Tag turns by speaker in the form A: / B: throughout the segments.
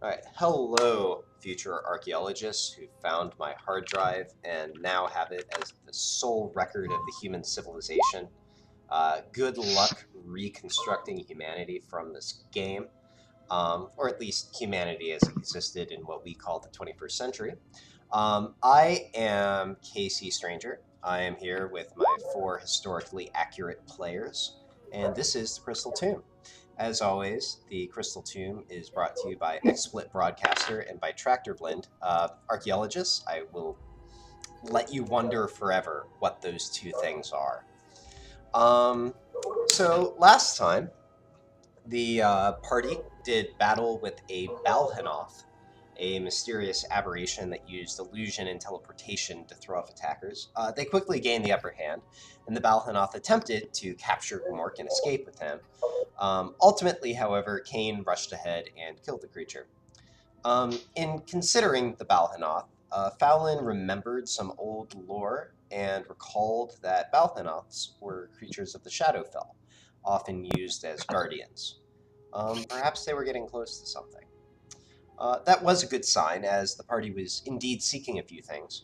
A: Alright, hello, future archaeologists who found my hard drive and now have it as the sole record of the human civilization. Good luck reconstructing humanity from this game, or at least humanity as it existed in what we call the 21st century. I am kcStranger. I am here with my four historically accurate players, and this is the Crystal Tomb. As always, the Crystal Tomb is brought to you by XSplit Broadcaster and by Tractor Blend. Archaeologists, I will let you wonder forever what those two things are. So last time, the party did battle with a Balhanoth, a mysterious aberration that used illusion and teleportation to throw off attackers. They quickly gained the upper hand, and the Balhanoth attempted to capture Gmork and escape with him. Ultimately, however, Kane rushed ahead and killed the creature. In considering the Balhanoth, Fowlin remembered some old lore and recalled that Balhanoths were creatures of the Shadowfell, often used as guardians. Perhaps they were getting close to something. That was a good sign, as the party was indeed seeking a few things.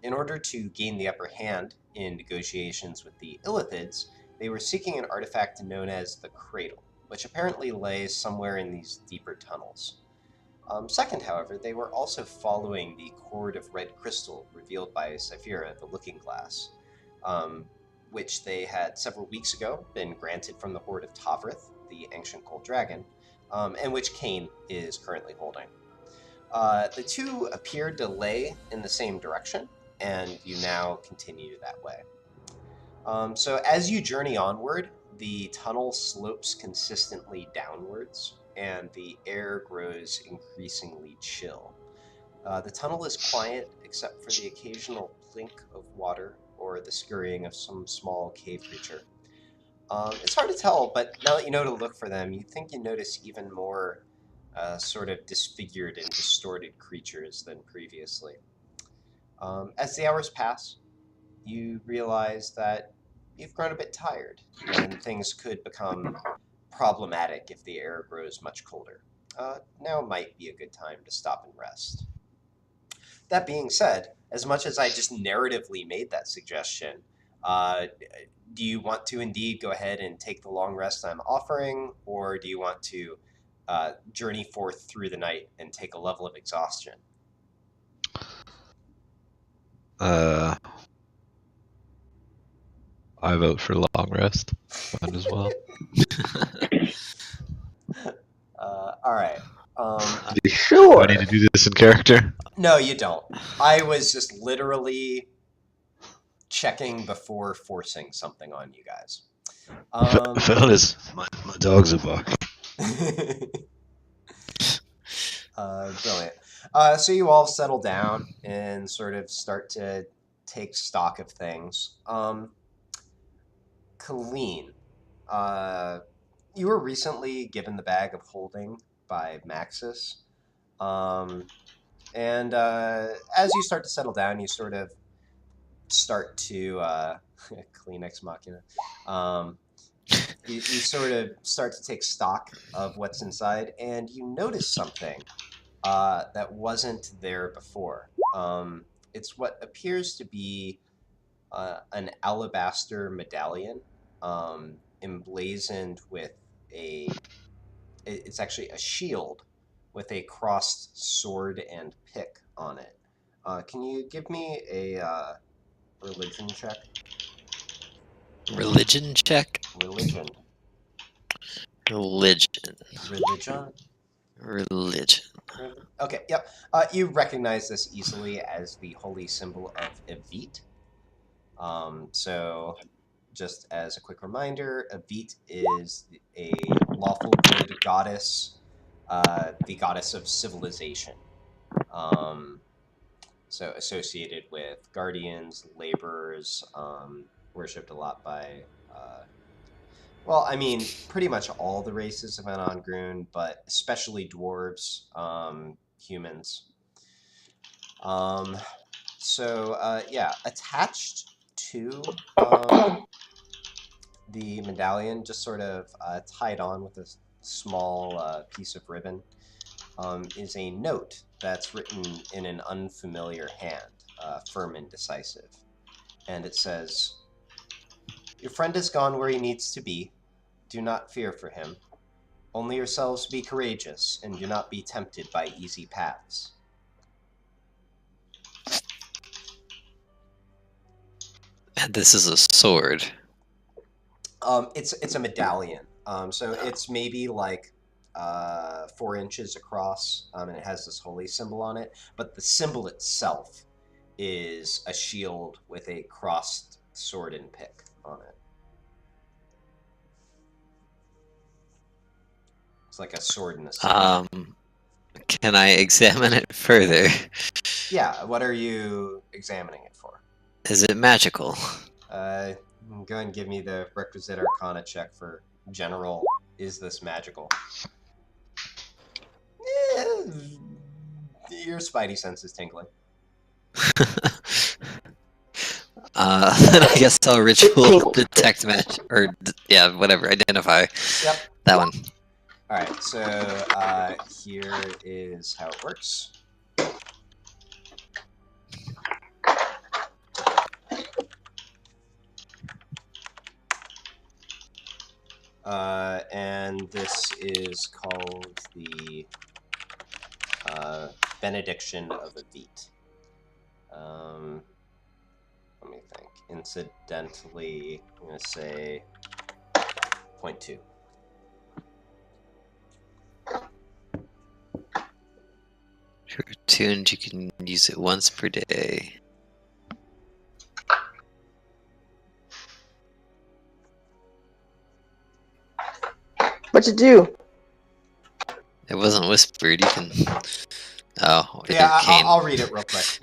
A: In order to gain the upper hand in negotiations with the Illithids, they were seeking an artifact known as the Cradle, which apparently lay somewhere in these deeper tunnels. Second, however, they were also following the cord of red crystal revealed by Saphira, the Looking Glass, which they had several weeks ago been granted from the Horde of Tavrith, the ancient cold dragon, and which Kane is currently holding. The two appeared to lay in the same direction, and you now continue that way. So as you journey onward, the tunnel slopes consistently downwards, and the air grows increasingly chill. The tunnel is quiet, except for the occasional plink of water or the scurrying of some small cave creature. It's hard to tell, but now that you know to look for them, you think you notice even more sort of disfigured and distorted creatures than previously. As the hours pass, you realize that you've grown a bit tired, and things could become problematic if the air grows much colder. Now might be a good time to stop and rest. That being said, as much as I just narratively made that suggestion, do you want to indeed go ahead and take the long rest I'm offering, or do you want to journey forth through the night and take a level of exhaustion?
B: I vote for long rest. Might as well.
A: All right.
C: Sure.
B: Do I need to do this in character?
A: No, you don't. I was just literally checking before forcing something on you guys.
B: Fellas, my dog's a bark.
A: Brilliant. So you all settle down and sort of start to take stock of things. Colleen, you were recently given the bag of holding by Maxis. And as you start to settle down, you sort of start to Kleenex Machina. You sort of start to take stock of what's inside, and you notice something that wasn't there before. It's what appears to be an alabaster medallion emblazoned with it's actually a shield with a crossed sword and pick on it. Can you give me a religion check?
D: Religion check?
A: Religion.
D: Religion.
A: Okay, yep. You recognize this easily as the holy symbol of Evit. So, just as a quick reminder, Evit is a lawful good goddess, the goddess of civilization. So associated with guardians, laborers, worshipped a lot by, well, I mean, pretty much all the races of Anangrun, but especially dwarves, humans. Yeah, attached to the medallion, just sort of tied on with a small piece of ribbon, is a note that's written in an unfamiliar hand, firm and decisive. And it says, "Your friend has gone where he needs to be. Do not fear for him. Only yourselves be courageous, and do not be tempted by easy paths."
D: And this is a sword.
A: It's a medallion. So it's maybe like 4 inches across, and it has this holy symbol on it. But the symbol itself is a shield with a crossed sword and pick on it. It's like a sword and a sword.
D: Can I examine it further?
A: Yeah, what are you examining it for?
D: Is it magical?
A: Go ahead and give me the requisite Arcana check for general. Is this magical? Your spidey sense is tingling.
D: Then I guess I'll ritual detect match, or yeah, whatever, identify.
A: Yep.
D: That one.
A: Alright, so here is how it works. And this is called the Benediction of Avit. Let me think. Incidentally, I'm going to say 0.2.
D: If you're attuned, you can use it once per day.
C: What'd you do?
D: It wasn't whispered. You can. Oh,
A: Yeah,
D: arcane.
A: I'll read it real quick.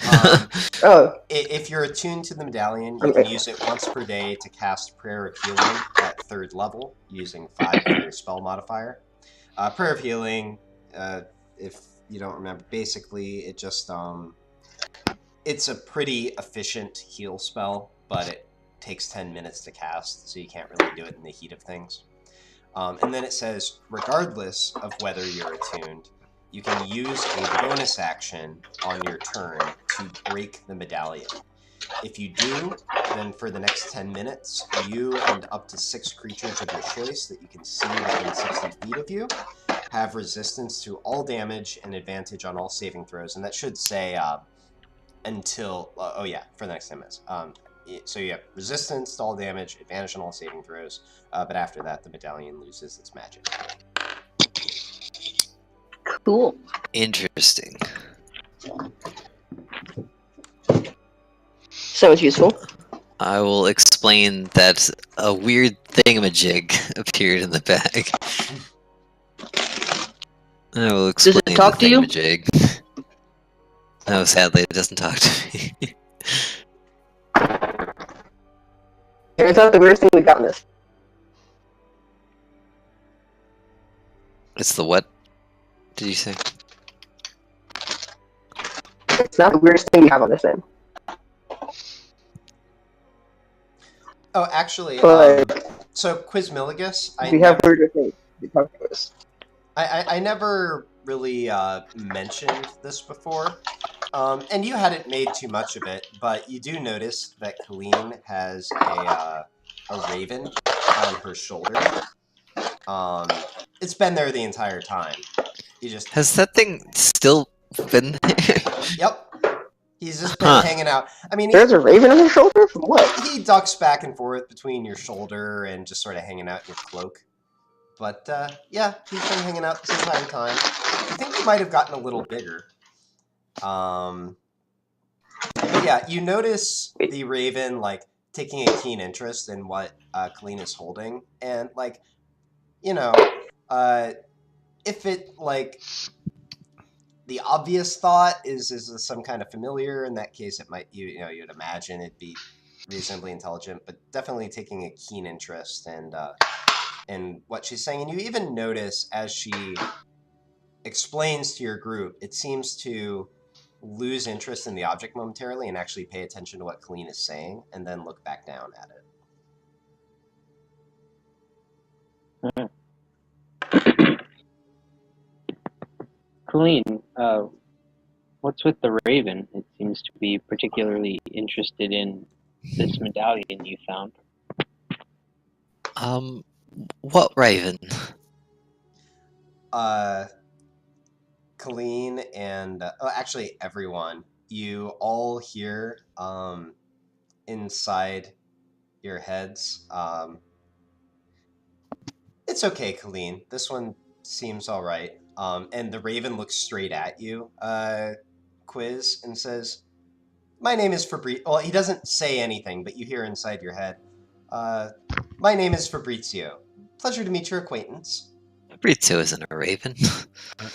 C: Oh,
A: If you're attuned to the medallion, you can use it once per day to cast Prayer of Healing at 3rd level, using 5 for your spell modifier. Prayer of Healing, if you don't remember, basically it just it's a pretty efficient heal spell, but it takes 10 minutes to cast, so you can't really do it in the heat of things. And then it says, regardless of whether you're attuned, you can use a bonus action on your turn to break the medallion. If you do, then for the next 10 minutes, you and up to 6 creatures of your choice that you can see within 60 feet of you have resistance to all damage and advantage on all saving throws. And that should say until, for the next 10 minutes. So you have resistance to all damage, advantage on all saving throws, but after that, the medallion loses its magic.
C: cool.
D: Interesting.
C: So it's useful.
D: I will explain that a weird thingamajig appeared in the bag. I will
C: Does it
D: explain
C: talk
D: the
C: to you?
D: thingamajig. No, sadly, it doesn't talk to me.
C: It's not the weirdest thing we got in this.
D: It's the what? Did you say?
C: It's not the weirdest thing we have on this end.
A: Oh, actually,
C: But
A: so Quizmilligus,
C: we have weirder things to talk to us.
A: I never really mentioned this before, and you hadn't made too much of it, but you do notice that Colleen has a raven on her shoulder. It's been there the entire time. You just
D: Has that thing still been there?
A: Yep. He's just been hanging out. I mean,
C: There's a raven on your shoulder? From what?
A: He ducks back and forth between your shoulder and just sort of hanging out in your cloak. But, yeah, he's been hanging out this entire time. I think he might have gotten a little bigger. But yeah, you notice the raven, like, taking a keen interest in what Colleen is holding. And, like, you know, if it, like, the obvious thought is this some kind of familiar? In that case, it might, you'd imagine it'd be reasonably intelligent, but definitely taking a keen interest in what she's saying. And you even notice as she explains to your group, it seems to lose interest in the object momentarily and actually pay attention to what Colleen is saying and then look back down at it.
E: Colleen, what's with the raven? It seems to be particularly interested in this medallion you found.
D: What raven?
A: Colleen and actually everyone, you all hear inside your heads. It's okay, Colleen. This one seems all right. And the raven looks straight at you, Quiz, and says, "My name is Fabrizio." Well, he doesn't say anything, but you hear inside your head, "My name is Fabrizio. Pleasure to meet your acquaintance."
D: Fabrizio isn't a raven.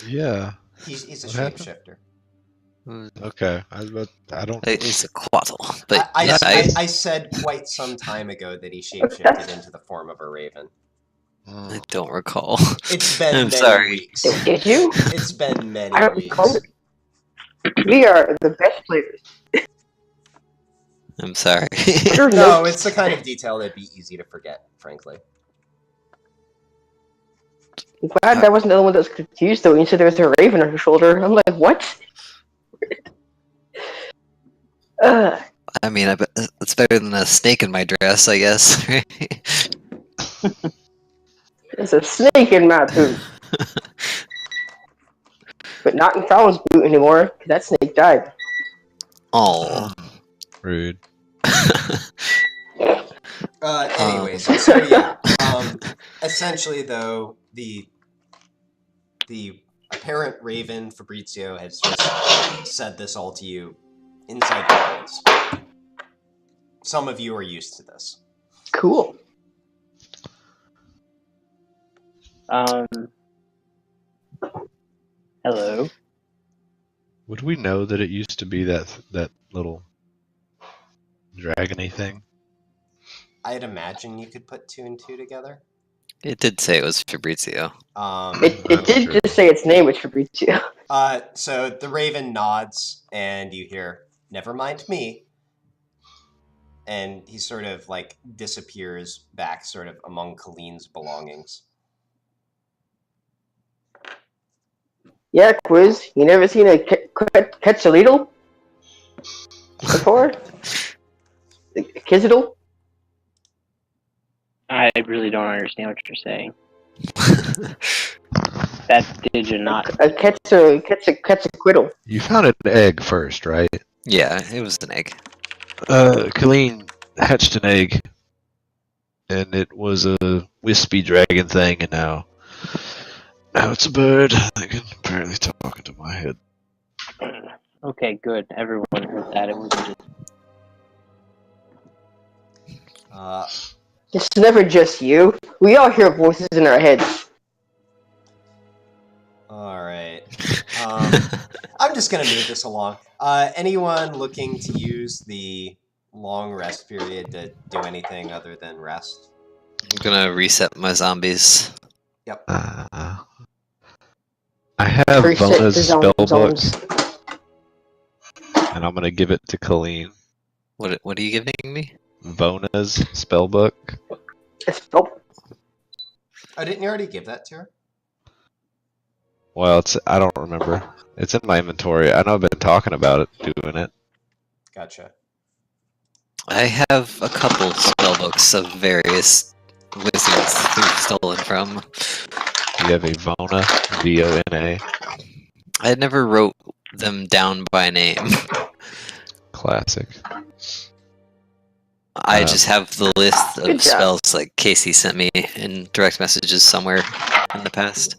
B: Yeah.
A: He's a
B: What happened?
A: shapeshifter.
B: Okay. I don't.
D: It's a quaddle, but
A: I said quite some time ago that he shapeshifted into the form of a raven.
D: I don't recall.
A: It's been
D: I'm
A: many
D: sorry.
A: weeks.
C: Did you?
A: It's been many
C: I don't
A: weeks.
C: recall it. We are the best players.
D: I'm sorry.
C: Your
A: No,
C: notes.
A: it's the kind of detail that'd be easy to forget, frankly.
C: I'm glad that wasn't the only one that was confused though. You said there was a raven on her shoulder. I'm like, what?
D: I mean, I bet it's better than a snake in my dress, I guess.
C: There's a snake in my boot. But not in Fallon's boot anymore, because that snake died.
D: Oh.
B: Rude.
A: Anyways, so yeah. Essentially, though, the apparent raven Fabrizio has just said this all to you inside your heads. Some of you are used to this.
C: Cool.
E: Hello.
B: Would we know that it used to be that little dragony thing?
A: I'd imagine you could put 2 and 2 together.
D: It did say it was Fabrizio.
C: It did
B: true.
C: just say its name, which Fabrizio.
A: So the raven nods, and you hear, "Never mind me." And he sort of like disappears back sort of among Colleen's belongings.
C: Yeah, Quiz. You never seen a quetzalcoatl before? A quetzalcoatl?
E: I really don't understand what you're saying. That Didjaman.
C: A quetzalcoatl.
B: You found an egg first, right?
D: Yeah, it was an egg.
B: Colleen hatched an egg, and it was a wispy dragon thing, and now it's a bird that can apparently talk into my head.
E: Okay, good. Everyone heard that. It wasn't just...
C: It's never just you. We all hear voices in our heads.
A: Alright. I'm just going to move this along. Anyone looking to use the long rest period to do anything other than rest?
D: I'm gonna reset my zombies.
A: Yep.
B: I have
C: Reset
B: Vona's
C: the
B: spell book,
C: zones.
B: and I'm gonna give it to Colleen.
D: What are you giving me?
B: Vona's spell book.
C: Oh,
A: Didn't you already give that to her?
B: Well, I don't remember. It's in my inventory. I know I've been talking about it, doing it.
A: Gotcha.
D: I have a couple spellbooks of various wizards we've stolen from.
B: You have a Vona, V-O-N-A.
D: I never wrote them down by name.
B: Classic.
D: I just have the list
C: Good
D: of
C: job.
D: spells like Casey sent me in direct messages somewhere in the past.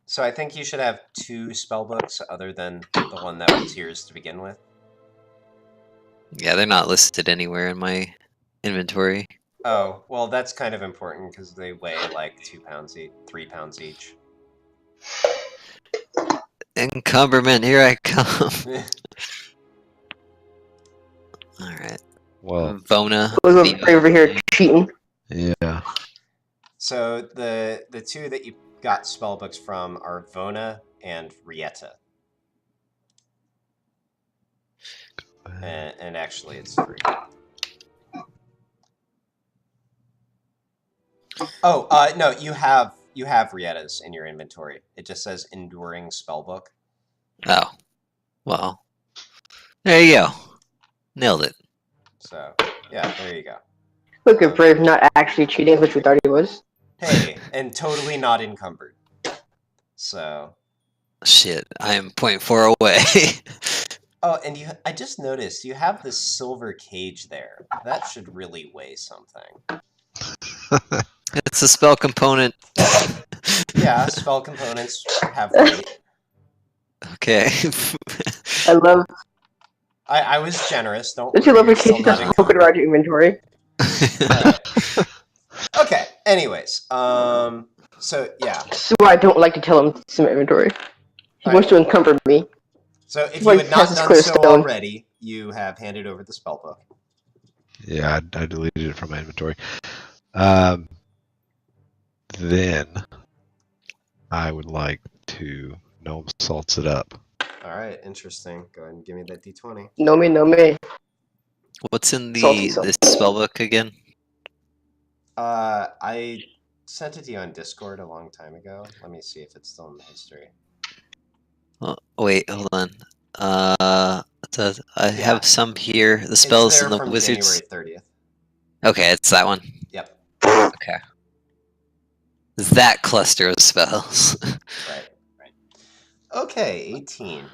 A: So I think you should have 2 spellbooks other than the one that was yours to begin with.
D: Yeah, they're not listed anywhere in my inventory.
A: Oh, well, that's kind of important because they weigh like 2 pounds each, 3 pounds each.
D: Encumberment, here I come. Alright.
B: Well,
D: Vona.
C: Who's over here cheating?
B: yeah.
A: So the 2 that you got spellbooks from are Vona and Rieta. And actually, it's 3. Oh, no, you have you have Rietta's in your inventory. It just says Enduring Spellbook.
D: Oh, well, there you go. Nailed it.
A: So, yeah, there you go.
C: Look at Brave not actually cheating, which we thought he was.
A: Hey, and totally not encumbered. So...
D: Shit, I am 0.4 away.
A: Oh, and I just noticed you have this silver cage there. That should really weigh something.
D: It's a spell component.
A: Yeah, spell components have weight.
D: Okay.
C: I love.
A: I was generous. Don't
C: Don't
A: worry.
C: you love
A: You're
C: a
A: still
C: case
A: not
C: that's spoken
A: encumbered.
C: around your inventory?
A: Alright. Okay. Anyways, so yeah.
C: This is why I don't like to tell him to some inventory. He wants to encumber me.
A: So if
C: Like,
A: you had not
C: has this
A: done
C: clear
A: so
C: stone.
A: already, you have handed over the spellbook.
B: Yeah, I deleted it from my inventory. Then I would like to gnome salts it up.
A: All right, interesting. Go ahead and give me that d20.
C: No me, no me.
D: What's in
C: Salty salt.
D: this spellbook again?
A: I sent it to you on Discord a long time ago. Let me see if it's still in the history.
D: Oh, wait, hold on. I have some here. The
A: It's
D: spells
A: there
D: and the
A: from
D: wizards.
A: January 30th.
D: Okay, it's that one.
A: Yep.
D: Okay. It's that cluster of spells.
A: Right. Okay, 18.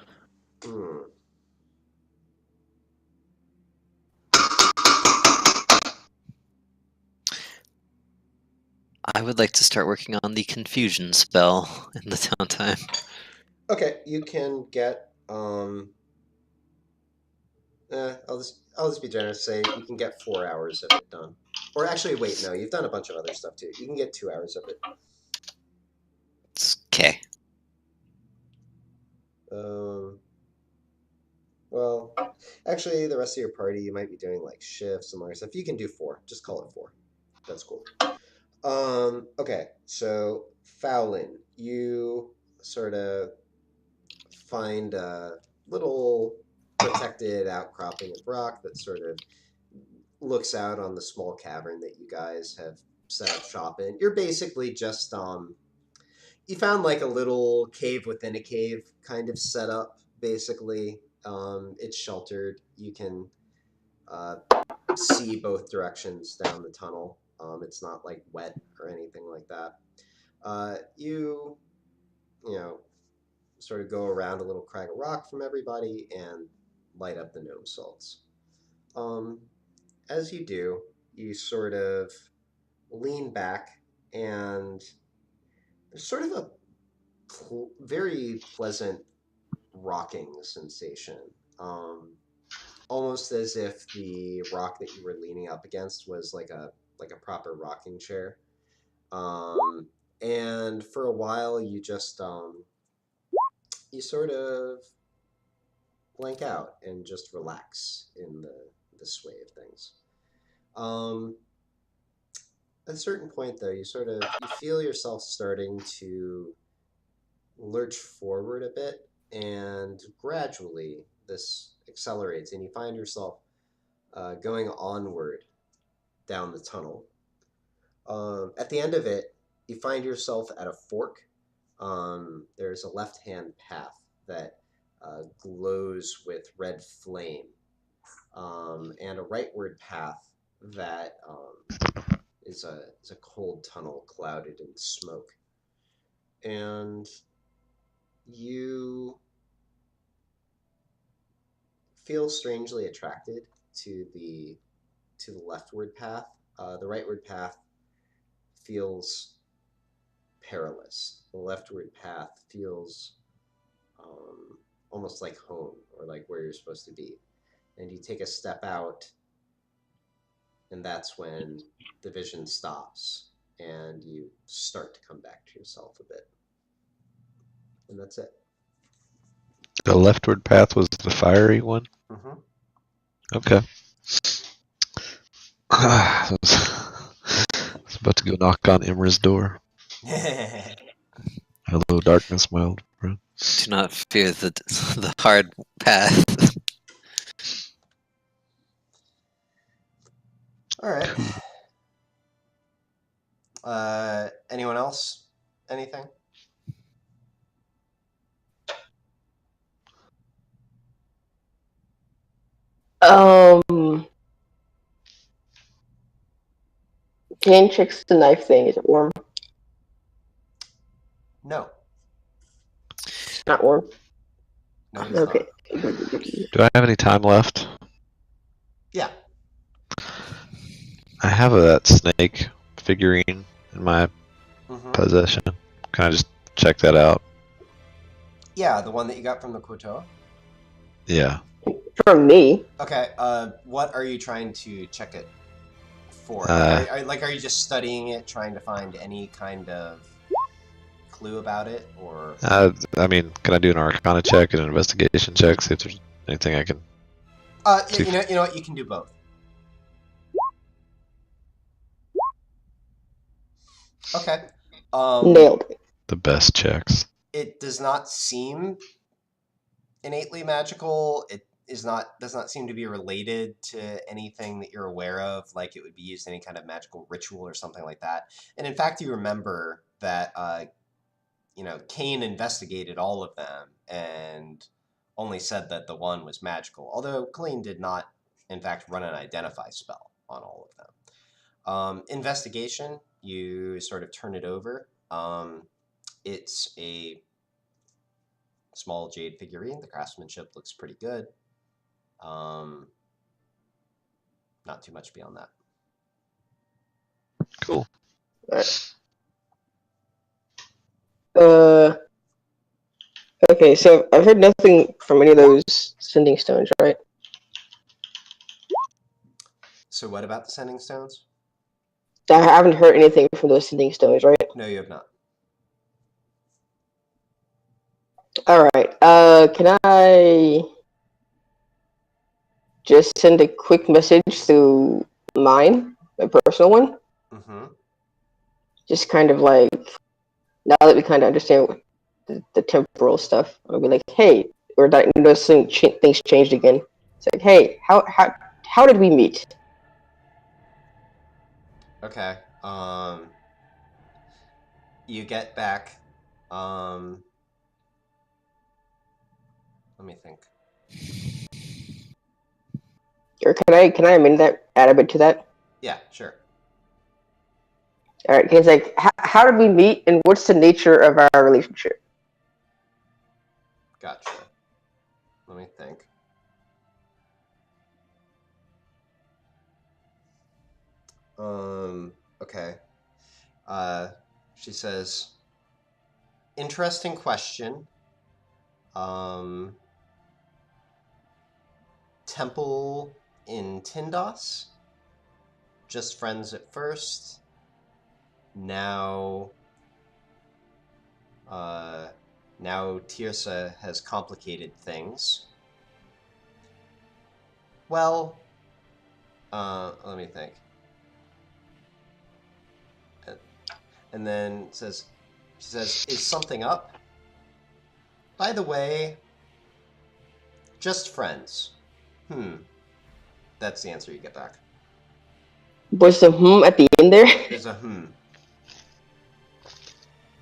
D: I would like to start working on the confusion spell in the downtime.
A: Okay, you can get I'll just be generous. Say you can get 4 hours of it done. Or actually, wait, no, you've done a bunch of other stuff too. You can get 2 hours of it.
D: It's okay.
A: Well, actually, the rest of your party, you might be doing like shifts and other stuff. You can do 4. Just call it 4. That's cool. Okay, so Fowlin, you sort of find a little protected outcropping of rock that sort of looks out on the small cavern that you guys have set up shop in. You're basically just you found like a little cave within a cave kind of setup. Basically, it's sheltered. You can see both directions down the tunnel. It's not like wet or anything like that. You know, sort of go around a little crag of rock from everybody and light up the gnome salts. As you do, you sort of lean back, and there's sort of a very pleasant rocking sensation. Almost as if the rock that you were leaning up against was like a proper rocking chair. And for a while, you just you sort of blank out and just relax in the sway of things. At a certain point, though, you feel yourself starting to lurch forward a bit, and gradually this accelerates, and you find yourself going onward down the tunnel. At the end of it, you find yourself at a fork. There's a left-hand path that glows with red flame, and a rightward path that is a cold tunnel clouded in smoke. And you feel strangely attracted to the leftward path. The rightward path feels perilous. The leftward path feels almost like home, or like where you're supposed to be. And you take a step out, and that's when the vision stops, and you start to come back to yourself a bit. And that's it.
B: The leftward path was the fiery one?
A: Mm-hmm.
B: Okay. I was about to go knock on Imra's door. Hello, darkness, my old friend.
D: Do not fear the hard path.
A: All right. Anyone else? anything?
C: Can checks the knife thing. Is it warm?
A: No.
C: Not warm.
A: No, it is
C: Okay.
B: Do I have any time left?
A: Yeah.
B: I have that snake figurine in my
A: Mm-hmm.
B: possession. Can I just check that out?
A: Yeah, the one that you got from the Kotoa?
B: Yeah.
C: From me.
A: Okay, what are you trying to check it for?
B: Uh,
A: Are you just studying it, trying to find any kind of clue about it, or?
B: I mean, can I do an Arcana check and an investigation check? See if there's anything I can.
A: You know what? You can do both. Okay.
C: Nailed it.
B: The best checks.
A: It does not seem innately magical. It does not seem to be related to anything that you're aware of, like it would be used in any kind of magical ritual or something like that. And in fact, you remember that Kane investigated all of them and only said that the one was magical, although Colleen did not, in fact, run an identify spell on all of them. Investigation, you sort of turn it over. It's a small jade figurine. The craftsmanship looks pretty good. Not too much beyond that.
B: Cool.
C: Okay, so I've heard nothing from any of those sending stones, right?
A: So what about the sending stones?
C: I haven't heard anything from those sending stones, right?
A: No, you have not.
C: Alright, can I just send a quick message through mine, my personal one?
A: Mm-hmm.
C: Just kind of like, now that we kind of understand the temporal stuff, I'll be like, hey, or that noticing things changed again. It's like, hey, how did we meet?
A: Okay. You get back. Let me think.
C: Or can I amend that, add a bit to that?
A: Yeah, sure.
C: All right, it's like, how did we meet, and what's the nature of our relationship?
A: Gotcha. Let me think. Okay. She says, interesting question. Temple in Tindos? Just friends at first. Now Tirsa has complicated things. Well, let me think. And then she says, is something up? By the way, just friends. That's the answer you get back.
C: Was the at the end there?
A: There's a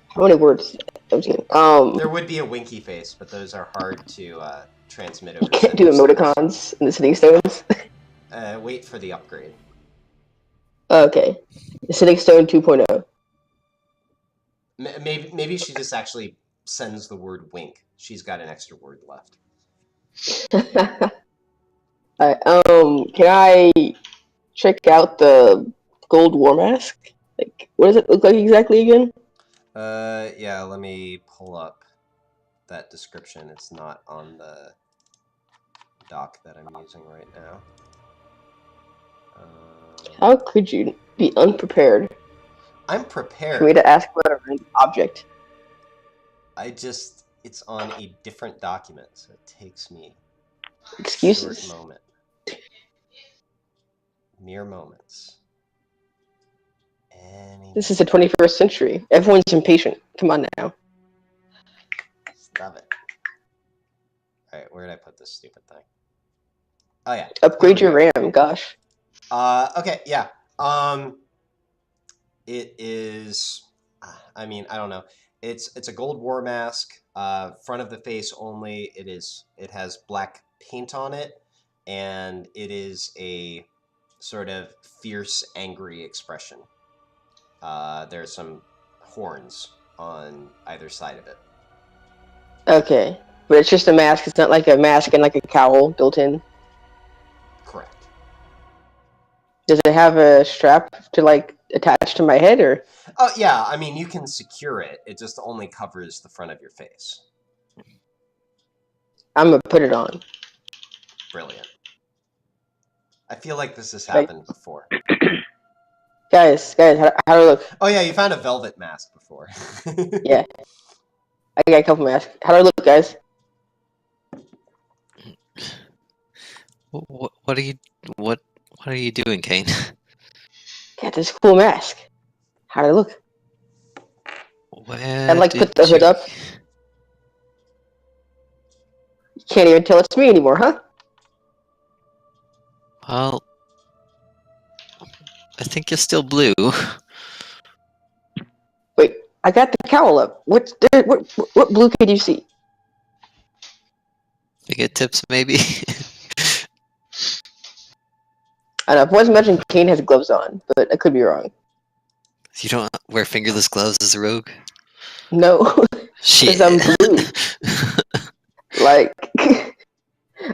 C: How many words?
A: There would be a winky face, but those are hard to transmit over.
C: You can't do emoticons in the sending stones.
A: Wait for the upgrade.
C: Okay, the sending stone 2.0.
A: Maybe she just actually sends the word wink. She's got an extra word left.
C: Alright, can I check out the gold war mask? Like, what does it look like exactly again?
A: Yeah, let me pull up that description. It's not on the doc that I'm using right now.
C: How could you be unprepared
A: I'm
C: for me
A: prepared.
C: to ask about a random object?
A: It's on a different document, so it takes me
C: Excuses.
A: a short moment. Mere moments.
C: This is the 21st century. Everyone's impatient. Come on now.
A: Stop it. Alright, where did I put this stupid thing? Oh yeah.
C: Upgrade your RAM, gosh.
A: Okay, yeah. It is I mean, I don't know. It's a gold war mask. Front of the face only. It has black paint on it, and it is a sort of fierce, angry expression. There's some horns on either side of it.
C: Okay, but it's just a mask. It's not like a mask and like a cowl built in.
A: Correct.
C: Does it have a strap to like attach to my head, or?
A: Oh yeah, I mean you can secure it. It just only covers the front of your face.
C: I'm gonna put it on.
A: Brilliant. I feel like this has happened before.
C: Guys, how do I look?
A: Oh yeah, you found a velvet mask before.
C: Yeah, I got a couple masks. How do I look, guys?
D: What are you doing, Kane?
C: Got this cool mask. How do I look?
D: Where
C: I'd like
D: did
C: put the hood
D: you...
C: up. You can't even tell it's me anymore, huh?
D: Well, I think you're still blue.
C: Wait, I got the cowl up. What blue can you see?
D: Fingertips, maybe?
C: I don't know. I was imagining Kane has gloves on, but I could be wrong.
D: You don't wear fingerless gloves as a rogue?
C: No,
D: Shit.
C: because I'm blue. Like,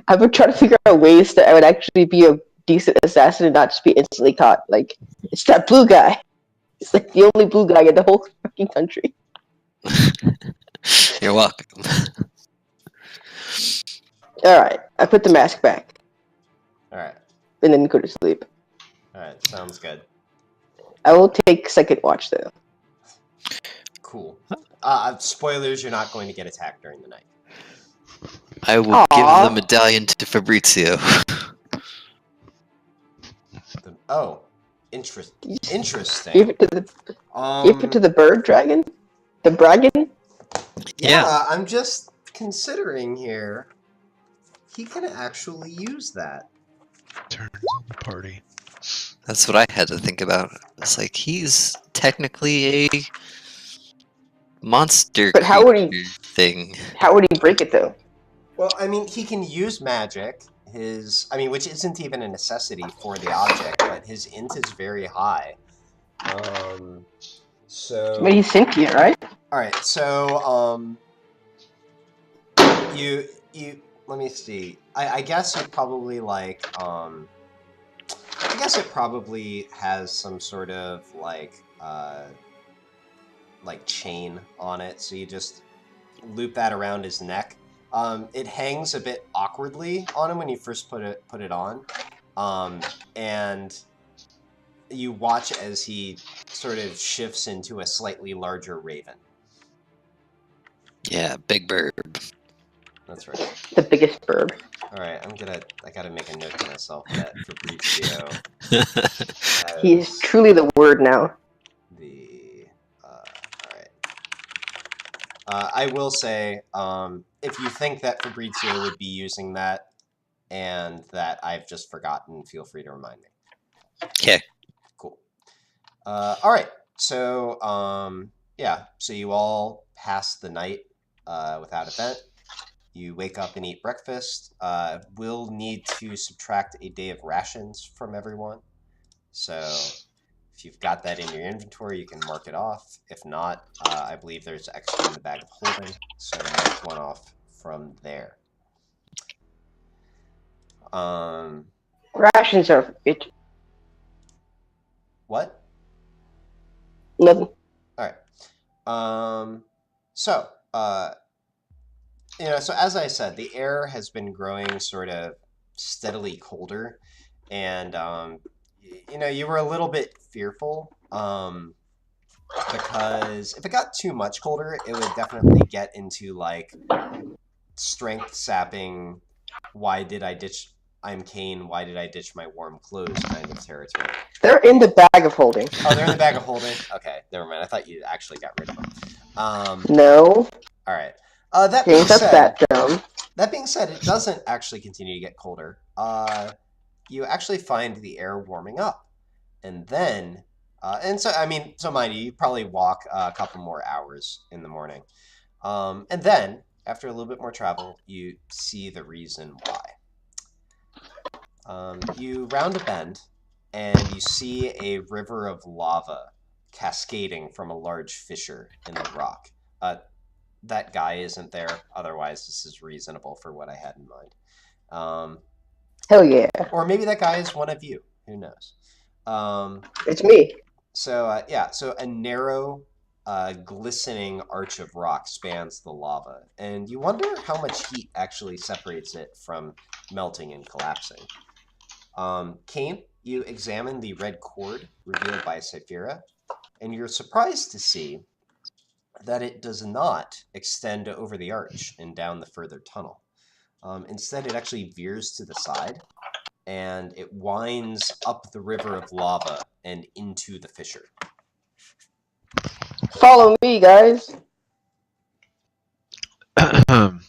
C: I've been trying to figure out ways that I would actually be a decent assassin and not just be instantly caught. Like, it's that blue guy. It's like the only blue guy in the whole fucking country.
D: You're welcome.
C: Alright, I put the mask back.
A: Alright.
C: And then go to sleep.
A: Alright, sounds good.
C: I will take second watch, though.
A: Cool. Spoilers, you're not going to get attacked during the night.
D: I will give the medallion to Fabrizio.
A: Oh, interesting.
C: Give it to the bird dragon? The braggin?
A: Yeah, I'm just considering here. He can actually use that.
B: Turns on the party.
D: That's what I had to think about. It's like, he's technically a monster
C: But how would he
D: thing.
C: How would he break it, though?
A: Well, I mean, he can use magic. Which isn't even a necessity for the object, but his int is very high. So.
C: But he's sentient, right?
A: All right. So, you. Let me see. I guess it probably like. I guess it probably has some sort of like chain on it. So you just loop that around his neck. It hangs a bit awkwardly on him when you first put it on, and you watch as he sort of shifts into a slightly larger raven.
D: Yeah, big bird.
A: That's right.
C: The biggest bird.
A: All right, I gotta make a note to myself that Fabrizio.
C: He is truly the word now.
A: All right. I will say, if you think that Fabrizio would be using that, and that I've just forgotten, feel free to remind me.
D: Okay.
A: Cool. All right. So, yeah. So you all pass the night without event. You wake up and eat breakfast. We'll need to subtract a day of rations from everyone. So if you've got that in your inventory, you can mark it off. If not, I believe there's extra in the bag of holding, so mark one off from there.
C: Rations are it.
A: What?
C: Nothing.
A: All right. So, so as I said, the air has been growing sort of steadily colder, and you were a little bit fearful, because if it got too much colder, it would definitely get into like strength sapping. Why did I ditch? I'm Kane. Why did I ditch my warm clothes? Kind of territory.
C: They're in the bag of holding.
A: Oh, they're in the bag of holding. Okay, never mind. I thought you actually got rid of them.
C: No.
A: All right. That being said,
C: dumb.
A: That being said, it doesn't actually continue to get colder. You actually find the air warming up, and then And so, I mean, so mind you, you probably walk a couple more hours in the morning. And then, after a little bit more travel, you see the reason why. You round a bend, and you see a river of lava cascading from a large fissure in the rock. That guy isn't there, otherwise this is reasonable for what I had in mind.
C: Hell yeah.
A: Or maybe that guy is one of you. Who knows?
C: It's me.
A: So yeah, so a narrow, glistening arch of rock spans the lava, and you wonder how much heat actually separates it from melting and collapsing. Kane, you examine the red cord revealed by Saphira, and you're surprised to see that it does not extend over the arch and down the further tunnel. Instead, it actually veers to the side, and it winds up the river of lava and into the fissure.
C: Follow me, guys. I'm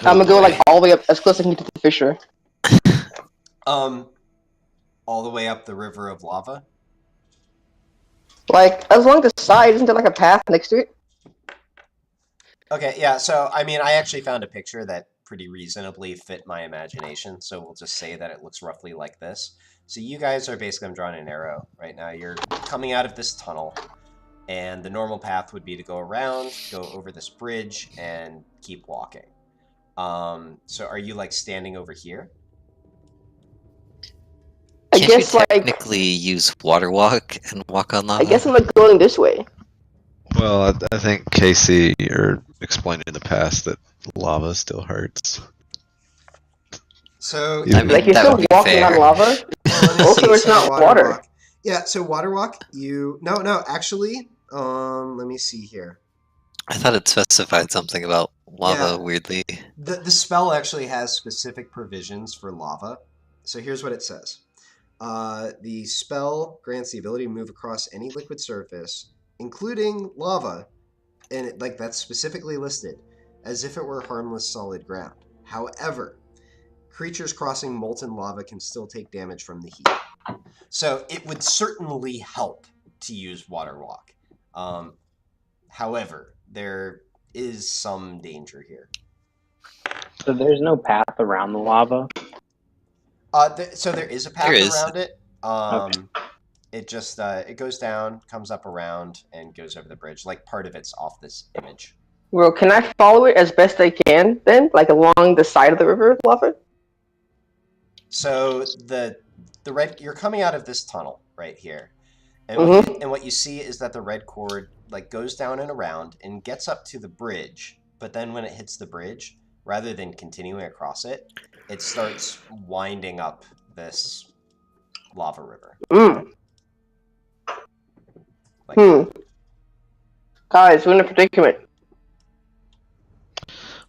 C: gonna go like all the way up as close as I can to the fissure.
A: All the way up the river of lava?
C: Like, as along the side, isn't there like a path next to it?
A: Okay, yeah, so, I mean, I actually found a picture that pretty reasonably fit my imagination, so we'll just say that it looks roughly like this. So you guys are basically, I'm drawing an arrow right now. You're coming out of this tunnel, and the normal path would be to go around, go over this bridge, and keep walking. So are you, like, standing over here?
C: I
D: Can't
C: guess
D: you
C: like
D: technically use water walk and walk on lava?
C: I guess I'm like going this way.
B: Well, I think KC explained in the past that lava still hurts.
A: So,
B: I mean,
C: Like you're
D: that
C: still
D: would be
C: walking
D: fair.
C: on lava.
A: well, let me
C: Also,
A: see.
C: it's
A: So
C: not water.
A: walk. Yeah, so water walk, no, actually, let me see here.
D: I thought it specified something about lava,
A: Yeah.
D: weirdly.
A: The spell actually has specific provisions for lava. So here's what it says. The spell grants the ability to move across any liquid surface, including lava, and that's specifically listed, as if it were harmless solid ground. However, creatures crossing molten lava can still take damage from the heat. So it would certainly help to use water walk. However, there is some danger here.
E: So there's no path around the lava?
A: So there is a path around it.
E: Okay.
A: It just it goes down, comes up around, and goes over the bridge. Like part of it's off this image.
C: Well, can I follow it as best I can then? Like along the side of the river lava?
A: So the red, you're coming out of this tunnel right here. And, what you see is that the red cord like goes down and around and gets up to the bridge, but then when it hits the bridge, rather than continuing across it, it starts winding up this lava river.
C: Guys, we're in a predicament.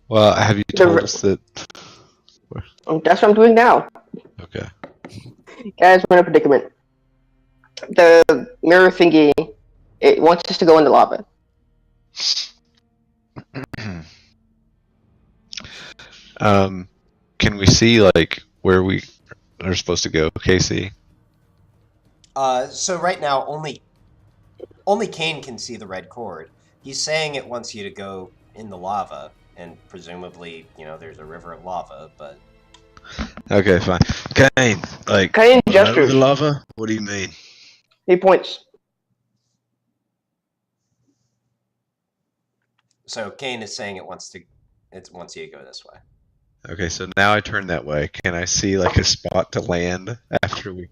B: Well, have you told us that?
C: That's what I'm doing now.
B: Okay.
C: Guys, we're in a predicament. The mirror thingy, it wants us to go in the lava.
B: Can we see like where we are supposed to go, Casey?
A: So right now, only Kane can see the red cord. He's saying it wants you to go in the lava, and presumably, there's a river of lava, but...
B: Okay, fine. Kane, like,
C: Kane
B: over
C: gestures.
B: the lava? What do you mean?
C: He points.
A: So Kane is saying it wants you to go this way.
B: Okay, so now I turn that way. Can I see like a spot to land after we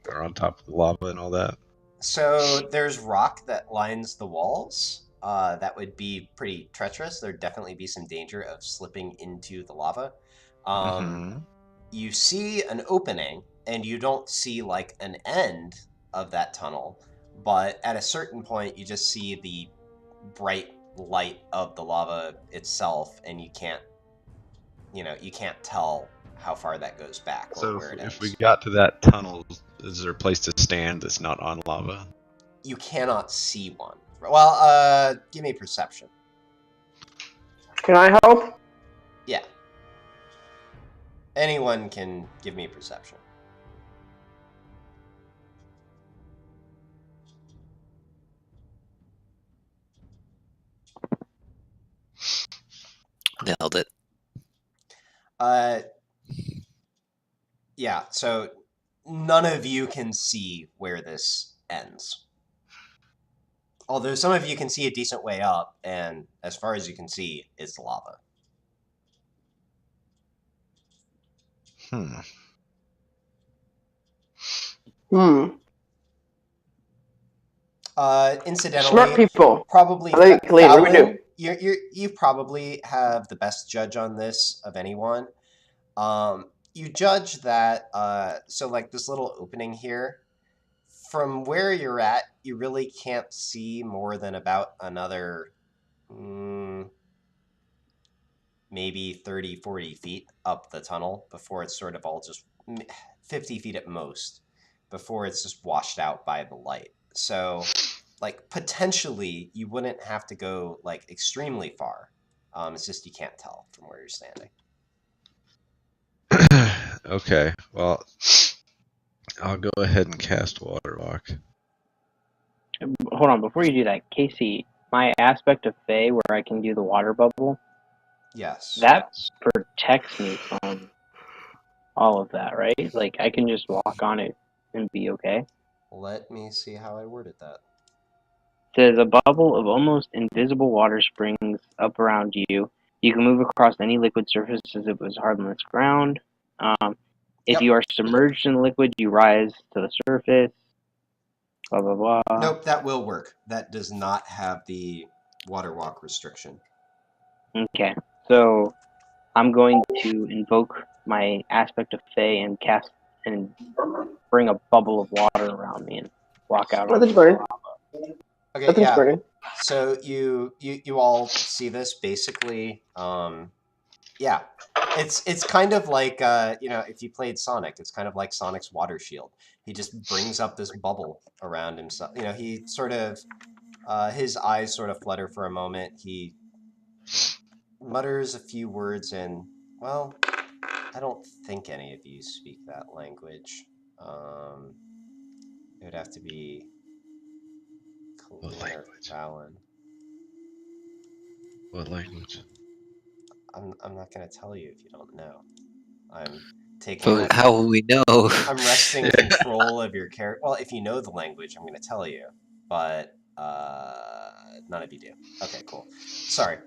B: are on top of the lava and all that?
A: So there's rock that lines the walls. That would be pretty treacherous. There'd definitely be some danger of slipping into the lava. You see an opening, and you don't see like an end of that tunnel, but at a certain point you just see the bright light of the lava itself, and you can't tell how far that goes back or
B: So
A: where it ends.
B: if we got to that tunnel, is there a place to stand that's not on lava?
A: You cannot see one. Well, give me perception.
C: Can I help?
A: Yeah. Anyone can give me perception.
D: Nailed it.
A: Yeah, so none of you can see where this ends. Although some of you can see a decent way up, and as far as you can see, it's lava.
B: Hmm.
C: Hmm.
A: Incidentally,
C: Smart people.
A: probably
C: Colleen, what do we do?
A: you probably have the best judge on this of anyone. You judge that so like this little opening here, from where you're at, you really can't see more than about another maybe 30, 40 feet up the tunnel before it's sort of all just 50 feet at most before it's just washed out by the light. So like potentially you wouldn't have to go like extremely far. It's just you can't tell from where you're standing.
B: Okay, well, I'll go ahead and cast Water Walk.
E: Hold on, before you do that, Casey, my aspect of Fae where I can do the water bubble,
A: Yes.
E: that protects me from all of that, right? Like, I can just walk on it and be okay.
A: Let me see how I worded that.
E: It says a bubble of almost invisible water springs up around you. You can move across any liquid surface as if it was harmless ground. If
A: Yep.
E: you are submerged in liquid, you rise to the surface. Blah, blah, blah.
A: Nope, that will work. That does not have the water walk restriction.
E: Okay, so I'm going to invoke my aspect of Fae and cast and bring a bubble of water around me and walk out on
C: Nothing's
E: the
C: burning.
E: lava.
A: Okay,
C: Nothing's
A: yeah.
C: burning.
A: So you all see this basically. Yeah, it's kind of like if you played Sonic, it's kind of like Sonic's water shield. He just brings up this bubble around himself. He sort of his eyes sort of flutter for a moment. He mutters a few words, and well, I don't think any of you speak that language. It would have to be
B: What
A: Colleen or
B: language?
A: Fallon.
B: What language?
A: I'm not gonna tell you if you don't know. I'm taking
D: But how will we know?
A: I'm wresting control of your character. Well, if you know the language, I'm gonna tell you, but none of you do. Okay, cool. Sorry.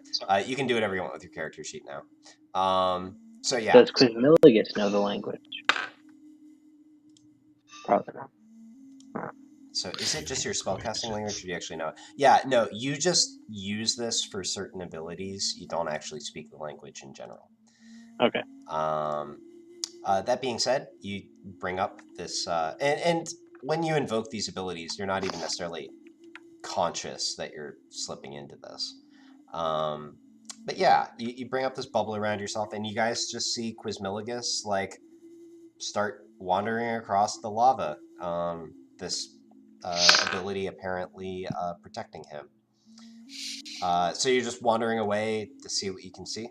A: You can do whatever you want with your character sheet now. So yeah.
E: Does Quizmilligus know the language? Probably not.
A: So is it just your spellcasting language, or do you actually know it? Yeah, no, you just use this for certain abilities. You don't actually speak the language in general.
E: Okay.
A: That being said, you bring up this, and when you invoke these abilities, you're not even necessarily conscious that you're slipping into this. But yeah, you bring up this bubble around yourself, and you guys just see Quizmilligus like start wandering across the lava. This ability apparently protecting him. So you're just wandering away to see what you can see?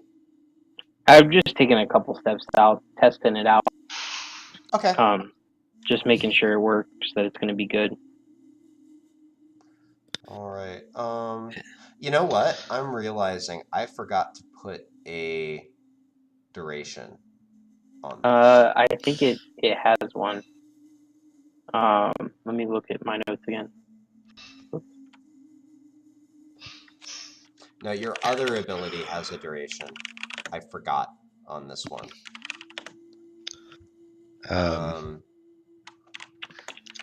E: I've just taken a couple steps out, testing it out.
A: Okay.
E: Just making sure it works, that it's going to be good.
A: All right. You know what? I'm realizing I forgot to put a duration on this.
E: I think it has one. Let me look at my notes again.
A: No, your other ability has a duration. I forgot on this one.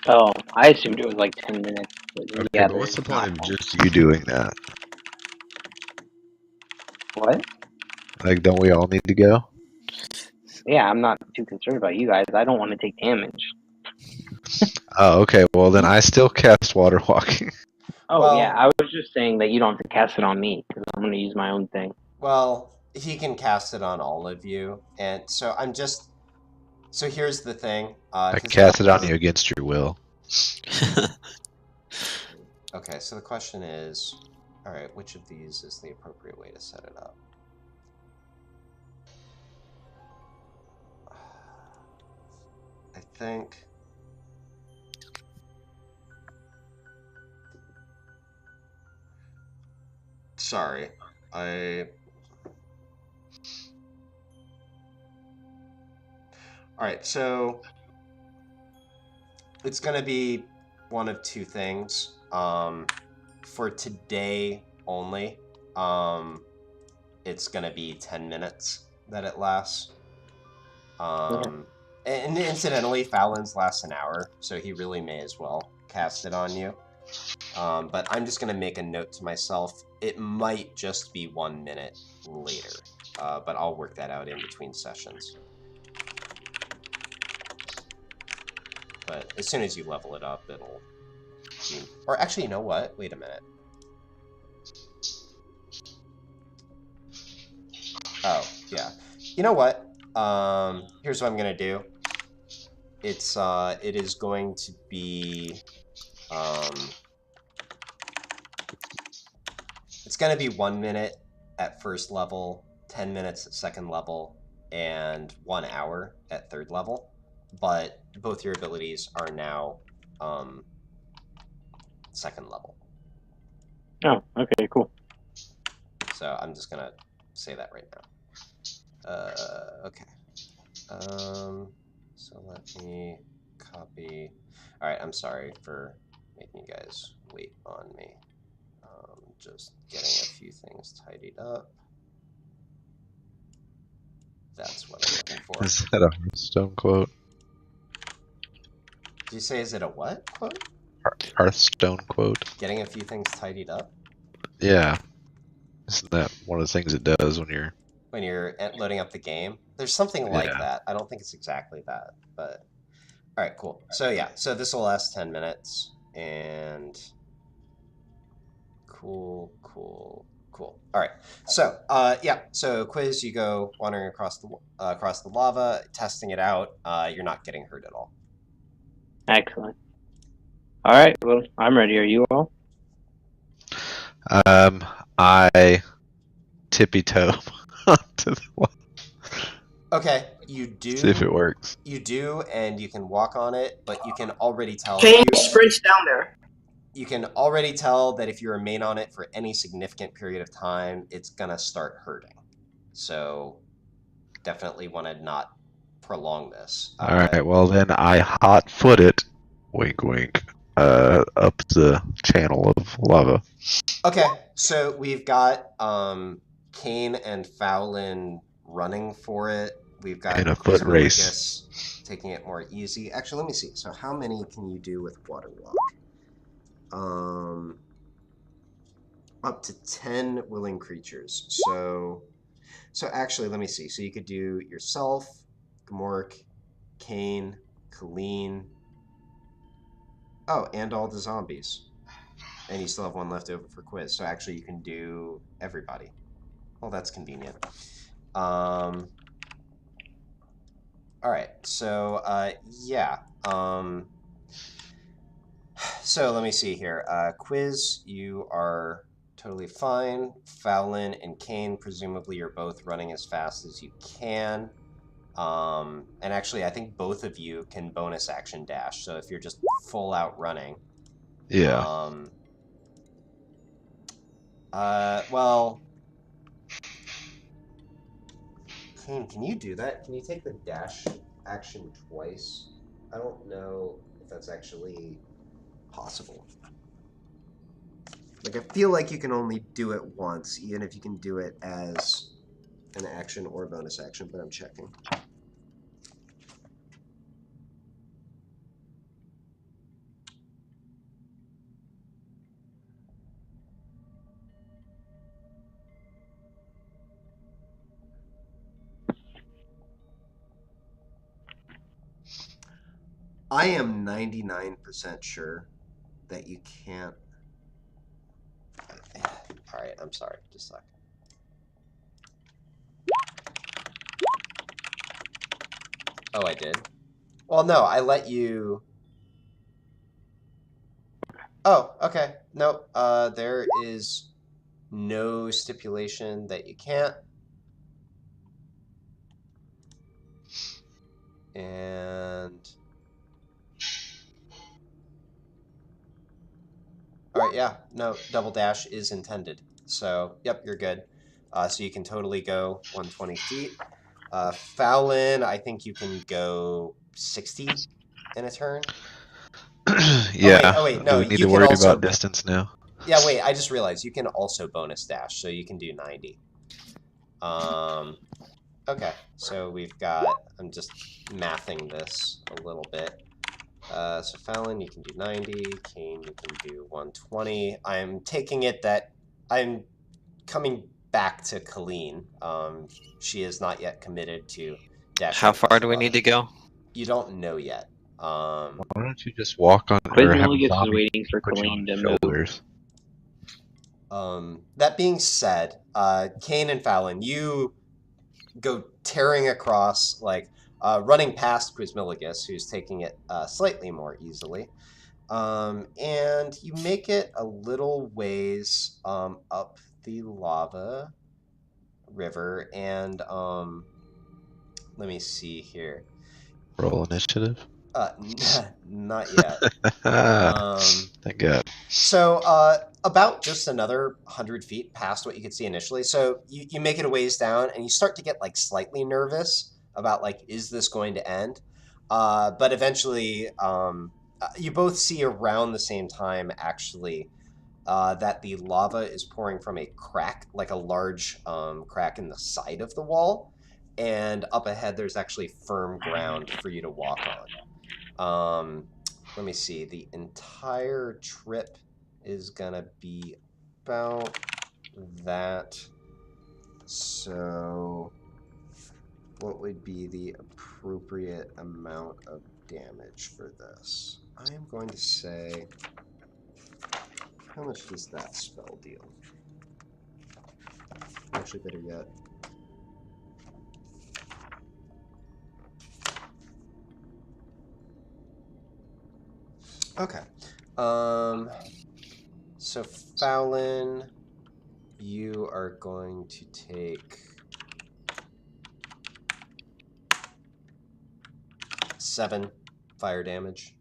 E: Oh, I assumed it was like 10 minutes.
B: Okay,
E: Yeah,
B: but what's the
E: there's
B: point
E: not
B: of
E: one.
B: just you doing that?
E: What?
B: Like, don't we all need to go?
E: Yeah, I'm not too concerned about you guys. I don't want to take damage.
B: Oh, okay. Well, then I still cast Water Walking.
E: Oh,
A: Well-
E: yeah, I was just saying that you don't have to cast it on me, because I'm going to use my own thing.
A: Well, he can cast it on all of you, and so I'm just. So here's the thing.
B: I cast it on you against your will.
A: Okay, so the question is, all right, which of these is the appropriate way to set it up? I think. Sorry, All right, so it's going to be one of two things. For today only, it's going to be 10 minutes that it lasts. And incidentally, Fallon's lasts an hour, so he really may as well cast it on you. But I'm just going to make a note to myself. It might just be 1 minute later, but I'll work that out in between sessions. But as soon as you level it up, it'll be... Or actually, you know what? Wait a minute. Oh, yeah. You know what? Here's what I'm going to do. It is going to be... It's going to be 1 minute at first level, 10 minutes at second level, and 1 hour at third level. But both your abilities are now second level.
E: Oh, okay, cool.
A: So I'm just going to say that right now. Okay. So let me copy. All right, I'm sorry for making you guys wait on me. Just getting a few things tidied up. That's what I'm looking for.
B: Is that a Hearthstone quote?
A: Did you say, is it a what quote?
B: Hearthstone quote?
A: Getting a few things tidied up?
B: Yeah. Isn't that one of the things it does when you're...
A: When you're loading up the game? There's something like that. I don't think it's exactly that, but... All right, cool. So yeah, so this will last 10 minutes, and... Cool. All right. So, yeah. So, quiz. You go wandering across the lava, testing it out. You're not getting hurt at all.
E: Excellent. All right. Well, I'm ready. Are you all?
B: I tippy toe onto the wall.
A: Okay, you do.
B: See if it works.
A: You do, and you can walk on it, but you can already tell.
C: Can you sprint down there?
A: You can already tell that if you remain on it for any significant period of time, it's gonna start hurting. So, definitely want to not prolong this.
B: All right. Well, then I hot foot it. Wink, wink. Up the channel of lava.
A: Okay, so we've got Kane and Fowlin running for it. We've got
B: In a foot
A: race, taking it more easy. Actually, let me see. So how many can you do with Water Walk? Up to 10 willing creatures. So actually, let me see. So you could do yourself, Gmork, Kane, Colleen. Oh, and all the zombies. And you still have one left over for quiz. So actually, you can do everybody. Well, that's convenient. All right. So, yeah. So let me see here. Quiz, you are totally fine. Fallon and Kane, presumably you're both running as fast as you can. And actually, I think both of you can bonus action dash. So if you're just full out running.
B: Yeah.
A: Well, Kane, can you do that? Can you take the dash action twice? I don't know if that's actually possible. Like, I feel like you can only do it once, even if you can do it as an action or bonus action, but I'm checking. I am 99% sure that you can't. All right, I'm sorry. Just a second. Oh, I did? Well, no, I let you... Oh, okay. Nope. There is no stipulation that you can't. And... All right, yeah. No, double dash is intended. So, yep, you're good. So you can totally go 120 feet. Fallon, I think you can go 60 in a turn.
B: Yeah.
A: Oh wait,
B: Do
A: no,
B: we need
A: you
B: to
A: can
B: worry
A: also.
B: about distance now?
A: Yeah, wait, I just realized you can also bonus dash, so you can do 90. Okay, so we've got. I'm just mathing this a little bit. So Fallon, you can do 90. Kane, you can do 120. I'm taking it that I'm coming back to Colleen. She is not yet committed to dashing
D: How
A: across
D: far
A: the
D: do we need
A: lava.
D: to go?
A: You don't know yet.
B: Why don't you just walk on or have a
E: Quizmilligus is
B: zombie
E: waiting for
B: put you on
E: Colleen
B: his
E: to move.
B: shoulders?
A: That being said, Kane and Fallon, you go tearing across, like running past Quizmilligus, who's taking it slightly more easily. And you make it a little ways up the lava river, and let me see here.
B: Roll initiative.
A: Not yet.
B: Thank God.
A: So about just another 100 feet past what you could see initially. So you make it a ways down, and you start to get like slightly nervous about like, is this going to end? But eventually, you both see around the same time actually that the lava is pouring from a crack, like a large crack in the side of the wall, and up ahead there's actually firm ground for you to walk on. Let me see. The entire trip is gonna be about that. So, what would be the appropriate amount of damage for this? I am going to say, how much does that spell deal? Actually, better yet. Okay. So Fallon, you are going to take 7 fire damage.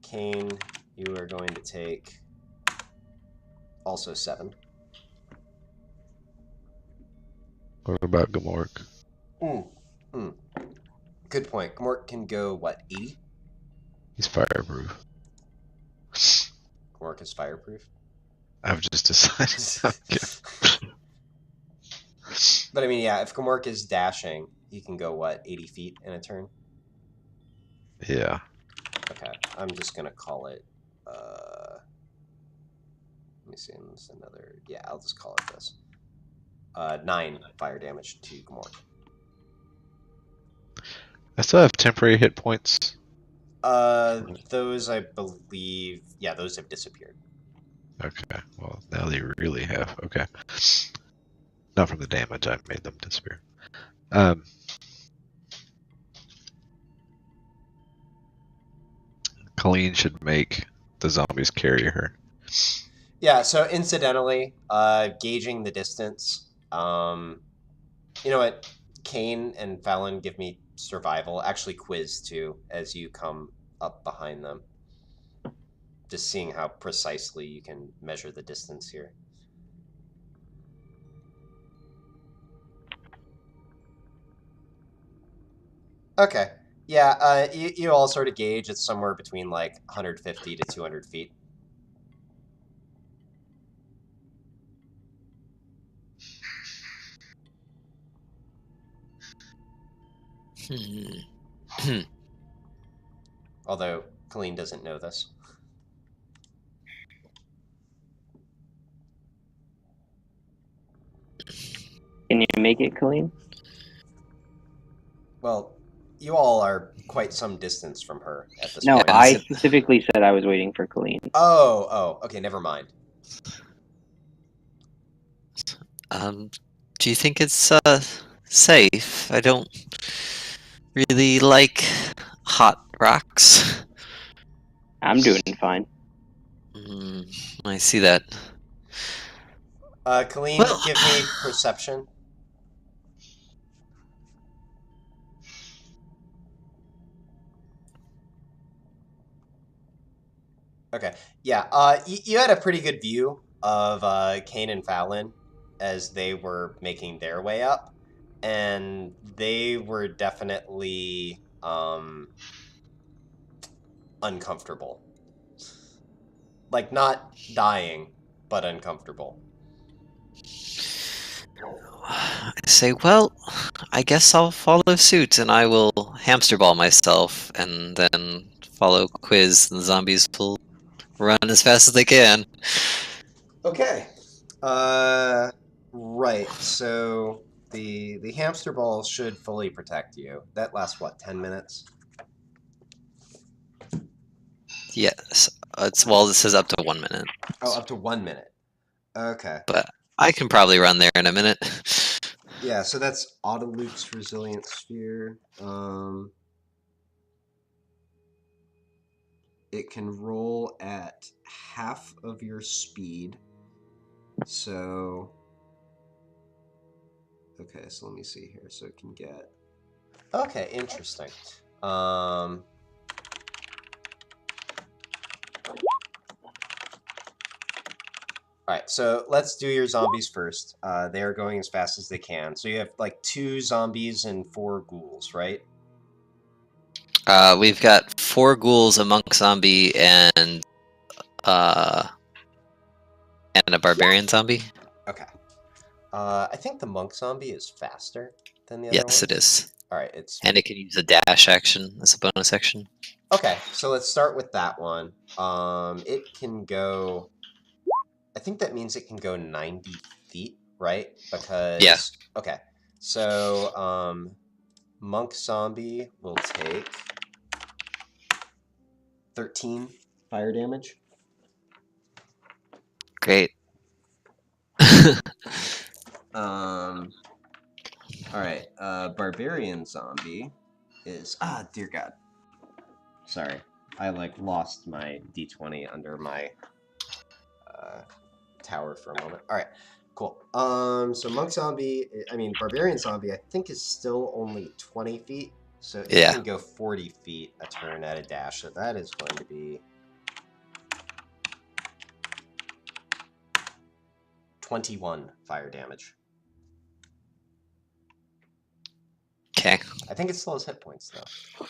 A: Kane, you are going to take also 7.
B: What about Gamork?
A: Good point. Gmort can go, what, 80?
B: He's fireproof.
A: Gmort is fireproof.
B: I've just decided.
A: But I mean, yeah, if Gmork is dashing, he can go, what, 80 feet in a turn?
B: Yeah.
A: Okay, I'm just going to call it, let me see, this another, yeah, I'll just call it this. 9 fire damage to Gmork.
B: I still have temporary hit points.
A: Those, I believe, yeah, those have disappeared.
B: Okay, well, now they really have. Okay. Not from the damage, I made them disappear. Colleen should make the zombies carry her.
A: Yeah, so incidentally, gauging the distance, you know what? Kane and Fallon, give me survival. Actually, quiz too, as you come up behind them. Just seeing how precisely you can measure the distance here. Okay. Yeah, you all sort of gauge it's somewhere between like 150 to 200 feet. Although Colleen doesn't know this.
E: Can you make it, Colleen?
A: Well, you all are quite some distance from her at this
E: No,
A: point.
E: I specifically said I was waiting for Colleen.
A: Oh, okay, never mind.
D: Do you think it's safe? I don't really like hot rocks.
E: I'm doing fine.
D: I see that.
A: Colleen,
D: Well-
A: give me perception. Okay, yeah, you had a pretty good view of Kane and Fallon as they were making their way up, and they were definitely uncomfortable. Like, not dying, but uncomfortable.
D: I say, well, I guess I'll follow suit, and I will hamster ball myself, and then follow Quiz, and the zombies will run as fast as they can.
A: Okay. Right. So the hamster ball should fully protect you. That lasts what, 10 minutes?
D: Yes, well, this says up to 1 minute,
A: Oh, up to 1 minute. Okay.
D: but I can probably run there in a minute.
A: Yeah, so that's Autoluke's Resilient Sphere. It can roll at half of your speed. So, okay, so let me see here. So it can get... Okay, interesting. Alright, so let's do your zombies first. They are going as fast as they can. So you have like 2 zombies and 4 ghouls, right?
D: We've got 4 ghouls, a monk zombie, and a barbarian zombie.
A: Okay. I think the monk zombie is faster than the other
D: Yes,
A: ones.
D: it is.
A: Alright, it's...
D: And it can use a dash action as a bonus action.
A: Okay, so let's start with that one. It can go... I think that means it can go 90 feet, right? Because...
D: Yeah.
A: Okay, so monk zombie will take 13 fire damage.
D: Great.
A: Alright, barbarian zombie is... Ah, dear God. Sorry. I, like, lost my d20 under my tower for a moment. Alright, cool. So monk zombie... I mean, barbarian zombie, I think is still only 20 feet. So it
D: Yeah.
A: can go 40 feet a turn at a dash. So that is going to be... 21 fire damage.
D: Okay.
A: I think it still has hit points, though.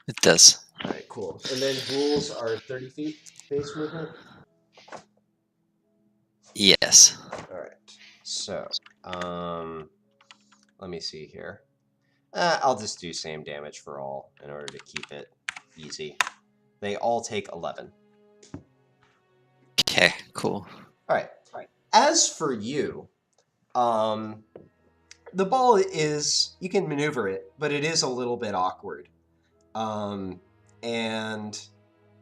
D: It does.
A: Alright, cool. And then ghouls are 30 feet base movement?
D: Yes.
A: Alright, so, let me see here. I'll just do same damage for all in order to keep it easy. They all take 11.
D: Okay, cool.
A: Alright, as for you, the ball is, you can maneuver it, but it is a little bit awkward. And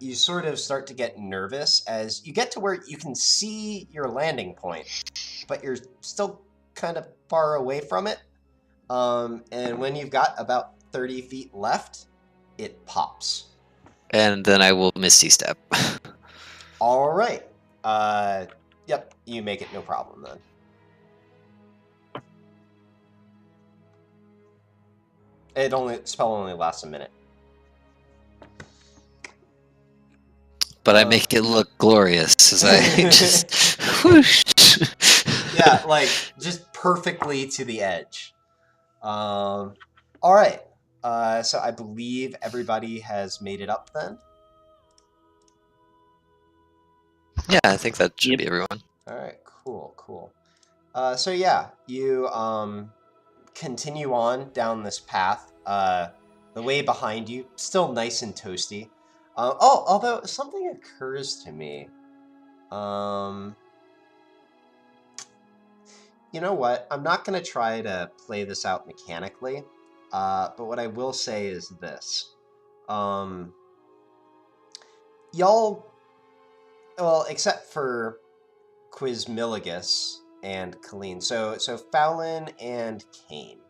A: you sort of start to get nervous as you get to where you can see your landing point, but you're still kind of far away from it. And when you've got about 30 feet left, it pops.
D: And then I will Misty Step.
A: All right. Yep, you make it no problem then. Spell only lasts a minute.
D: But I make it look glorious as I just whoosh.
A: Yeah, like just perfectly to the edge. All right. So I believe everybody has made it up then.
D: Yeah, I think that should
E: Yep.
D: be everyone.
A: All right, cool. So yeah, you continue on down this path. The way behind you, still nice and toasty. Although something occurs to me. You know what? I'm not going to try to play this out mechanically, but what I will say is this. Y'all, well, except for Quizmilligus and Colleen. So Fallon and Kane.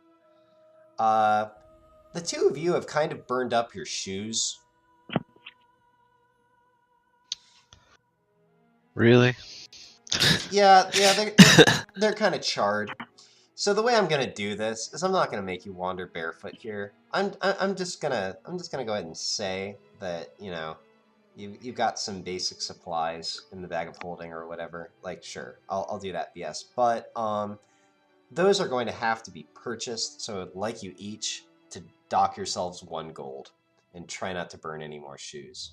A: The two of you have kind of burned up your shoes.
B: Really?
A: Yeah, they're kind of charred. So the way I'm gonna do this is I'm not gonna make you wander barefoot here. I'm just gonna go ahead and say that, you know, you've got some basic supplies in the bag of holding or whatever. Like, sure, I'll do that BS. But those are going to have to be purchased, so I'd like you each to dock yourselves 1 gold and try not to burn any more shoes.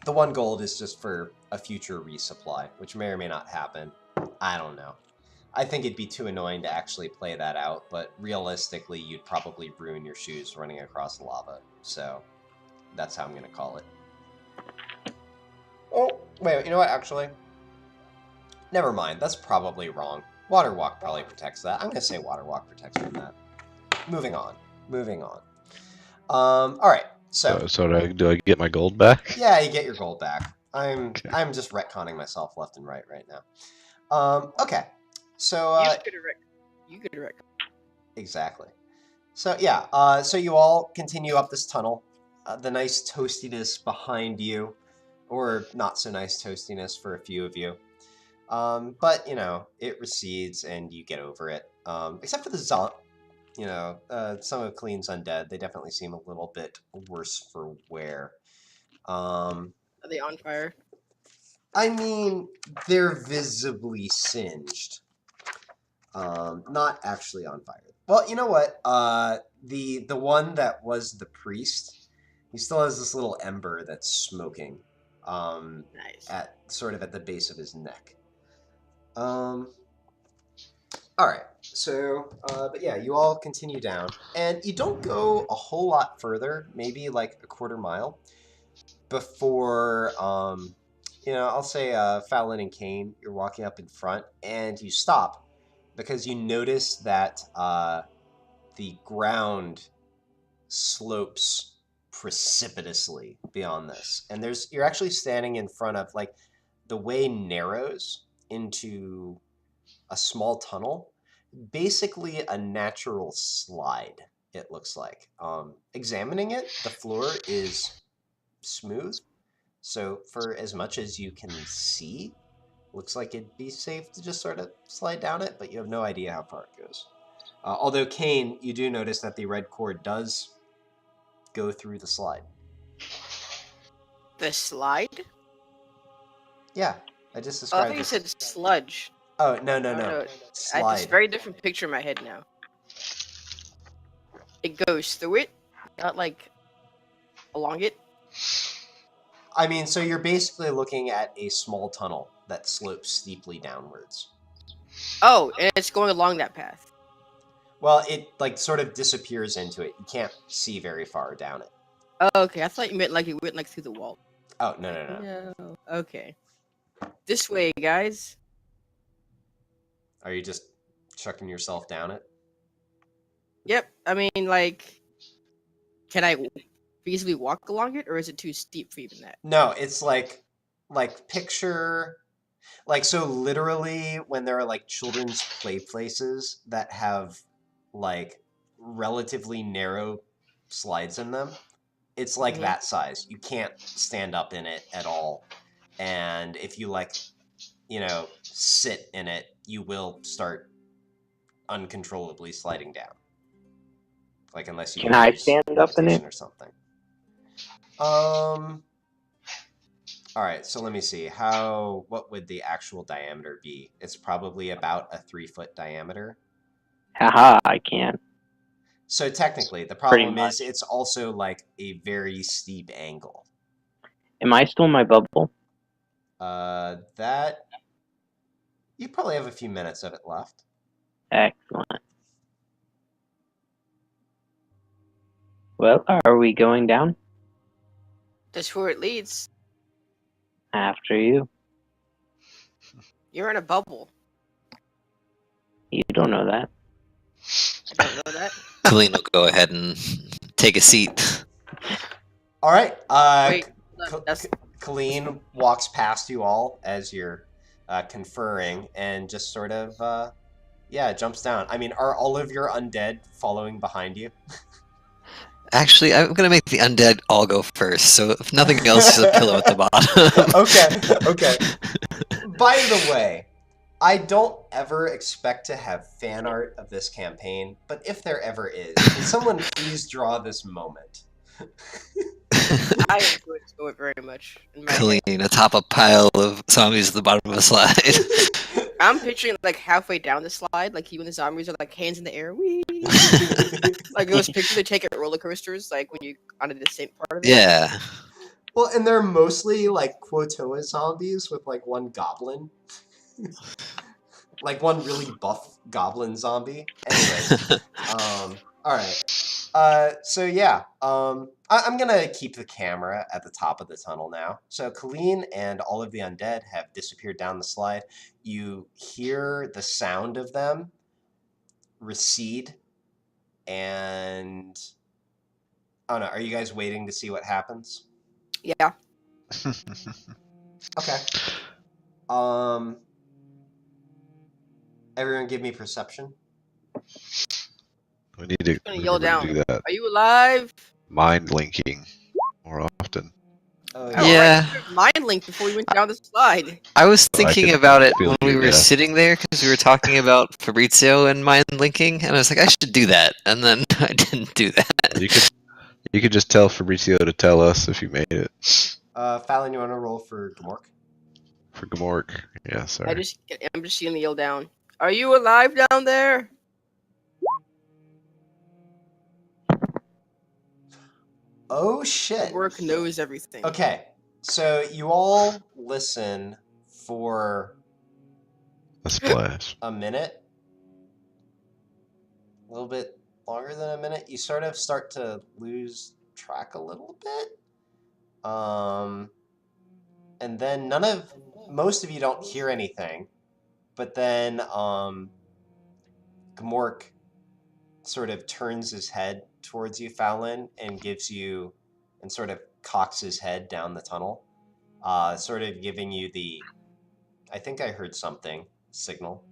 A: The 1 gold is just for a future resupply, which may or may not happen. I don't know. I think it'd be too annoying to actually play that out, but realistically, you'd probably ruin your shoes running across lava. So that's how I'm going to call it. Oh, wait, you know what, actually? Never mind, that's probably wrong. Water Walk probably protects that. I'm going to say Water Walk protects from that. Moving on. Alright, so
B: So do I get my gold back?
A: yeah, you get your gold back. I'm just retconning myself left and right now. Okay. So
C: You could wreck.
A: exactly. So yeah, so you all continue up this tunnel. The nice toastiness behind you, or not so nice toastiness for a few of you. But you know, it recedes and you get over it. Except for the some of Clean's undead, they definitely seem a little bit worse for wear.
C: Are they on fire?
A: I mean, they're visibly singed. Not actually on fire. Well, you know what? The one that was the priest, he still has this little ember that's smoking.
C: Nice.
A: At the base of his neck. All right. So, but yeah, you all continue down, and you don't go a whole lot further, maybe like a quarter mile, before I'll say Fallon and Kane, you're walking up in front, and you stop because you notice that the ground slopes precipitously beyond this, and you're actually standing in front of, like, the way narrows into a small tunnel, basically a natural slide, it looks like. Examining it, the floor is smooth, so for as much as you can see, looks like it'd be safe to just sort of slide down it, but you have no idea how far it goes. Although, Kane, you do notice that the red cord does go through the slide.
C: The slide?
A: Yeah, I just
C: I
A: described
C: thought you
A: it.
C: said sludge.
A: Oh, no.
C: I
A: Slide.
C: have this very different picture in my head now. It goes through it, not like along it.
A: I mean, so you're basically looking at a small tunnel that slopes steeply downwards.
C: Oh, and it's going along that path.
A: Well, it sort of disappears into it. You can't see very far down it.
C: Oh, okay. I thought you meant like it went like through the wall.
A: Oh, no.
C: No. Okay. This way, guys.
A: Are you just chucking yourself down it?
C: Yep. I mean, like, can I feasibly walk along it, or is it too steep for even that?
A: No, it's like picture, so literally when there are like children's play places that have like relatively narrow slides in them, it's like that size. You can't stand up in it at all. And if you sit in it, you will start uncontrollably sliding down. Like, unless you
E: can I stand up in it
A: or something. All right, so let me see. What would the actual diameter be? It's probably about a 3-foot diameter.
E: Haha, I can.
A: So technically, the problem is it's also like a very steep angle.
E: Am I still in my bubble?
A: That you probably have a few minutes of it left.
E: Excellent. Well, are we going down?
C: That's where it leads.
E: After you.
C: You're in a bubble.
E: You don't know that.
C: I don't know that.
D: Colleen will go ahead and take a seat.
A: All right.
C: Wait,
A: Colleen walks past you all as you're conferring and just sort of, jumps down. I mean, are all of your undead following behind you?
D: Actually, I'm going to make the undead all go first, so if nothing else, just a pillow at the bottom.
A: Okay. By the way, I don't ever expect to have fan art of this campaign, but if there ever is, can someone please draw this moment?
C: I enjoyed this moment very much. In my
D: Clean
C: head.
D: atop a pile of zombies at the bottom of a slide.
C: I'm picturing like halfway down the slide, like you and the zombies are like hands in the air, wee. Like those pictures they take at roller coasters, like when you on the descent part of it.
D: Yeah.
A: Well, and they're mostly like Quotoa zombies with like one goblin. Like one really buff goblin zombie. Anyways, all right. So yeah, I'm gonna keep the camera at the top of the tunnel now. So Colleen and all of the undead have disappeared down the slide. You hear the sound of them recede, and I don't know. Are you guys waiting to see what happens?
C: Yeah.
A: Okay. Everyone, give me perception.
B: We need to
C: Gonna yell
B: remember to
C: down.
B: do that.
C: Are you alive?
B: Mind linking more often.
A: Oh
C: Oh,
D: Yeah.
C: right. Mind link before we went down the slide.
D: I was
B: Oh, I
D: thinking
B: can
D: about it
B: feel
D: when we
B: you,
D: were
B: yeah.
D: sitting there because we were talking about Fabrizio and mind linking, and I was like, I should do that, and then I didn't do that.
B: You could just tell Fabrizio to tell us if you made it.
A: Fallon, you want to roll for Gamork?
B: For Gamork. Yeah, sorry.
C: I'm just seeing the yell down. Are you alive down there?
A: Oh shit.
C: Work knows everything.
A: Okay, so you all listen for
B: A splash.
A: a minute, a little bit longer than a minute. You sort of start to lose track a little bit. And then most of you don't hear anything, but then Gamork sort of turns his head towards you, Fallon, and sort of cocks his head down the tunnel, sort of giving you the, I think I heard something, signal.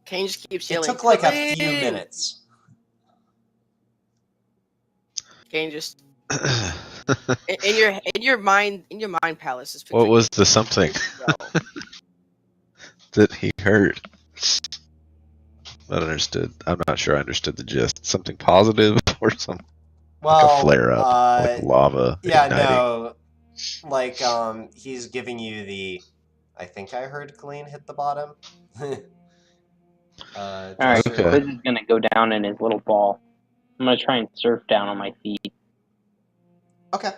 C: Kane just keeps
A: It
C: yelling.
A: took like a few
C: "Clean!"
A: minutes.
C: Kane just in your mind palace is
B: What was the something that he heard? Not understood. I'm not sure I understood the gist. Something positive or something? Like a flare up, like lava
A: Yeah,
B: igniting.
A: no. Like he's giving you the, I think I heard Colleen hit the bottom.
E: Alright,
B: Okay.
E: Quiz is gonna go down in his little ball. I'm gonna try and surf down on my feet.
A: Okay.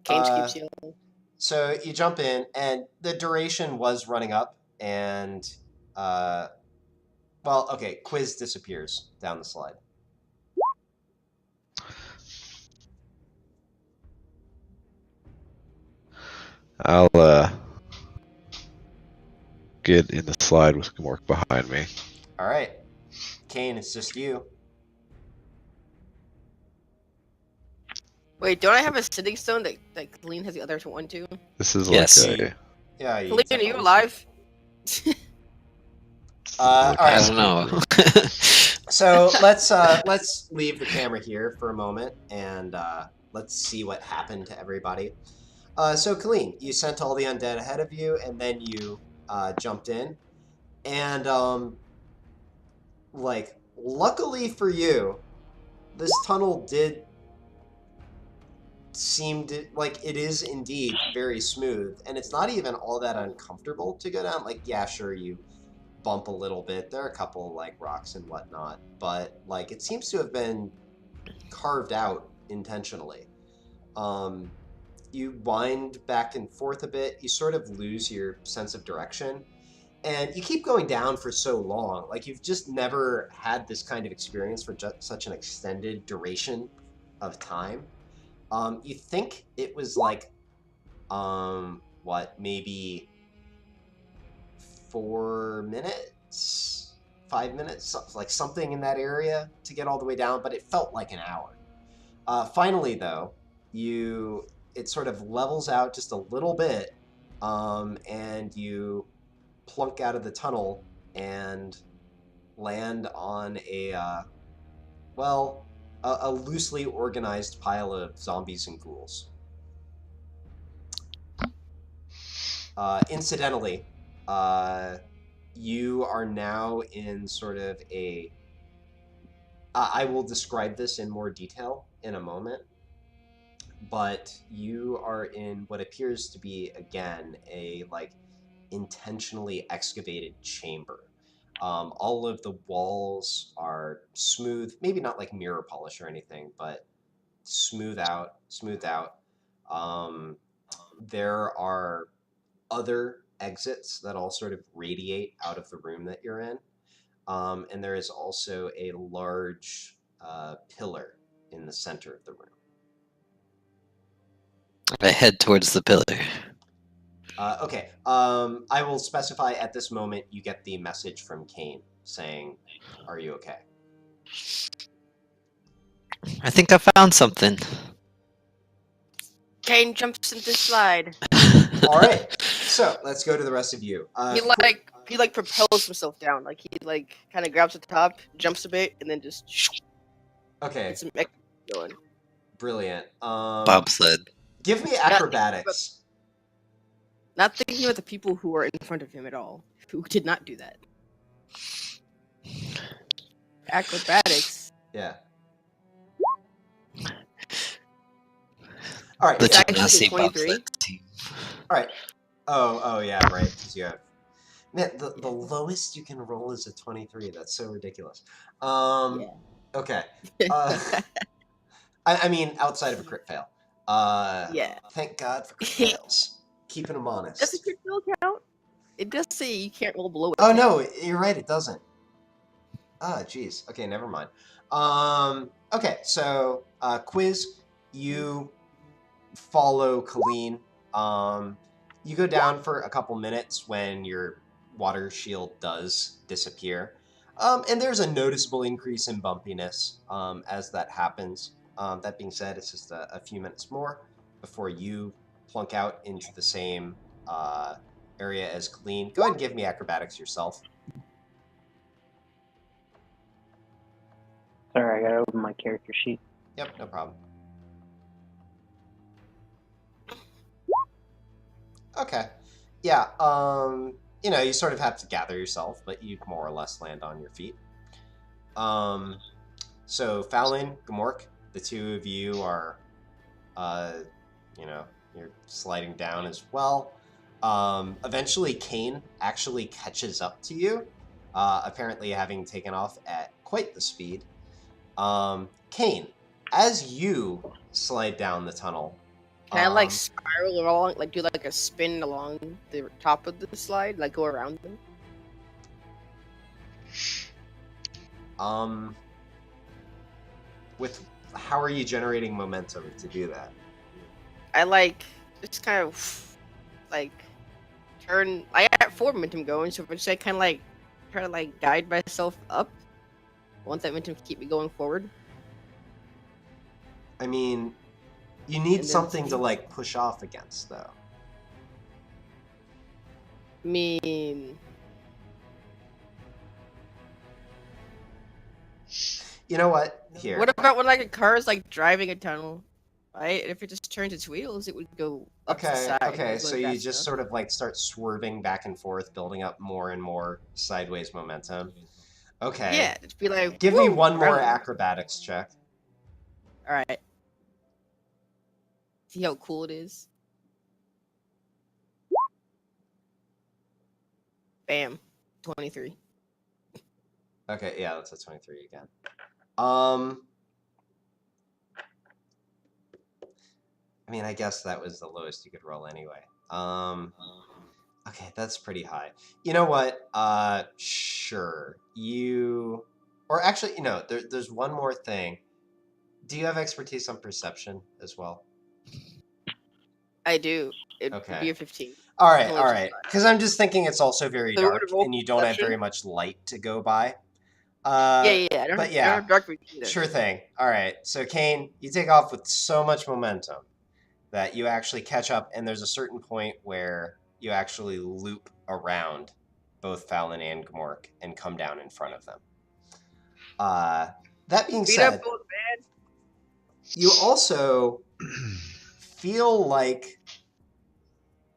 C: Kane just keeps yelling.
A: So you jump in, and the duration was running up, and well, okay, Quiz disappears down the slide.
B: I'll get in the slide with Gamork behind me.
A: All right, Kane, it's just you.
C: Wait, don't I have a sitting stone that Colleen has the other one too?
B: This is
D: Yes.
B: like a
A: Yeah,
C: Colleen, are you alive?
A: All
D: I
A: right.
D: don't know.
A: So let's leave the camera here for a moment, and let's see what happened to everybody. So Colleen, you sent all the undead ahead of you, and then you jumped in, and like luckily for you, this tunnel did seem to, like, it is indeed very smooth, and it's not even all that uncomfortable to go down. Like, yeah, sure, you bump a little bit. There are a couple like rocks and whatnot, but like it seems to have been carved out intentionally. You wind back and forth a bit. You sort of lose your sense of direction, and you keep going down for so long. Like you've just never had this kind of experience for just such an extended duration of time. You think it was like, maybe 4 minutes, 5 minutes, like something in that area to get all the way down, but it felt like an hour. Finally, though, it sort of levels out just a little bit, and you plunk out of the tunnel and land on a loosely organized pile of zombies and ghouls. Incidentally, you are now in sort of I will describe this in more detail in a moment, but you are in what appears to be, again, a intentionally excavated chamber. All of the walls are smooth, maybe not like mirror polish or anything, but smoothed out. There are other exits that all sort of radiate out of the room that you're in. And there is also a large pillar in the center of the room.
D: I head towards the pillar.
A: Okay. I will specify at this moment you get the message from Kane saying, "Are you okay?"
D: I think I found something.
F: Kane jumps into the slide.
A: All right. So let's go to the rest of you.
F: He propels himself down. Like he kind of grabs the top, jumps a bit, and then just
A: Okay.
F: gets some extra going.
A: Brilliant.
D: Bobsled.
A: Give me acrobatics.
F: Not thinking about the people who are in front of him at all, who did not do that. Acrobatics.
A: Yeah. All right.
D: The
F: It's actually
D: Genasi
F: 23.
D: bobsled team.
A: All right. Oh yeah, right. Because you have. Man, the lowest you can roll is a 23. That's so ridiculous.
F: Yeah.
A: Okay. I mean, outside of a crit fail.
F: Yeah.
A: Thank God for crit fails. Keeping them honest.
F: Does the crit fail count? It does say you can't roll below it.
A: Oh no, you're right. It doesn't. Ah, jeez. Okay, never mind. Okay, so quiz. You follow Colleen. You go down for a couple minutes when your water shield does disappear. And there's a noticeable increase in bumpiness as that happens. That being said, it's just a few minutes more before you plunk out into the same area as Colleen. Go ahead and give me acrobatics yourself.
E: Sorry, I gotta open my character sheet.
A: Yep, no problem. Okay. Yeah, you sort of have to gather yourself, but you more or less land on your feet. So Fallon, Gamork, the two of you are, you're sliding down as well. Eventually, Kane actually catches up to you, apparently having taken off at quite the speed. Kane, as you slide down the tunnel,
F: Can I spiral along, do a spin along the top of the slide, go around them?
A: How are you generating momentum to do that?
F: I just kind of turn. I got 4 momentum going, so if I just kind of try to guide myself up, I want that momentum to keep me going forward.
A: I mean, you need
F: And then
A: something to push off against, though.
F: I mean,
A: you know what? Here.
F: What about when a car is driving a tunnel, right? And if it just turns its wheels, it would go up the side.
A: Okay. So you just sort of start swerving back and forth, building up more and more sideways momentum. Okay.
F: Yeah, just be like.
A: Give me one more acrobatics check.
F: All right. See how cool it is. Bam, 23.
A: Okay, yeah, that's a 23 again. I mean, I guess that was the lowest you could roll anyway. Okay, that's pretty high. You know what? Sure. Or actually, there's one more thing. Do you have expertise on perception as well?
F: I do. It'd
A: Okay.
F: be a 15.
A: All right. Because I'm just thinking it's also very
F: So
A: dark,
F: roll
A: and you don't have
F: perception?
A: very much light to go by.
F: Yeah. I don't have dark vision either.
A: Sure thing. All right. So, Kane, you take off with so much momentum that you actually catch up, and there's a certain point where you actually loop around both Fallon and Gamork and come down in front of them. That being said, you also feel like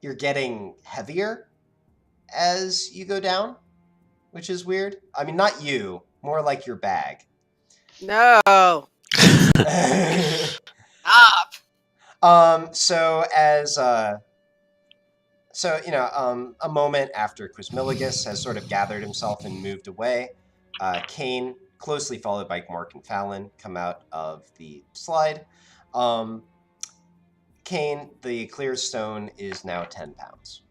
A: you're getting heavier as you go down, which is weird. I mean, not you, more like your bag.
F: No. Stop.
A: So as a moment after Quizmiligus has sort of gathered himself and moved away, Kane, closely followed by Mark and Fallon, come out of the slide. Kane, the clear stone is now 10 pounds.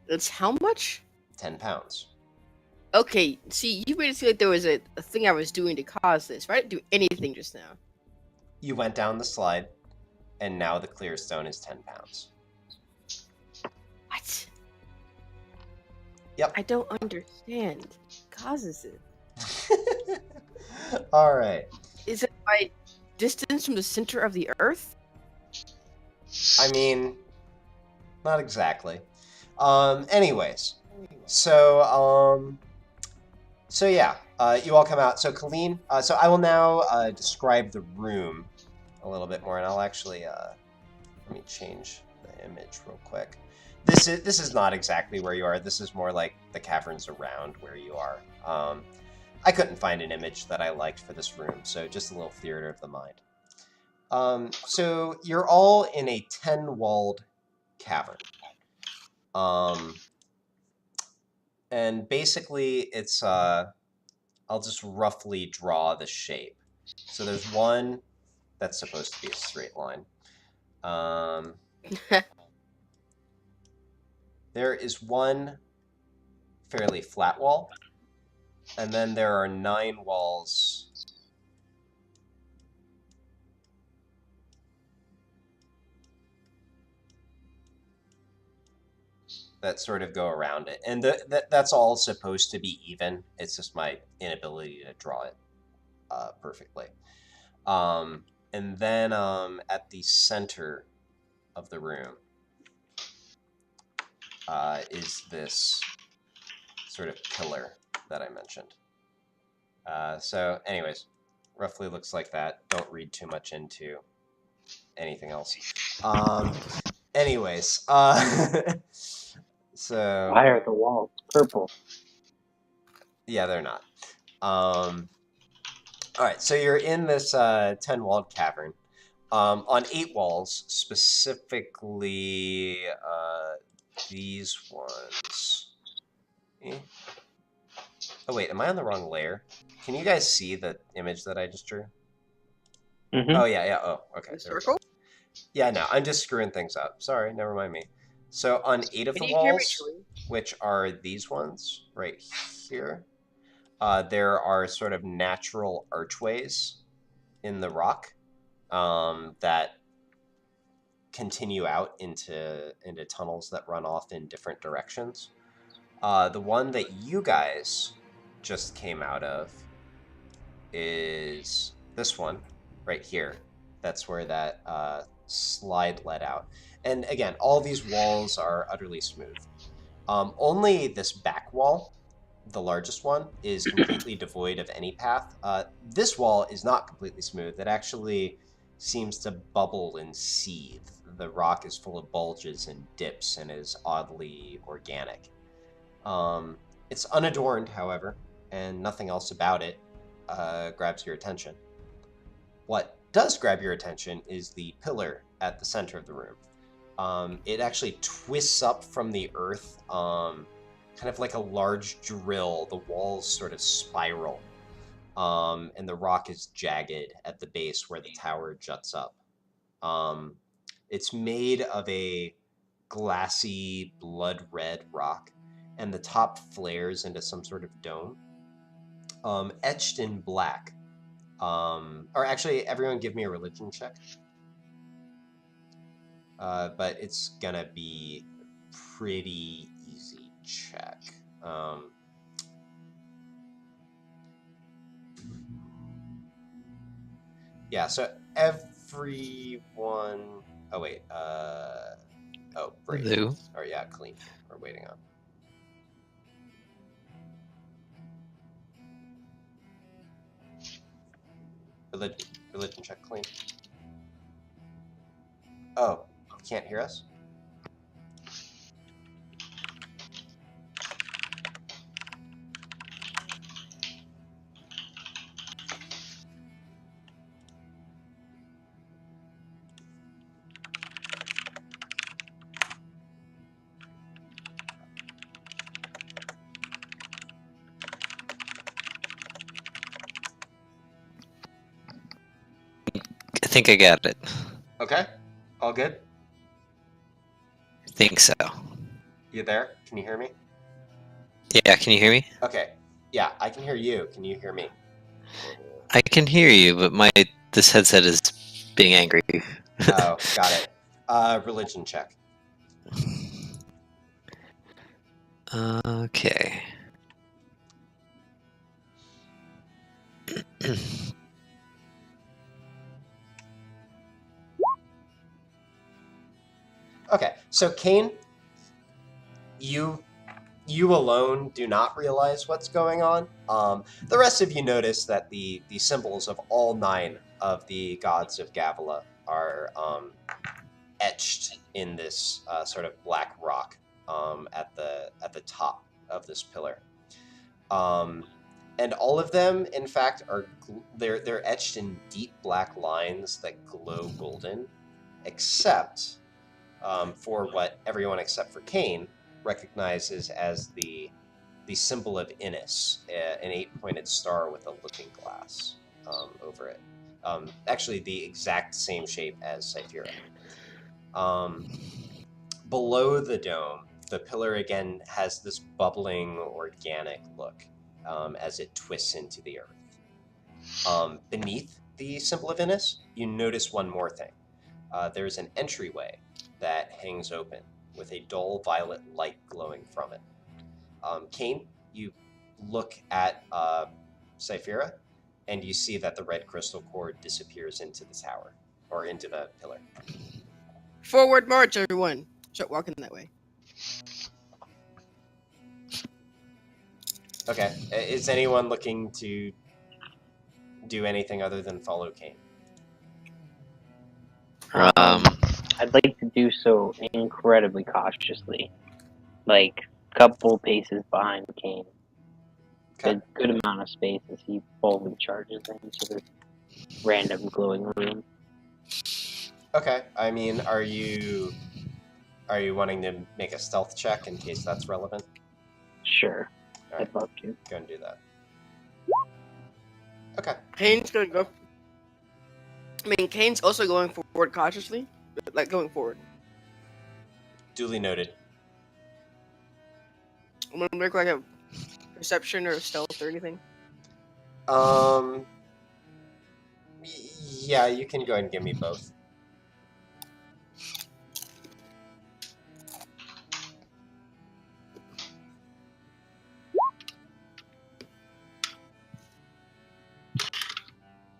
F: That's how much?
A: 10 pounds.
F: Okay, see, you made it seem like there was a thing I was doing to cause this, but I didn't do anything just now.
A: You went down the slide, and now the clear stone is 10 pounds.
F: What?
A: Yep.
F: I don't understand. Causes it.
A: All right.
F: Is it by distance from the center of the Earth?
A: I mean, not exactly. Anyways, so yeah, you all come out. So Colleen, so I will now describe the room a little bit more, and I'll actually let me change the image real quick. This is not exactly where you are. This is more like the caverns around where you are. I couldn't find an image that I liked for this room, so just a little theater of the mind. So you're all in a 10-walled cavern. And basically it's, I'll just roughly draw the shape. So there's one that's supposed to be a straight line. There is one fairly flat wall, and then there are 9 walls that sort of go around it. And that's all supposed to be even. It's just my inability to draw it perfectly. And then at the center of the room is this sort of pillar that I mentioned. So anyways, roughly looks like that. Don't read too much into anything else. Anyways, so
E: Why are the walls purple?
A: yeah, they're not. All right, so you're in this 10-walled cavern. On 8 walls, specifically these ones. Oh wait, am I on the wrong layer? Can you guys see the image that I just drew?
E: Mm-hmm.
A: Oh yeah. Oh, okay.
F: The
A: There we go.
F: circle?
A: Yeah, no, I'm just screwing things up. Sorry, never mind me. So on 8 of
F: Can
A: the
F: you hear me,
A: walls,
F: Julie?
A: which are these ones right here, there are sort of natural archways in the rock that continue out into tunnels that run off in different directions. The one that you guys just came out of is this one right here. That's where that slide led out. And again, all these walls are utterly smooth. Only this back wall, the largest one, is completely devoid of any path. This wall is not completely smooth. It actually seems to bubble and seethe. The rock is full of bulges and dips and is oddly organic. It's unadorned, however, and nothing else about it grabs your attention. What does grab your attention is the pillar at the center of the room. It actually twists up from the earth, kind of like a large drill. The walls sort of spiral, and the rock is jagged at the base where the tower juts up. It's made of a glassy, blood red rock, and the top flares into some sort of dome. Etched in black. Or actually, everyone give me a religion check. But it's gonna be pretty easy check. Yeah, so everyone... Oh, wait. Oh, Brave.
D: Hello.
A: Or yeah, Clean. We're waiting on. Religion check, Clean. Oh, you can't hear us?
D: think I got it.
A: Okay. All good?
D: I think so.
A: You there? Can you hear me?
D: Yeah, can you hear me?
A: Okay. Yeah, I can hear you. Can you hear me?
D: I can hear you, but this headset is being angry.
A: Oh, got it. Religion check.
D: Okay.
A: Okay, so Kane, you alone do not realize what's going on. The rest of you notice that the symbols of all 9 of the gods of Gavila are etched in this sort of black rock at the top of this pillar. And all of them, in fact, they're etched in deep black lines that glow golden, except for what everyone except for Kane recognizes as the symbol of Innis, an 8-pointed star with a looking glass over it. Actually, the exact same shape as Cyphera. Below the dome, the pillar again has this bubbling, organic look as it twists into the earth. Beneath the symbol of Innis, you notice one more thing. There's an entryway that hangs open with a dull violet light glowing from it. Kane, you look at Cyphera, and you see that the red crystal cord disappears into the tower, or into the pillar.
F: Forward march, everyone. Start walking that way.
A: Okay, is anyone looking to do anything other than follow Kane?
E: I'd like to do so incredibly cautiously, like a couple paces behind Kane.
A: Okay.
E: A good amount of space as he boldly charges into this random glowing room.
A: Okay, I mean, are you wanting to make a stealth check in case that's relevant?
E: Sure,
A: All right,
E: I'd love to.
A: go and do that. Okay.
F: Kane's gonna go. I mean, Kane's also going forward cautiously, like going forward.
A: Duly noted.
F: I'm gonna make like a perception or a stealth or anything.
A: Yeah, you can go ahead and give me both.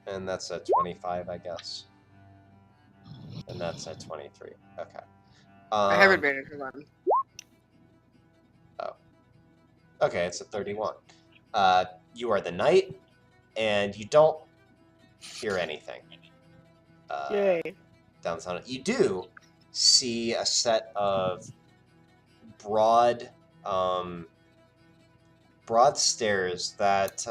A: And that's a 25, I guess. And that's a 23. Okay.
F: I have advantage for one.
A: Oh. Okay, it's a 31. You are the knight, and you don't hear anything.
F: Yay.
A: Down the tunnel. You do see a set of broad stairs that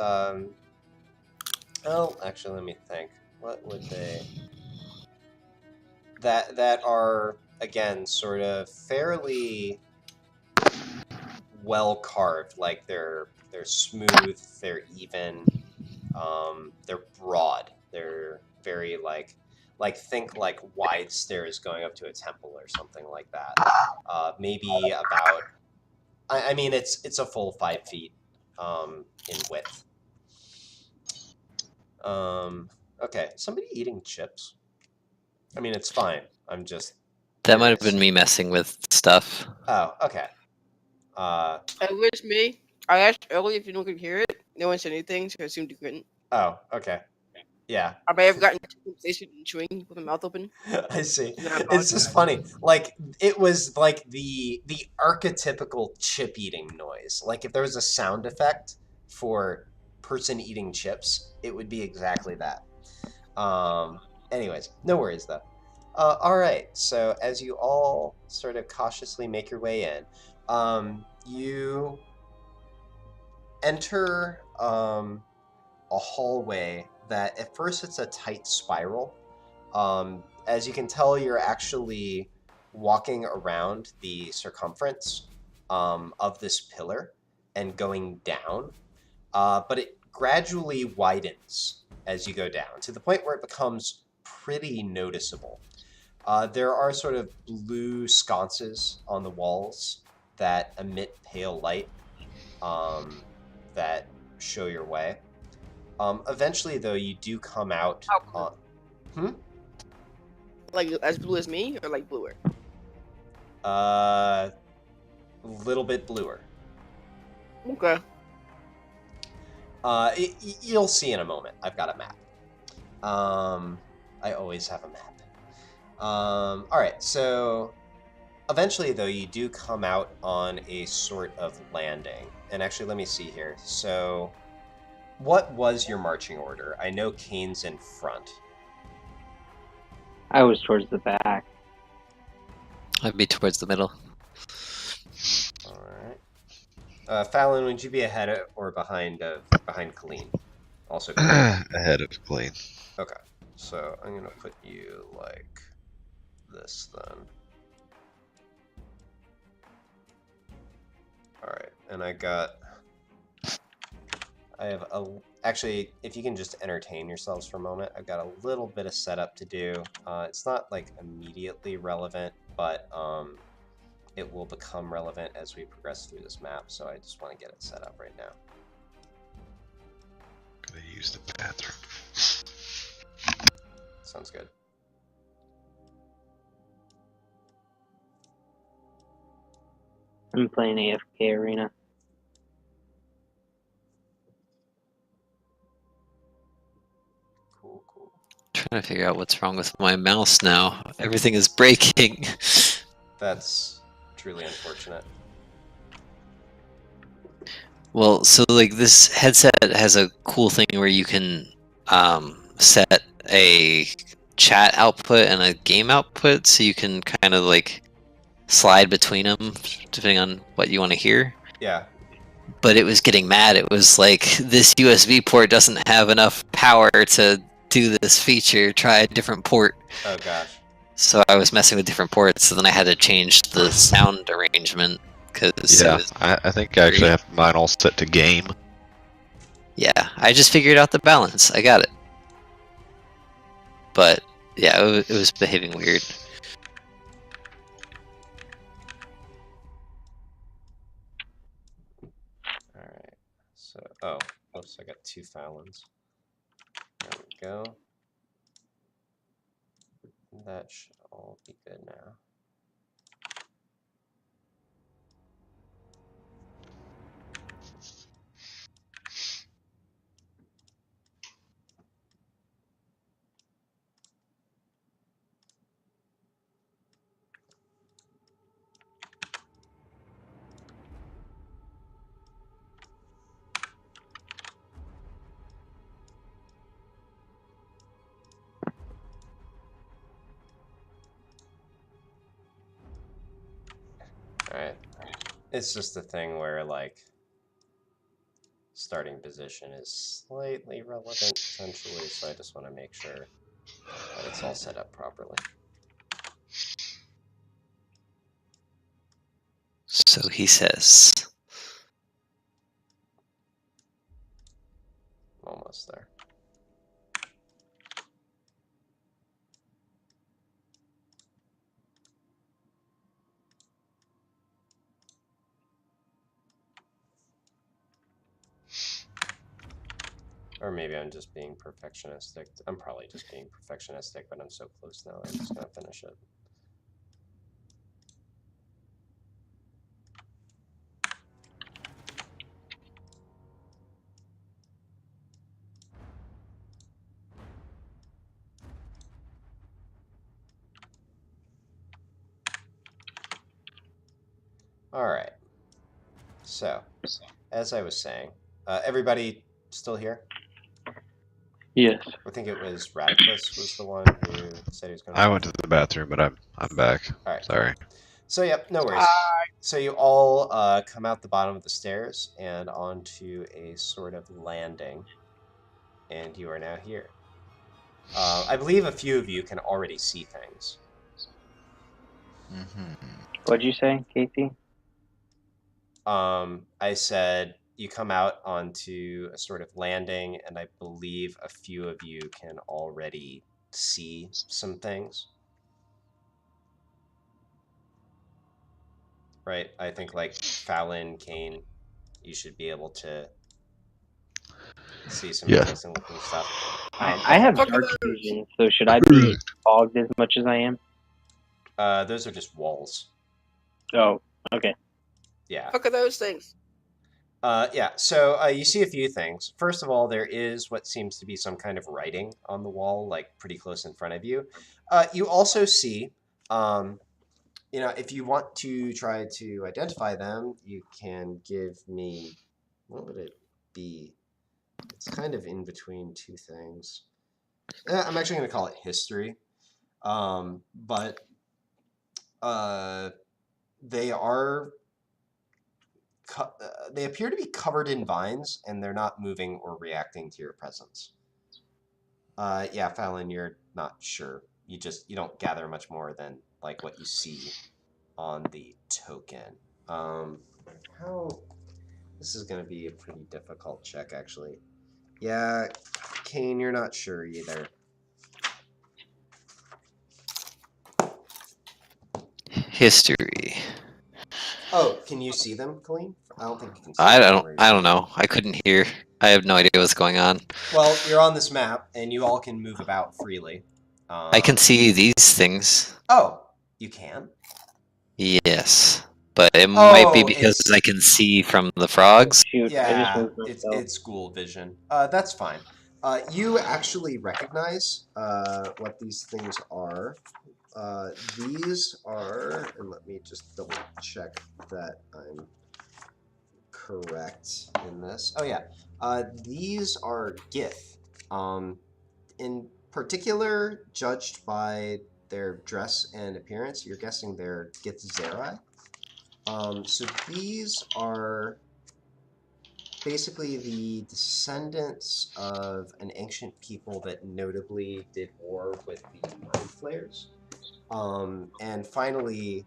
A: actually, let me think. What would they... That are, again, sort of fairly well carved. Like they're smooth, they're even, they're broad. They're very like think like wide stairs going up to a temple or something like that. Maybe about, I mean, it's a full 5 feet in width. Okay, somebody eating chips? I mean, it's fine. I'm just...
D: That might have been me messing with stuff.
A: Oh, okay.
F: It was me. I asked earlier if anyone could hear it. No one said anything, so I assumed you couldn't.
A: Oh, okay. Yeah.
F: I may have gotten sensation and chewing with my mouth open.
A: I see.
F: Then I
A: It's just funny. Like, it was like the archetypical chip eating noise. Like, if there was a sound effect for person eating chips, it would be exactly that. Anyways, no worries though. All right. So as you all sort of cautiously make your way in, you enter a hallway that at first it's a tight spiral. As you can tell, you're actually walking around the circumference of this pillar and going down, but it gradually widens as you go down to the point where it becomes pretty noticeable. There are sort of blue sconces on the walls that emit pale light that show your way. Eventually, though, you do come out.
F: How blue? Like as blue as me, or like bluer?
A: A little bit bluer.
F: Okay.
A: You'll see in a moment. I've got a map. I always have a map. All right, so eventually, though, you do come out on a sort of landing. And actually, let me see here. So, what was your marching order? I know Kane's in front.
E: I was towards the back.
D: I'd be towards the middle.
A: All right. Fallon, would you be ahead or behind Colleen? Also,
B: Ahead of Clean.
A: okay. So I'm gonna put you like this then. All right, and I have actually, if you can just entertain yourselves for a moment, I've got a little bit of setup to do. It's not like immediately relevant, but it will become relevant as we progress through this map. So I just want to get it set up right now.
B: Gonna use the bathroom.
A: Sounds good.
E: I'm playing AFK Arena.
A: Cool.
D: Trying to figure out what's wrong with my mouse now. Everything is breaking.
A: That's truly unfortunate.
D: Well, so like this headset has a cool thing where you can set a chat output and a game output, so you can kind of like slide between them depending on what you want to hear.
A: Yeah.
D: But it was getting mad. It was like, this USB port doesn't have enough power to do this feature. Try a different port.
A: Oh gosh.
D: So I was messing with different ports, so then I had to change the sound arrangement. Cause
B: Yeah, I think I actually have mine all set to game.
D: Yeah, I just figured out the balance. I got it. But yeah, it was behaving weird.
A: All right. So, oops, I got 2 Fallons. There we go. That should all be good now. Alright. It's just a thing where, like, starting position is slightly relevant, potentially, so I just want to make sure that it's all set up properly.
D: So he says.
A: Almost there. Or maybe I'm just being perfectionistic. I'm probably just being perfectionistic, but I'm so close now, I'm just going to finish it. All right. So, as I was saying, everybody still here?
E: Yes.
A: I think it was Radiclus was the one who said he was going to.
B: I went to the bathroom, but I'm back.
A: All right.
B: Sorry.
A: So, yep, no worries. So you all come out the bottom of the stairs and onto a sort of landing, and you are now here. I believe a few of you can already see things.
E: What'd you say, Casey?
A: I said you come out onto a sort of landing, and I believe a few of you can already see some things. Right? I think like Fallon, Kane, you should be able to see some
B: Yeah.
A: interesting looking stuff.
E: I have
F: Fuck
E: dark
F: those.
E: vision, so should I be fogged as much as I am?
A: Those are just walls.
E: Oh, okay.
A: Yeah.
F: Fuck are those things?
A: Yeah, so you see a few things. First of all, there is what seems to be some kind of writing on the wall, like pretty close in front of you. You also see, if you want to try to identify them, you can give me, what would it be? It's kind of in between two things. I'm actually going to call it history. But they are they appear to be covered in vines, and they're not moving or reacting to your presence. Yeah, Fallon, you're not sure. You don't gather much more than like what you see on the token. How this is going to be a pretty difficult check, actually. Yeah, Kane, you're not sure either.
D: History.
A: Oh, can you see them, Colleen? I don't think you can see them from where you're
D: I don't
A: standing.
D: know. I couldn't hear. I have no idea what's going on.
A: Well, you're on this map, and you all can move about freely.
D: I can see these things.
A: Oh, you can?
D: Yes. But it might be
A: Oh,
D: because I can see from the frogs.
E: Shoot, I just
A: yeah,
E: moved myself.
A: it's ghoul vision. That's fine. You actually recognize what these things are. These are, and let me just double check that I'm correct in this. Oh yeah, these are Gith. In particular, judged by their dress and appearance, you're guessing they're Githzerai. So these are basically the descendants of an ancient people that notably did war with the Mind Flayers. And finally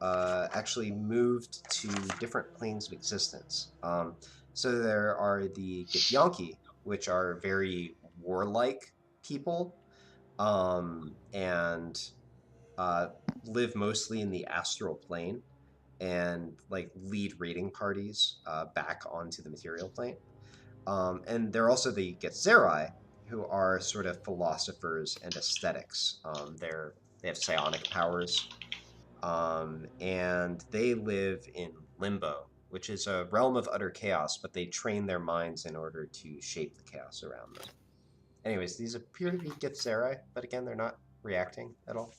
A: actually moved to different planes of existence. So there are the Githyanki, which are very warlike people, and live mostly in the astral plane and like lead raiding parties back onto the material plane. And they're also the Getzerai, who are sort of philosophers and aesthetics. They have psionic powers, and they live in limbo, which is a realm of utter chaos, but they train their minds in order to shape the chaos around them. Anyways, these appear to be Getzerai, but again, they're not reacting at all.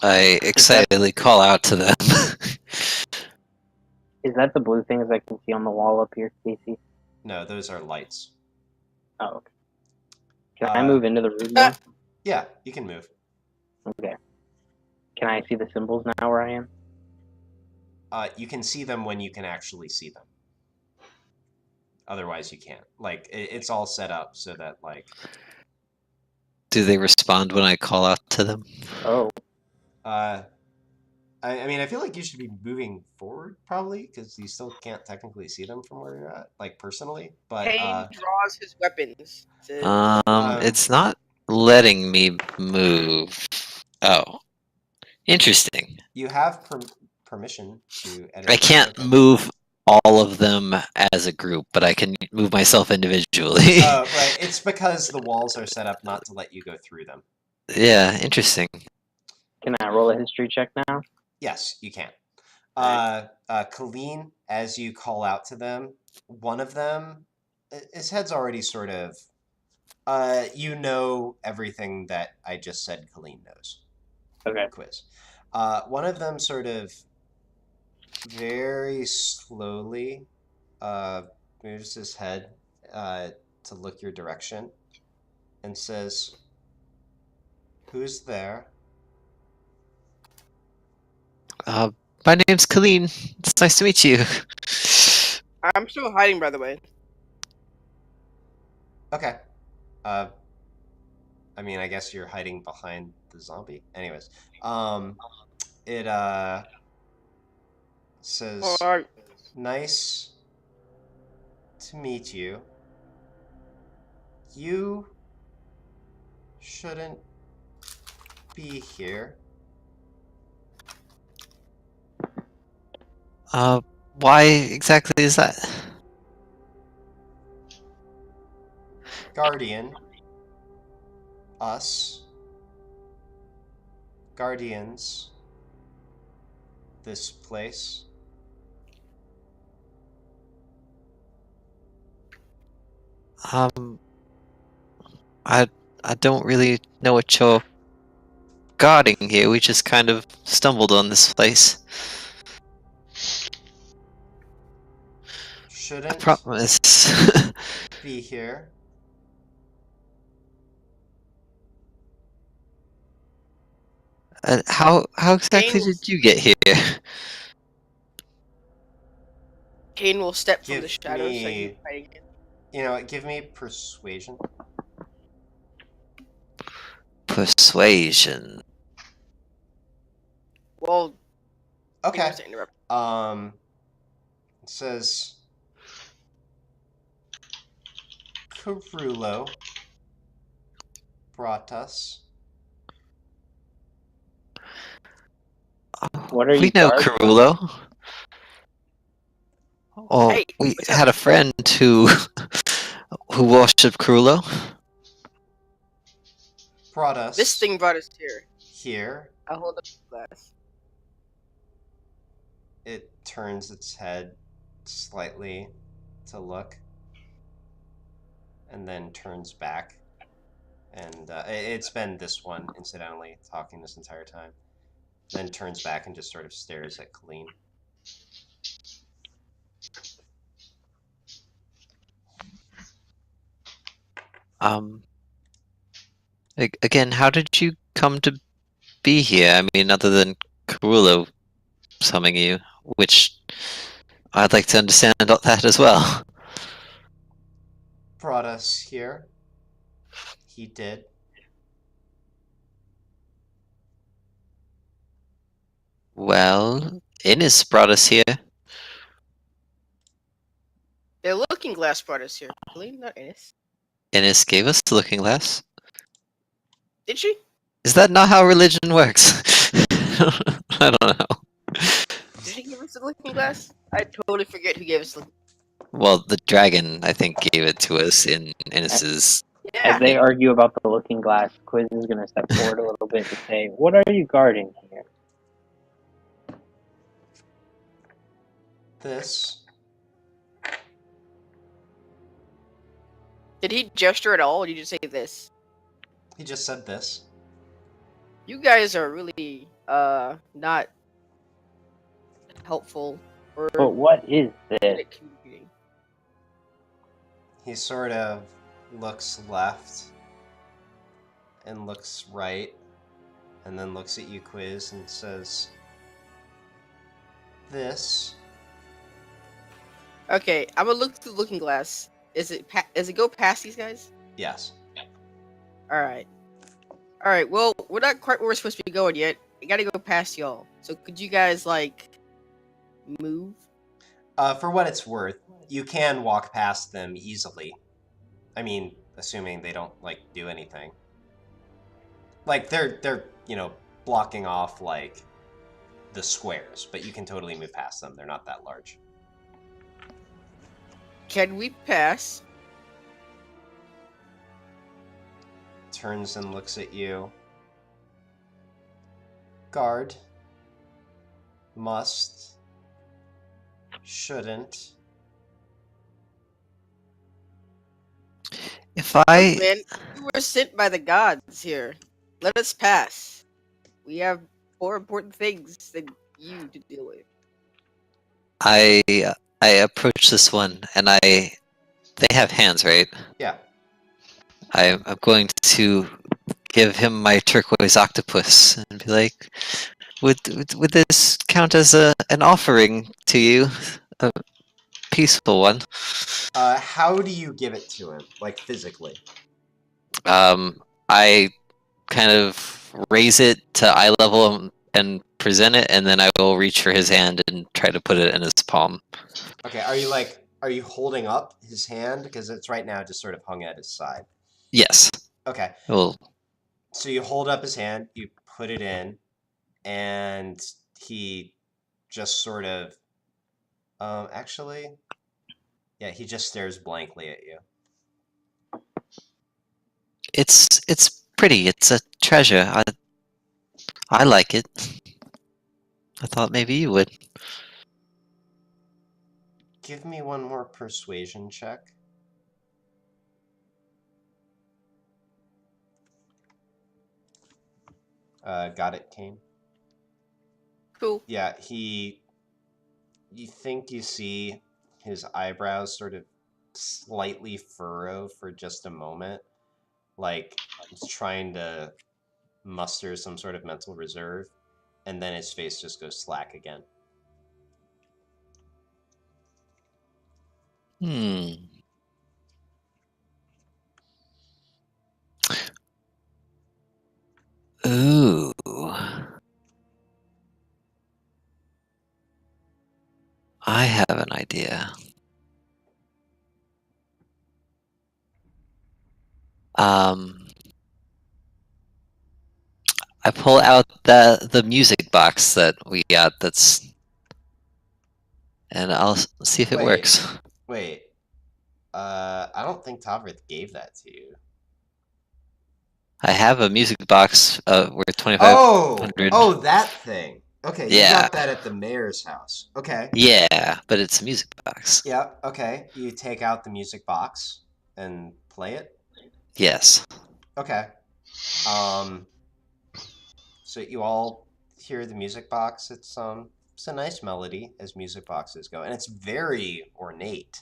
D: I excitedly call out to them.
E: Is that the blue things I can see on the wall up here, Casey?
A: No, those are lights.
E: Oh, okay. Can I move into the room now?
A: Yeah, you can move.
E: Okay. Can I see the symbols now where I am?
A: You can see them when you can actually see them. Otherwise, you can't. Like, it's all set up so that, like...
D: Do they respond when I call out to them?
E: Oh.
A: I mean, I feel like you should be moving forward, probably, because you still can't technically see them from where you're at, like, personally. But,
F: Kane draws his weapons.
D: It's not letting me move. Oh. Interesting.
A: You have permission to edit.
D: I can't move all of them as a group, but I can move myself individually.
A: Right. It's because the walls are set up not to let you go through them.
D: Yeah, interesting.
E: Can I roll a history check now?
A: Yes, you can. Colleen, as you call out to them, one of them, his head's already sort of, you know everything that I just said Colleen knows.
E: Okay.
A: Quiz. One of them sort of very slowly moves his head to look your direction and says, "Who's there?"
D: My name's Colleen. It's nice to meet you.
F: I'm still hiding, by the way.
A: Okay. I mean, I guess you're hiding behind the zombie. Anyways, it says, "Nice to meet you. You shouldn't be here.
D: Why exactly is that?
A: Guardian. Us. Guardians. This place.
D: I don't really know what you're guarding here. We just kind of stumbled on this place. I
A: Shouldn't
D: promise.
A: be here.
D: How exactly
F: Kane will,
D: did you get here?
F: Kane will step from
A: Give
F: the shadows so he
A: me,
F: can fight again.
A: you know, give me persuasion.
D: Persuasion.
F: Well,
A: Okay.
F: to interrupt.
A: It says Carulo brought us.
E: What are
D: We
E: you
D: know
E: guarding?
D: Carulo. Oh,
F: Hey,
D: we
F: what's up?
D: had a friend who worshipped Carulo.
A: Brought us.
F: This thing brought us here.
A: Here.
F: I'll hold up the glass.
A: It turns its head slightly to look, and then turns back. And it's been this one, incidentally, talking this entire time. Then turns back and just sort of stares at Colleen.
D: Again, how did you come to be here? I mean, other than Carulo summoning you, which I'd like to understand that as well.
A: Brought us here. He did.
D: Well, Innis brought us here.
F: The looking glass brought us here. Colleen, not Ennis.
D: Innis gave us the looking glass.
F: Did she?
D: Is that not how religion works? I don't know.
F: Did she give us the looking glass? I totally forget who gave us the.
D: Well, the dragon, I think, gave it to us in Innis's.
F: Yeah.
E: As they argue about the looking glass, Quiz is going to step forward a little bit and say, "What are you guarding here?"
A: This.
F: Did he gesture at all, or did you just say this?
A: He just said this.
F: You guys are really not helpful or
E: But what is
F: good
E: this?
F: at communicating.
A: He sort of looks left and looks right, and then looks at you, Quiz, and says, "This."
F: Okay, I'm gonna look through the looking glass. Does it go past these guys?
A: Yes.
F: All right. Well, we're not quite where we're supposed to be going yet. I gotta go past y'all. So could you guys like move?
A: For what it's worth, you can walk past them easily. I mean, assuming they don't like do anything. Like they're blocking off like the squares, but you can totally move past them. They're not that large.
F: Can we pass?
A: Turns and looks at you. Guard. Must. Shouldn't.
D: If
F: Look,
D: I.
F: man, we were sent by the gods here. Let us pass. We have more important things than you to deal with.
D: I approach this one, and they have hands, right?
A: Yeah.
D: I'm going to give him my turquoise octopus and be like, would this count as an offering to you? A peaceful one.
A: How do you give it to him? Like physically?
D: I kind of raise it to eye level and present it, and then I will reach for his hand and try to put it in his palm.
A: Okay, are you holding up his hand? Because it's right now just sort of hung at his side.
D: Yes.
A: Okay.
D: Well,
A: So you hold up his hand, you put it in, and he just sort of, actually, yeah, he just stares blankly at you.
D: It's pretty. It's a treasure. I like it. I thought maybe you would.
A: Give me one more persuasion check. Got it, Kane?
F: Cool.
A: Yeah, you think you see his eyebrows sort of slightly furrow for just a moment, like he's trying to muster some sort of mental reserve, and then his face just goes slack again.
D: Hmm. Ooh. I have an idea. I pull out the music box that we got. And I'll see if it
A: Wait.
D: works.
A: Wait, I don't think Tavrith gave that to you.
D: I have a music box worth
A: Oh,
D: 2,500.
A: that thing. Okay, you
D: Yeah,
A: got that at the mayor's house. Okay.
D: yeah, but it's a music box.
A: Yeah, okay. You take out the music box and play it.
D: Yes.
A: Okay. Um, so you all hear the music box. It's a nice melody as music boxes go, and it's very ornate.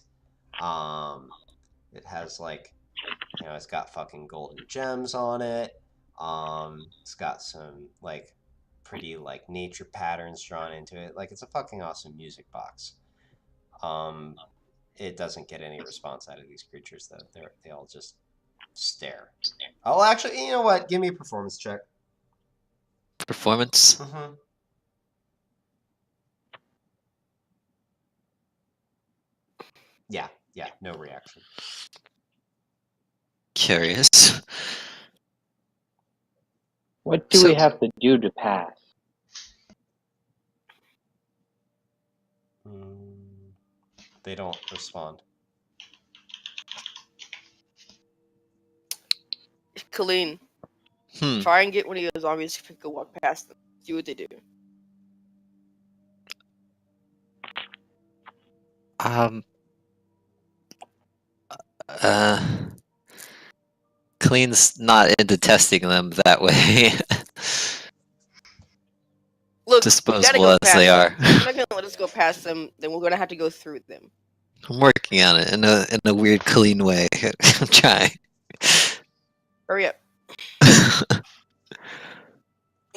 A: Um, it has like, it's got fucking golden gems on it. It's got some like pretty like nature patterns drawn into it. Like it's a fucking awesome music box. Um, it doesn't get any response out of these creatures though. They all just stare. Oh, actually, you know what? Give me a performance check.
D: Performance.
A: Mm-hmm. Yeah, no reaction.
D: Curious.
E: What do
D: So-
E: we have to do to pass?
A: They don't respond.
F: Colleen,
D: Hmm.
F: try and get one of your zombies to go walk past them. See what they do.
D: Um. Clean's not into testing them that way.
F: Look, we gotta
D: Disposable
F: go
D: as
F: past
D: they
F: them.
D: are.
F: If you're not gonna let us go past them, then we're gonna have to go through them.
D: I'm working on it in a weird, clean way. I'm trying.
F: Hurry up. I'm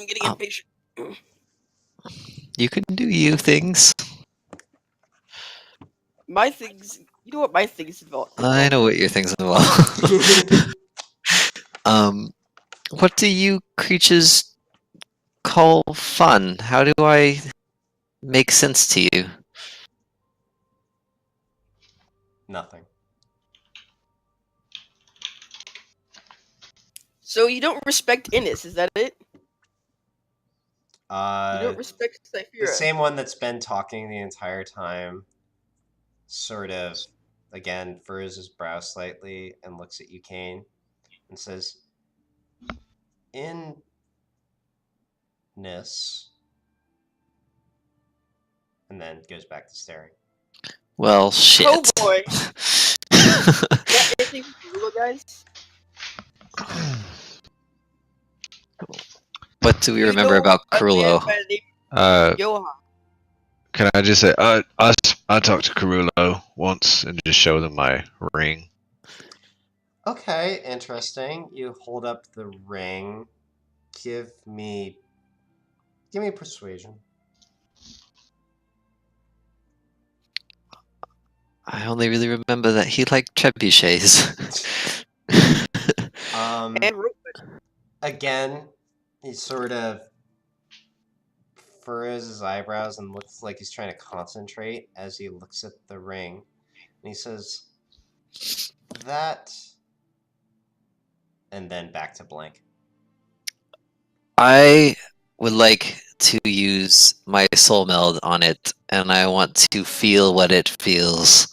F: getting
D: Um,
F: impatient.
D: You can do you things.
F: My things. You know what my things involve?
D: I know what your things involve. What do you creatures call fun? How do I make sense to you?
A: Nothing.
F: So you don't respect Innis, is that it? You don't respect
A: The
F: Cyphera.
A: same one that's been talking the entire time, sort of, again, furrows his brow slightly and looks at you, Kane, and says, "In-ness," and then goes back to staring.
D: Well, shit.
F: Oh boy. Got anything for you guys?
D: What do we
F: You
D: remember
F: know
D: about
F: a man
D: Crulo?
F: by the name of Johan.
B: Can I just say, I talked to Carulo once and just show them my ring.
A: Okay, interesting. You hold up the ring. Give me persuasion.
D: I only really remember that he liked trebuchets.
F: And Rupert.
A: Again, he sort of furrows his eyebrows and looks like he's trying to concentrate as he looks at the ring. And he says, "That," and then back to blank.
D: I would like to use my soul meld on it, and I want to feel what it feels.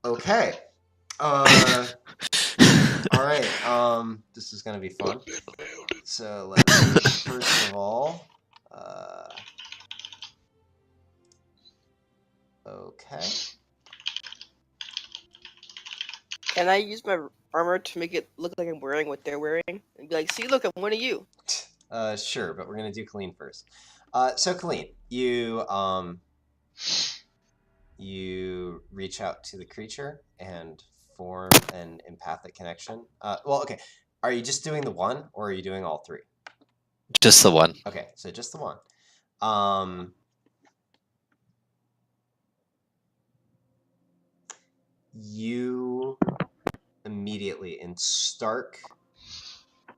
A: Okay. All right. This is gonna be fun. So let me first of all. Okay.
F: Can I use my armor to make it look like I'm wearing what they're wearing? And be like, see, look, I'm one of you.
A: Sure, but we're gonna do Colleen first. So Colleen, you reach out to the creature and form an empathic connection. Well, okay. Are you just doing the one, or are you doing all three?
D: Just the one.
A: Okay, so just the one. You immediately, in stark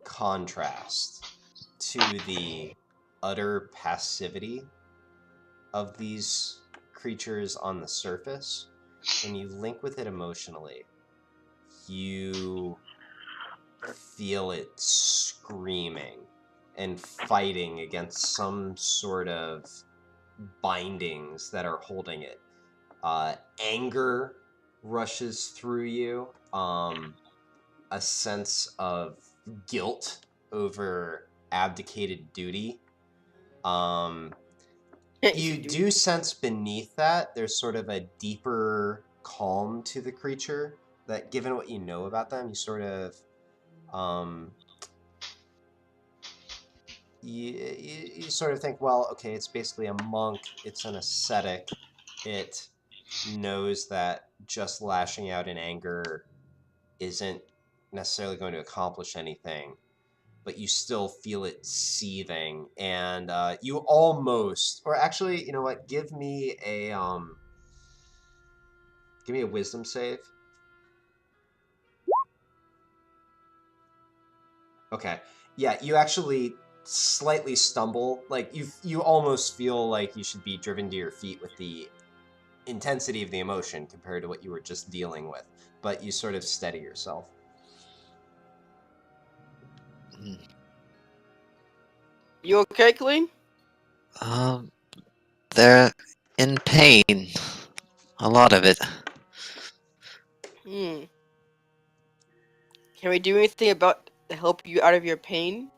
A: contrast to the utter passivity of these creatures on the surface, when you link with it emotionally, you feel it screaming and fighting against some sort of bindings that are holding it. Anger rushes through you, a sense of guilt over abdicated duty. You do sense beneath that there's sort of a deeper calm to the creature that, given what you know about them, you sort of you sort of think, well, okay, it's basically a monk, it's an ascetic, it knows that just lashing out in anger isn't necessarily going to accomplish anything, but you still feel it seething, and you almost, or actually, you know what? Give me a wisdom save. Okay, yeah, you actually slightly stumble, like you almost feel like you should be driven to your feet with the intensity of the emotion compared to what you were just dealing with, but you sort of steady yourself.
F: You okay, Colleen?
D: They're in pain. A lot of it.
F: Hmm. Can we do anything about to help you out of your pain?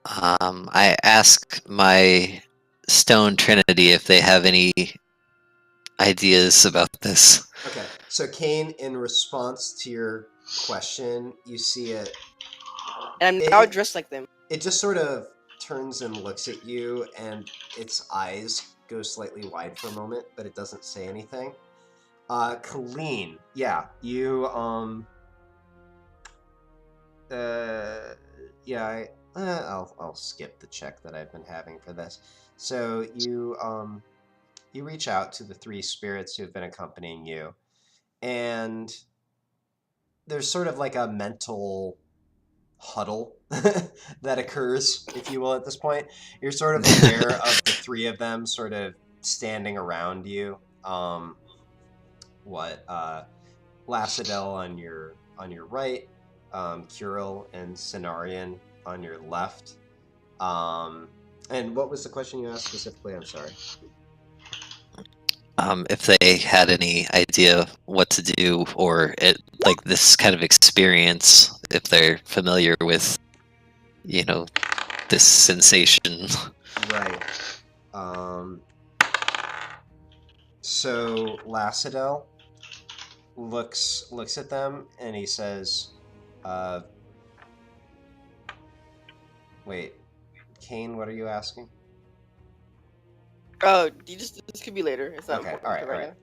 D: I ask my stone trinity if they have any ideas about this.
A: Okay, so Kane, in response to your question, you see it.
F: And I'm now dressed like them.
A: It just sort of turns and looks at you, and its eyes go slightly wide for a moment, but it doesn't say anything. Colleen, yeah, you yeah, I'll skip the check that I've been having for this. So you reach out to the three spirits who have been accompanying you, and there's sort of like a mental huddle that occurs, if you will, at this point. You're sort of aware of the three of them sort of standing around you. Lacidel on your right, Curil and Cenarian on your left. And what was the question you asked specifically? I'm sorry.
D: If they had any idea what to do, or like this kind of experience, if they're familiar with, this sensation.
A: Right. So Lacidel looks at them and he says, wait, Kane, what are you asking?
F: Oh, this could be later. It's not
A: Okay,
F: important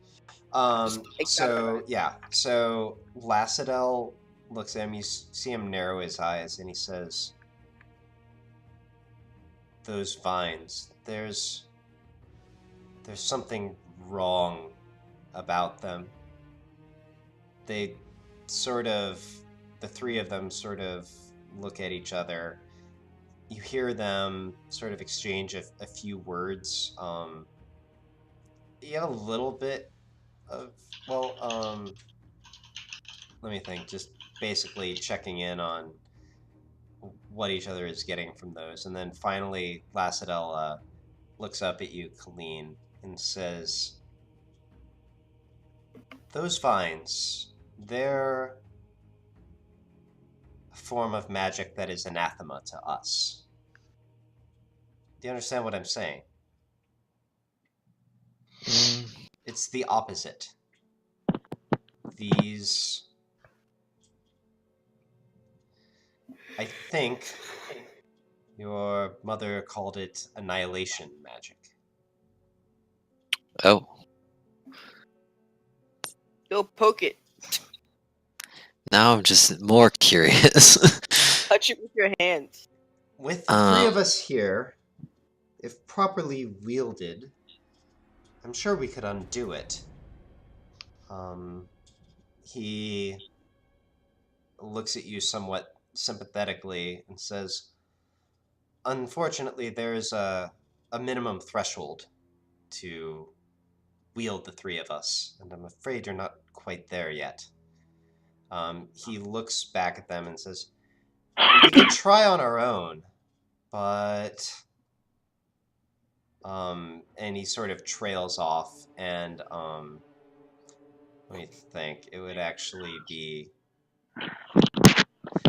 A: all right. So Lacidel looks at him, you see him narrow his eyes, and he says, those vines, there's something wrong about them. They the three of them sort of look at each other. You hear them sort of exchange a few words. You have a little bit of, let me think, just basically checking in on what each other is getting from those. And then finally, Lacidel looks up at you, Colleen, and says, "Those vines, they're a form of magic that is anathema to us." Do you understand what I'm saying? It's the opposite. These... I think your mother called it annihilation magic.
D: Oh,
F: Go poke it.
D: now I'm just more curious.
F: Touch it with your hands.
A: With the three of us here, if properly wielded, I'm sure we could undo it. He looks at you somewhat sympathetically and says, "Unfortunately, there's a minimum threshold to wield the three of us, and I'm afraid you're not quite there yet." He looks back at them and says, "We could try on our own, but..." And he sort of trails off, and let me think. It would actually be...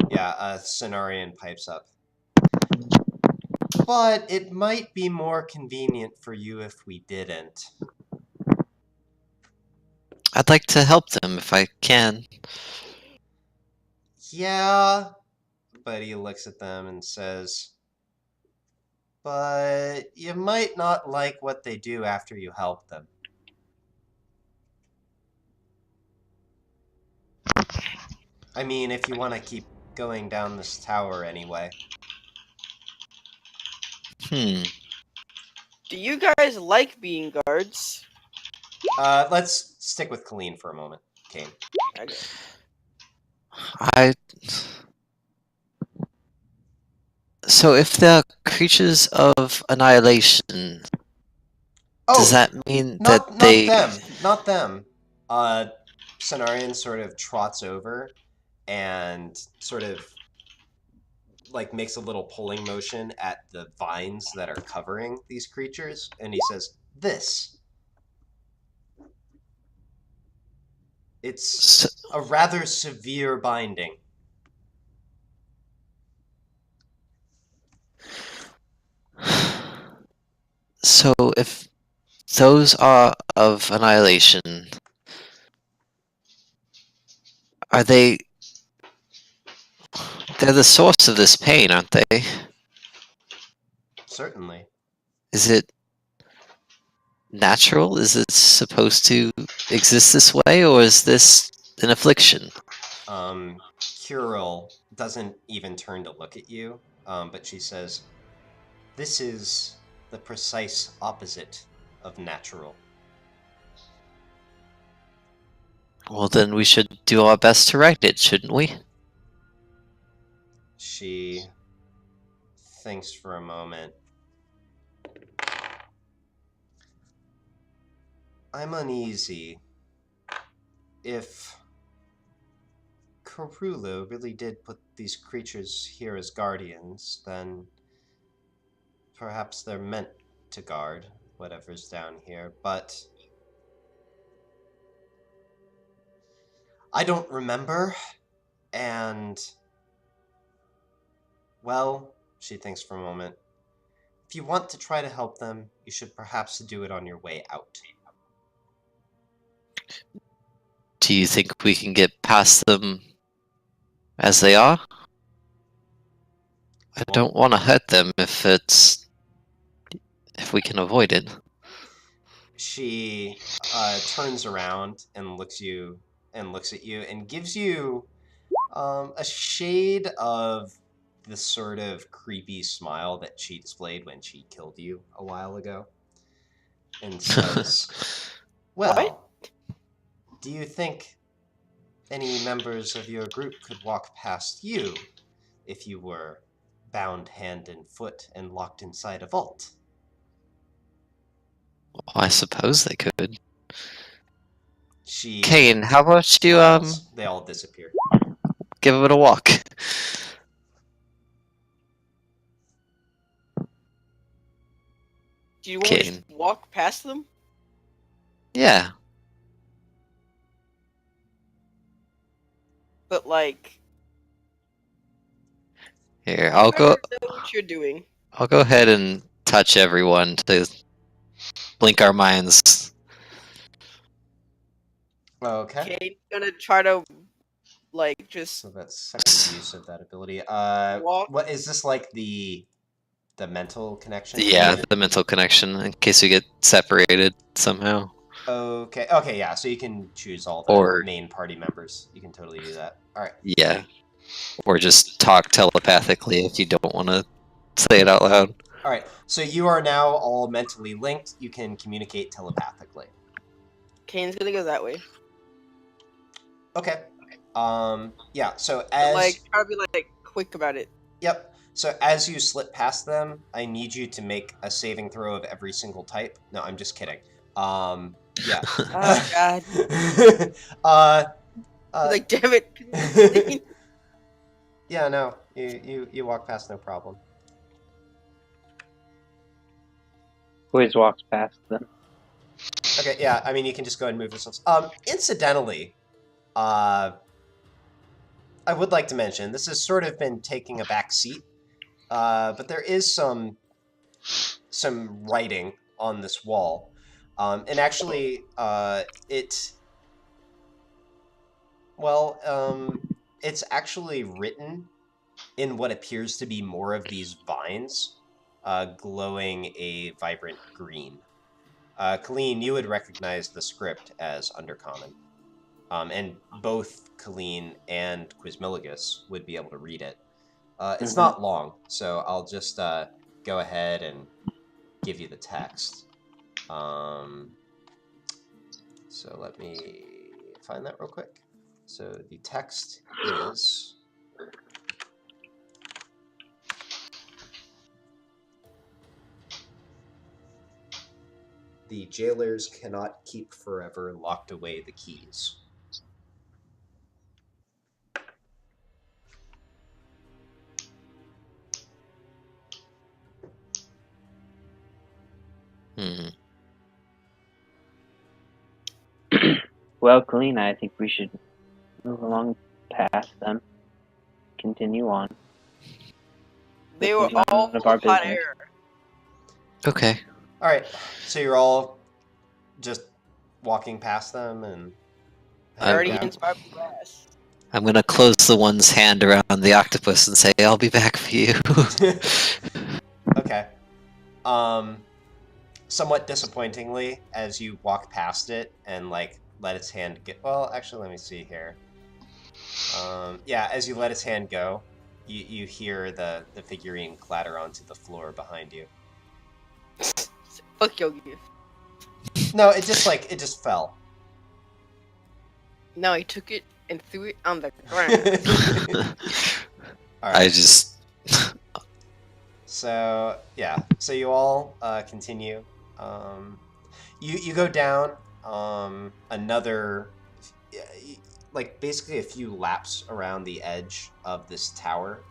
A: Yeah, Cenarian pipes up. "But it might be more convenient for you if we didn't."
D: I'd like to help them if I can.
A: "Yeah," but he looks at them and says, "But you might not like what they do after you help them." I mean, if you want to keep going down this tower anyway.
D: Hmm.
F: Do you guys like being guards?
A: Let's stick with Colleen for a moment, Kane.
F: Okay.
D: So if the creatures of annihilation, does that mean that
A: Not
D: they...
A: them. Not them. Cenarian sort of trots over and sort of like makes a little pulling motion at the vines that are covering these creatures, and he says, "This. It's a rather severe binding."
D: So if those are of annihilation, are they... They're the source of this pain, aren't they?
A: Certainly.
D: Is it natural? Is it supposed to exist this way, or is this an affliction?
A: Curil doesn't even turn to look at you, but she says, "This is the precise opposite of natural."
D: Well, then we should do our best to right it, shouldn't we?
A: She thinks for a moment. "I'm uneasy. If Karulu really did put these creatures here as guardians, then perhaps they're meant to guard whatever's down here, but I don't remember, and, well," she thinks for a moment, "if you want to try to help them, you should perhaps do it on your way out."
D: Do you think we can get past them as they are? I don't want to hurt them if we can avoid it.
A: She turns around and looks at you and gives you a shade of the sort of creepy smile that she displayed when she killed you a while ago, and says, "Well,
F: What?
A: do you think any members of your group could walk past you if you were bound hand and foot and locked inside a vault?"
D: Well, I suppose they could.
A: She
D: Kane, how about you
A: They all disappear.
D: give it a walk?
F: Do you want me to
D: Kane.
F: just walk past them?
D: Yeah.
F: But like,
D: Here,
F: I don't know what you're doing.
D: I'll go ahead and touch everyone to blink our minds.
A: Okay.
F: Kane's gonna try to like just
A: So that's second use of that ability.
F: walk.
A: What is this like the mental connection?
D: Yeah, the mental connection in case we get separated somehow.
A: Okay. Okay. Yeah. So you can choose all the
D: Or-
A: main party members. You can totally do that. All right.
D: Yeah. Or just talk telepathically if you don't want to say it out loud.
A: All right. So you are now all mentally linked. You can communicate telepathically.
F: Kane's gonna go that way.
A: Okay. Yeah. So
F: But,
A: as
F: like, try to be like quick about it.
A: Yep. So as you slip past them, I need you to make a saving throw of every single type. No, I'm just kidding. Yeah.
F: Oh God! Like, damn it!
A: Yeah, no. You walk past, no problem.
E: Quiz walks past them.
A: Okay, yeah, I mean, you can just go ahead and move yourselves. Incidentally, I would like to mention, this has sort of been taking a back seat, but there is some writing on this wall. And actually, it's actually written in what appears to be more of these vines, glowing a vibrant green. Colleen, you would recognize the script as Undercommon. And both Colleen and Quizmilligus would be able to read it. It's not long, so I'll just go ahead and give you the text. So let me find that real quick. So the text is... The jailers cannot keep forever locked away the keys.
D: Hmm.
E: Well, Kalina, I think we should move along past them. Continue on.
F: They were
E: None
F: all
E: of
F: full
E: our
F: of hot
E: business.
F: air.
D: Okay.
A: All right, so you're all just walking past them and...
F: Already
A: heading
F: inspired glass.
D: I'm gonna close the one's hand around the octopus and say, "I'll be back for you."
A: down. Okay. Somewhat disappointingly, as you walk past it and like let its hand get... Well, actually, let me see here. Yeah, as you let its hand go, you hear the figurine clatter onto the floor behind you.
F: Fuck your gift.
A: No, it just fell.
F: No, he took it and threw it on the ground.
A: All right.
D: I just
A: So yeah, so you all continue. You go down another, like basically a few laps around the edge of this tower.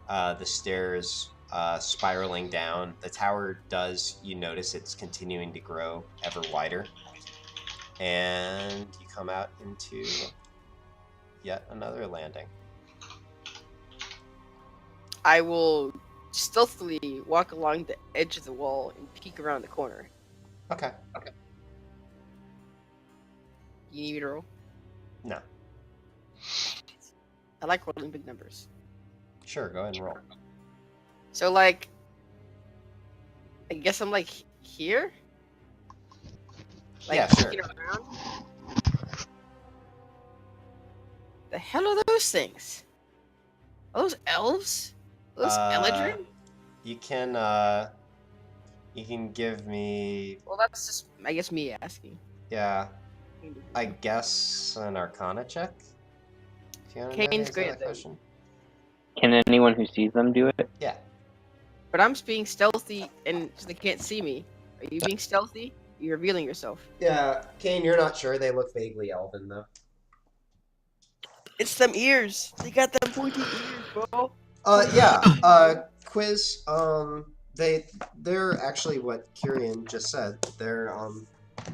A: The stairs spiraling down. The tower does, you notice it's continuing to grow ever wider. And you come out into yet another landing.
F: I will stealthily walk along the edge of the wall and peek around the corner.
A: Okay.
F: You need me to roll?
A: No.
F: I like rolling big numbers.
A: Sure, go ahead and roll.
F: So, like, I guess I'm like here? Like,
A: Yeah, sure.
F: peeking around? The hell are those things? Are those elves? Are those Eladrin?
A: You can give me,
F: Well, that's just, I guess, me asking.
A: yeah, I guess an Arcana check. If you want to know the
F: Kane's
A: answer to
F: great
A: that
F: at that.
A: question.
E: Can anyone who sees them do it?
A: Yeah.
F: But I'm just being stealthy and so they can't see me. Are you being stealthy? You're revealing yourself.
A: Yeah, Kane, you're not sure. They look vaguely elven though.
F: It's them ears. They got them pointy ears, bro.
A: Yeah. Quiz. they're actually what Kyrian just said. They're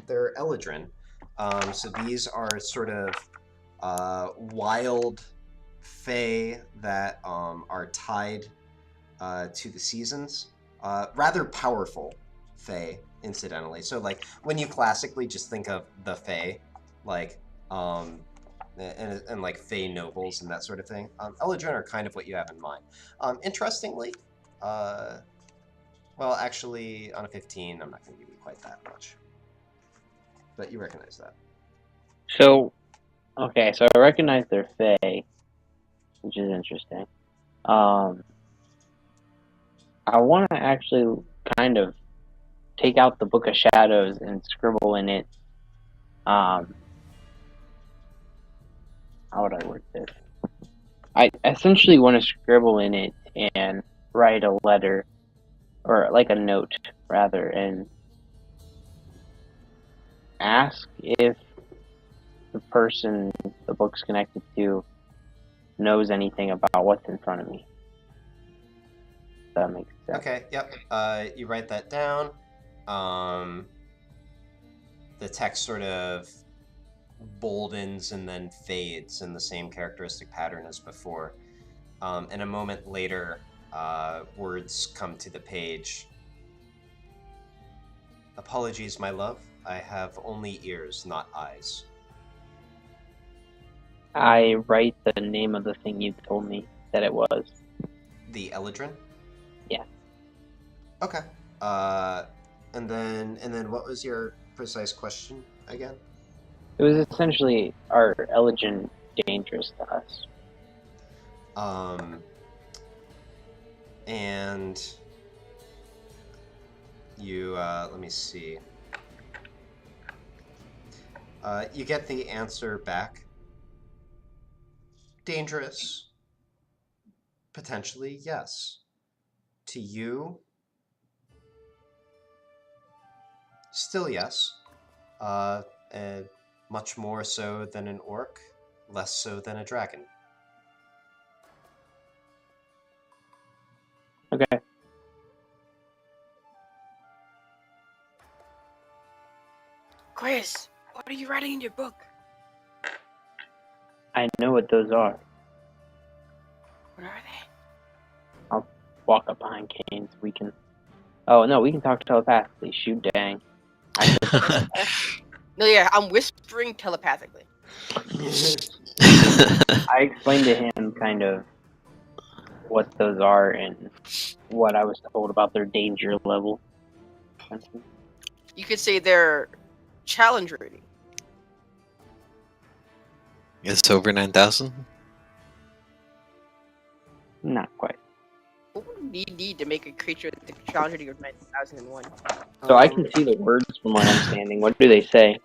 A: Eladrin. So these are sort of wild fae that are tied to the seasons. Rather powerful fae, incidentally. So like when you classically just think of the fae, like and like fae nobles and that sort of thing, Eladrin are kind of what you have in mind. Interestingly, well, actually, on a 15, I'm not going to give you quite that much. But you recognize that.
E: So, okay, so I recognize their Fae, which is interesting. I want to actually kind of take out the Book of Shadows and scribble in it. How would I word this? I essentially want to scribble in it and write a letter, or like a note, rather, and ask if the person the book's connected to knows anything about what's in front of me. If that makes sense.
A: Okay, yep. You write that down. The text sort of boldens and then fades in the same characteristic pattern as before. And a moment later, words come to the page. Apologies, my love. I have only ears, not eyes.
E: I write the name of the thing you told me that it was.
A: The Eladrin?
E: Yeah.
A: Okay. And then what was your precise question again?
E: It was essentially, are Elegant dangerous to us?
A: And you, let me see. You get the answer back. Dangerous? Potentially, yes. To you? Still yes. Much more so than an orc, less so than a dragon.
E: Okay.
F: Chris, what are you writing in your book?
E: I know what those are.
F: What are they?
E: I'll walk up behind Kane so we can... Oh, no, we can talk telepathically. Shoot, dang.
F: No, yeah, I'm whispering telepathically.
E: I explained to him kind of what those are and what I was told about their danger level.
F: You could say they're challenge rating.
D: It's over 9,000?
E: Not quite.
F: What would we need to make a creature with the challenge rating of 9,001?
E: So I can see the words from where I'm standing. What do they say?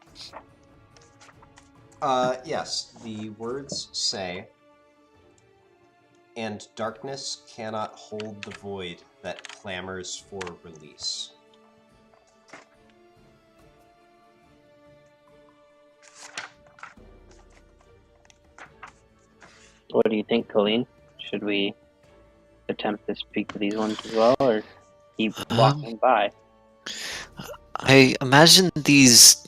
A: Yes, the words say, and darkness cannot hold the void that clamors for release.
E: What do you think, Colleen? Should we attempt to speak to these ones as well, or keep walking by?
D: I imagine these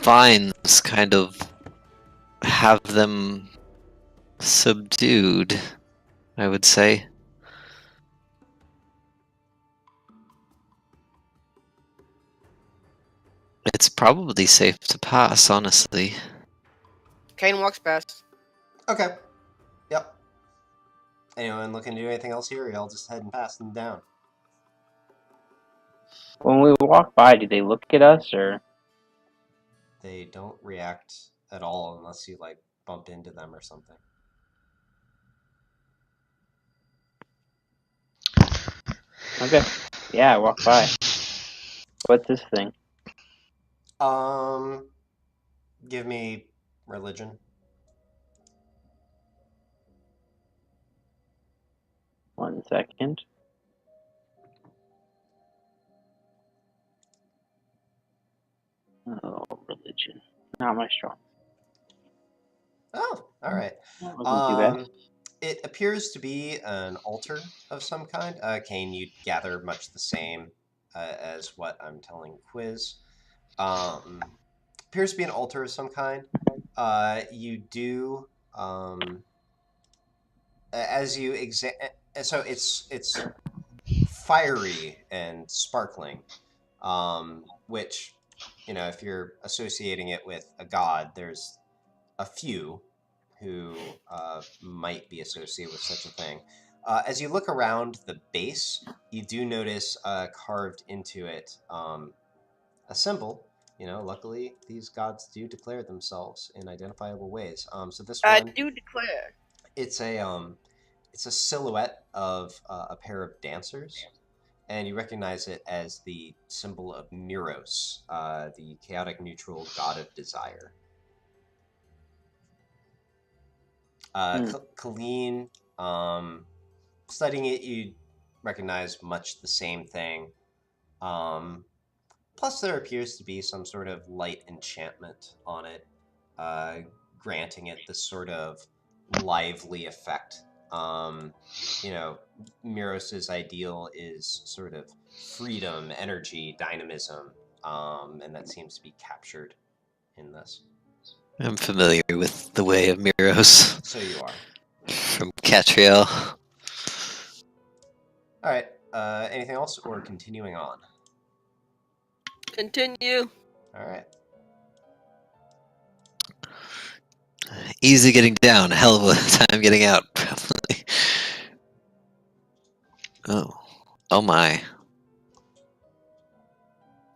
D: vines kind of have them subdued, I would say. It's probably safe to pass, honestly.
F: Kane walks past.
A: Okay. Yep. Anyone looking to do anything else here, or y'all just heading past them down?
E: When we walk by, do they look at us, or?
A: They don't react at all unless you, like, bump into them or something.
E: Okay. Yeah, I walk by. What's this thing?
A: Give me religion.
E: One second. Oh, religion. Not my strong.
A: Oh, all right.
E: That wasn't too bad.
A: It appears to be an altar of some kind. Kane, you'd gather much the same as what I'm telling Quiz. Appears to be an altar of some kind. You do as you so it's fiery and sparkling, which if you're associating it with a god, there's a few who might be associated with such a thing. As you look around the base, you do notice carved into it a symbol. Luckily, these gods do declare themselves in identifiable ways. So this
F: I
A: one,
F: do declare.
A: it's a silhouette of a pair of dancers, and you recognize it as the symbol of Miros, the chaotic neutral god of desire. Colleen, studying it, you recognize much the same thing. Plus, there appears to be some sort of light enchantment on it, granting it this sort of lively effect. Miros's ideal is sort of freedom, energy, dynamism, and that seems to be captured in this.
D: I'm familiar with the way of Miros
A: So you are.
D: from Catriel.
A: All right. Anything else, or continuing on?
F: Continue.
A: All right.
D: Easy getting down, hell of a time getting out, probably. Oh my.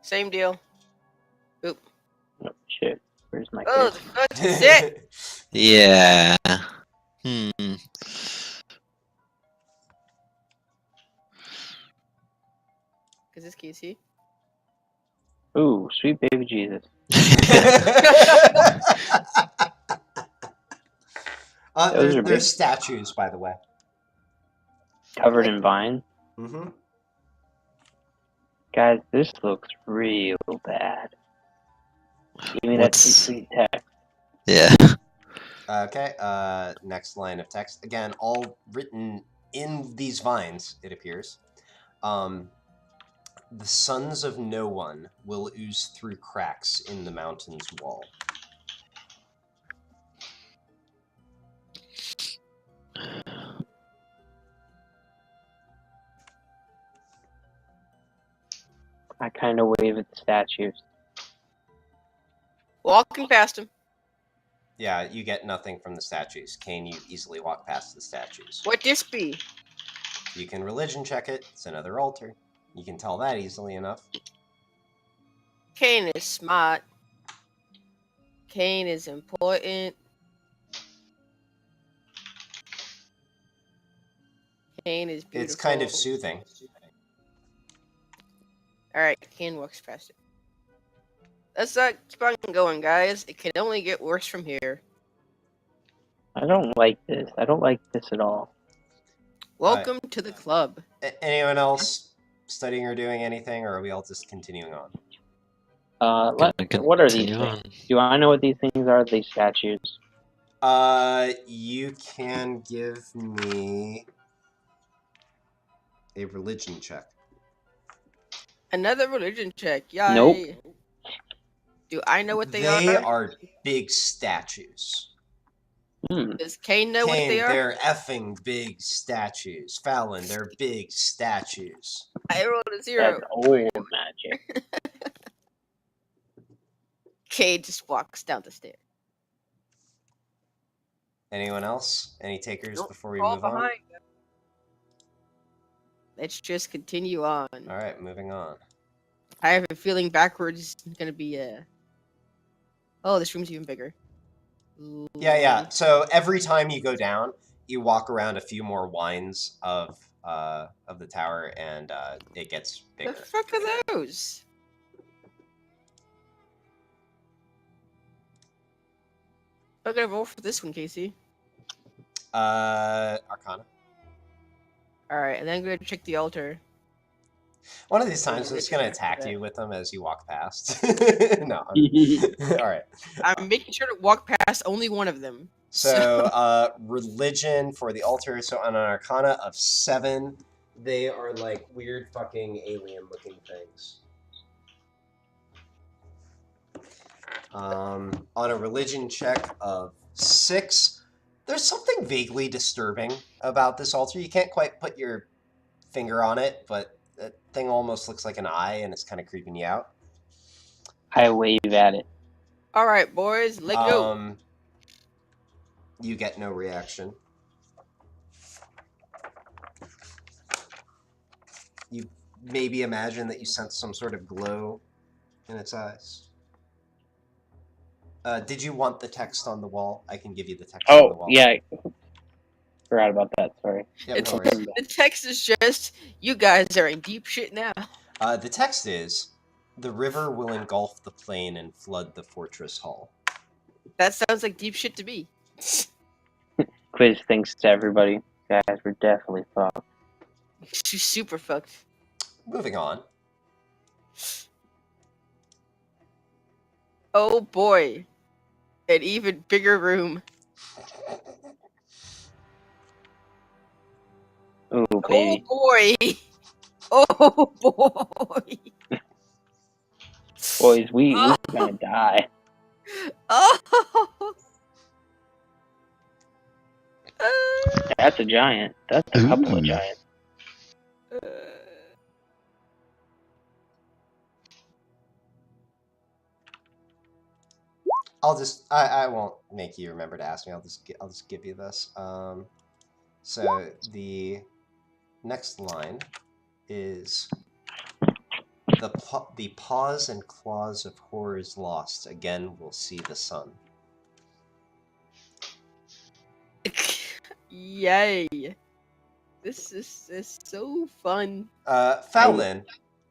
F: Same deal.
E: Oh shit! Where's my
F: Oh,
E: case?
F: that's it.
D: Yeah.
F: Is this Casey?
E: Ooh, sweet baby Jesus. Those are
A: They're
E: big.
A: statues, by the way.
E: Covered in vine.
A: Mm-hmm.
E: Guys, this looks real bad. Give me that sweet text.
D: Yeah.
A: Okay. Next line of text. Again, all written in these vines, it appears. The sons of no one will ooze through cracks in the mountain's wall.
E: I kind of wave at the statues.
F: Walking past him.
A: Yeah, you get nothing from the statues. Kane, you easily walk past the statues.
F: What this be?
A: You can religion check it. It's another altar. You can tell that easily enough.
F: Kane is smart. Kane is important. Kane is beautiful.
A: It's kind of soothing.
F: Alright, Kane walks past it. Let's keep on going, guys. It can only get worse from here.
E: I don't like this. I don't like this at all.
F: Welcome to the club.
A: Anyone else studying or doing anything, or are we all just continuing on?
E: What are these things? Do I know what these things are? These statues?
A: You can give me a religion check.
F: Another religion check. Yay.
E: Nope.
F: Do I know what they
A: They
F: are?
A: are big statues.
F: Does Kane know what they are?
A: They're effing big statues. Fallon, they're big statues.
F: I rolled a 0.
E: That's old magic.
F: Kane just walks down the stairs.
A: Anyone else? Any takers
F: Don't
A: before we
F: fall
A: move on?
F: behind. Let's just continue on.
A: All right, moving on.
F: I have a feeling backwards is going to be Oh, this room's even bigger. Ooh.
A: Yeah. So every time you go down, you walk around a few more winds of the tower, and it gets bigger.
F: The fuck are those? I'm gonna roll for this one, Casey.
A: Arcana.
F: Alright, and then I'm gonna check the altar.
A: One of these times, it's gonna attack you with them as you walk past. No. All right.
F: I'm making sure to walk past only one of them.
A: So, religion for the altar. So on an arcana of 7, they are like weird fucking alien-looking things. On a religion check of 6, there's something vaguely disturbing about this altar. You can't quite put your finger on it, but that thing almost looks like an eye, and it's kind of creeping you out.
E: I wave at it.
F: All right, boys, let go.
A: You get no reaction. You maybe imagine that you sense some sort of glow in its eyes. Did you want the text on the wall? I can give you the text on the
E: Oh,
A: wall.
E: yeah. Forgot about that, sorry.
A: Yep, no worries.
F: The text is just, you guys are in deep shit now.
A: The text is, the river will engulf the plain and flood the fortress hall.
F: That sounds like deep shit to me.
E: Quiz thanks to everybody. Guys, we're definitely fucked.
F: She's super fucked.
A: Moving on.
F: Oh boy. An even bigger room.
E: Oh, baby.
F: Oh boy. Oh boy.
E: Boys, we're gonna die.
F: Oh.
E: That's a giant. That's a couple of
B: Ooh.
E: giants.
A: I won't make you remember to ask me. I'll just give you this. So the next line is, the paws and claws of horrors lost again will see the sun.
F: Yay. This is so fun.
A: Fallon,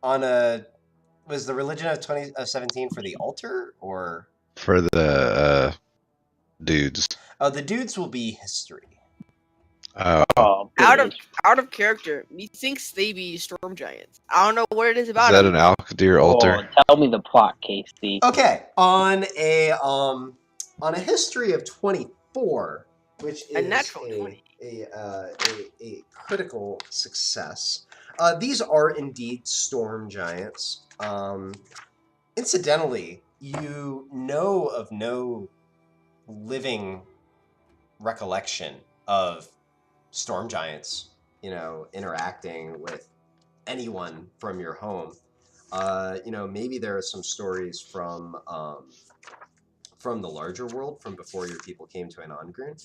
A: was the religion of 2017 for the altar or
B: For the dudes.
A: Oh, the dudes will be history.
E: Oh,
F: Out of character. Methinks they be storm giants. I don't know what it is
B: Is
F: about
B: that
F: them.
B: an Alkadir altar?
E: Oh, tell me the plot, Casey.
A: Okay, on a history of 24, which
F: A
A: is
F: natural 20.
A: a critical success. These are indeed storm giants. Incidentally, you know of no living recollection of storm giants, interacting with anyone from your home. Maybe there are some stories from the larger world, from before your people came to Anangren.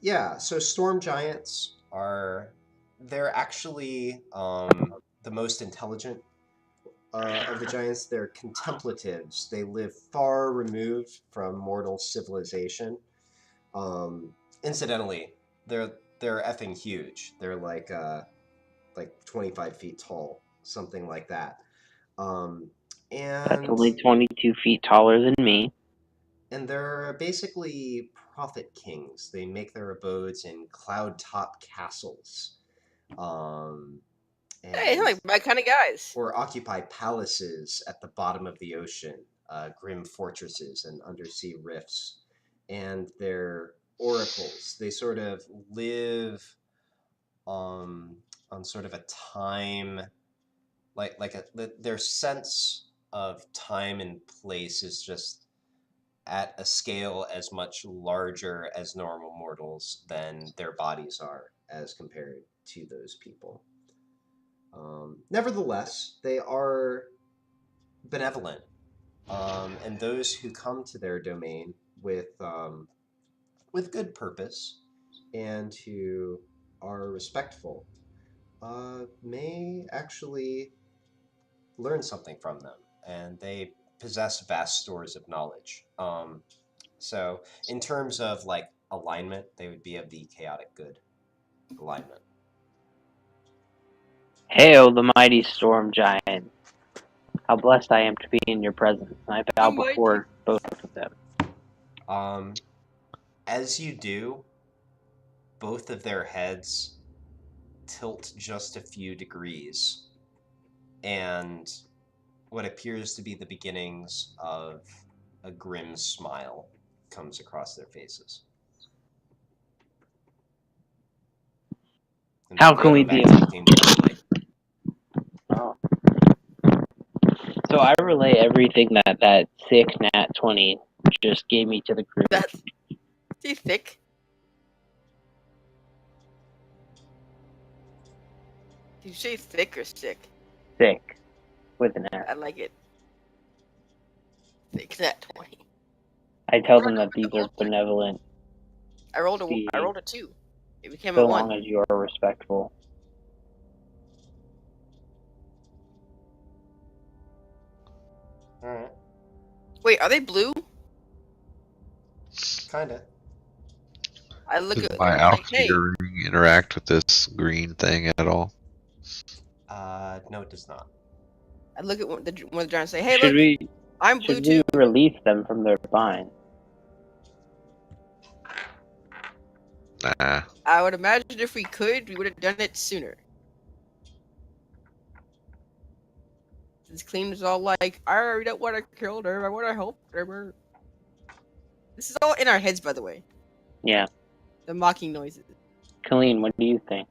A: Yeah, so storm giants they're actually the most intelligent of the giants. They're contemplatives. They live far removed from mortal civilization. Incidentally, they're effing huge. They're like 25 feet tall, something like that. And
E: That's only 22 feet taller than me.
A: And they're basically prophet kings. They make their abodes in cloud-top castles.
F: Hey, they're like my kind of guys.
A: Or occupy palaces at the bottom of the ocean, grim fortresses and undersea rifts. And they're oracles. They sort of live on sort of a time, their sense of time and place is just at a scale as much larger as normal mortals than their bodies are as compared to those people. Nevertheless, they are benevolent, and those who come to their domain with good purpose and who are respectful may actually learn something from them, and they possess vast stores of knowledge. So in terms of like alignment, they would be of the chaotic good alignment.
E: Hail the mighty storm giant. How blessed I am to be in your presence. I bow before both of them.
A: As you do, both of their heads tilt just a few degrees, and what appears to be the beginnings of a grim smile comes across their faces. And
E: How
A: then
E: can
A: go
E: we
A: back
E: deal?
A: to the game directly.
E: Oh. So I relay everything that sick nat 20 just gave me to the group.
F: That's too thick. Did you say thick or sick?
E: Sick with an S.
F: I like it. Thick nat 20.
E: I tell them that these are benevolent
F: I rolled a
E: beings,
F: 2. It became
E: so
F: a 1.
E: long as you are respectful.
A: All right,
F: Wait, are they blue?
A: kind of.
F: I look
B: Does
F: at
B: my
F: them like, hey,
B: altimeter ring interact with this green thing at all?
A: No, it does not.
F: I look at one of the giants and say, hey,
E: Should
F: look, I'm blue
E: should
F: too.
E: we release them from their bind?
B: Nah.
F: I would imagine if we could, we would have done it sooner. This clean is all like, I already don't want to kill her, I want to help her. This is all in our heads, by the way.
E: Yeah.
F: The mocking noises.
E: Colleen, what do you think?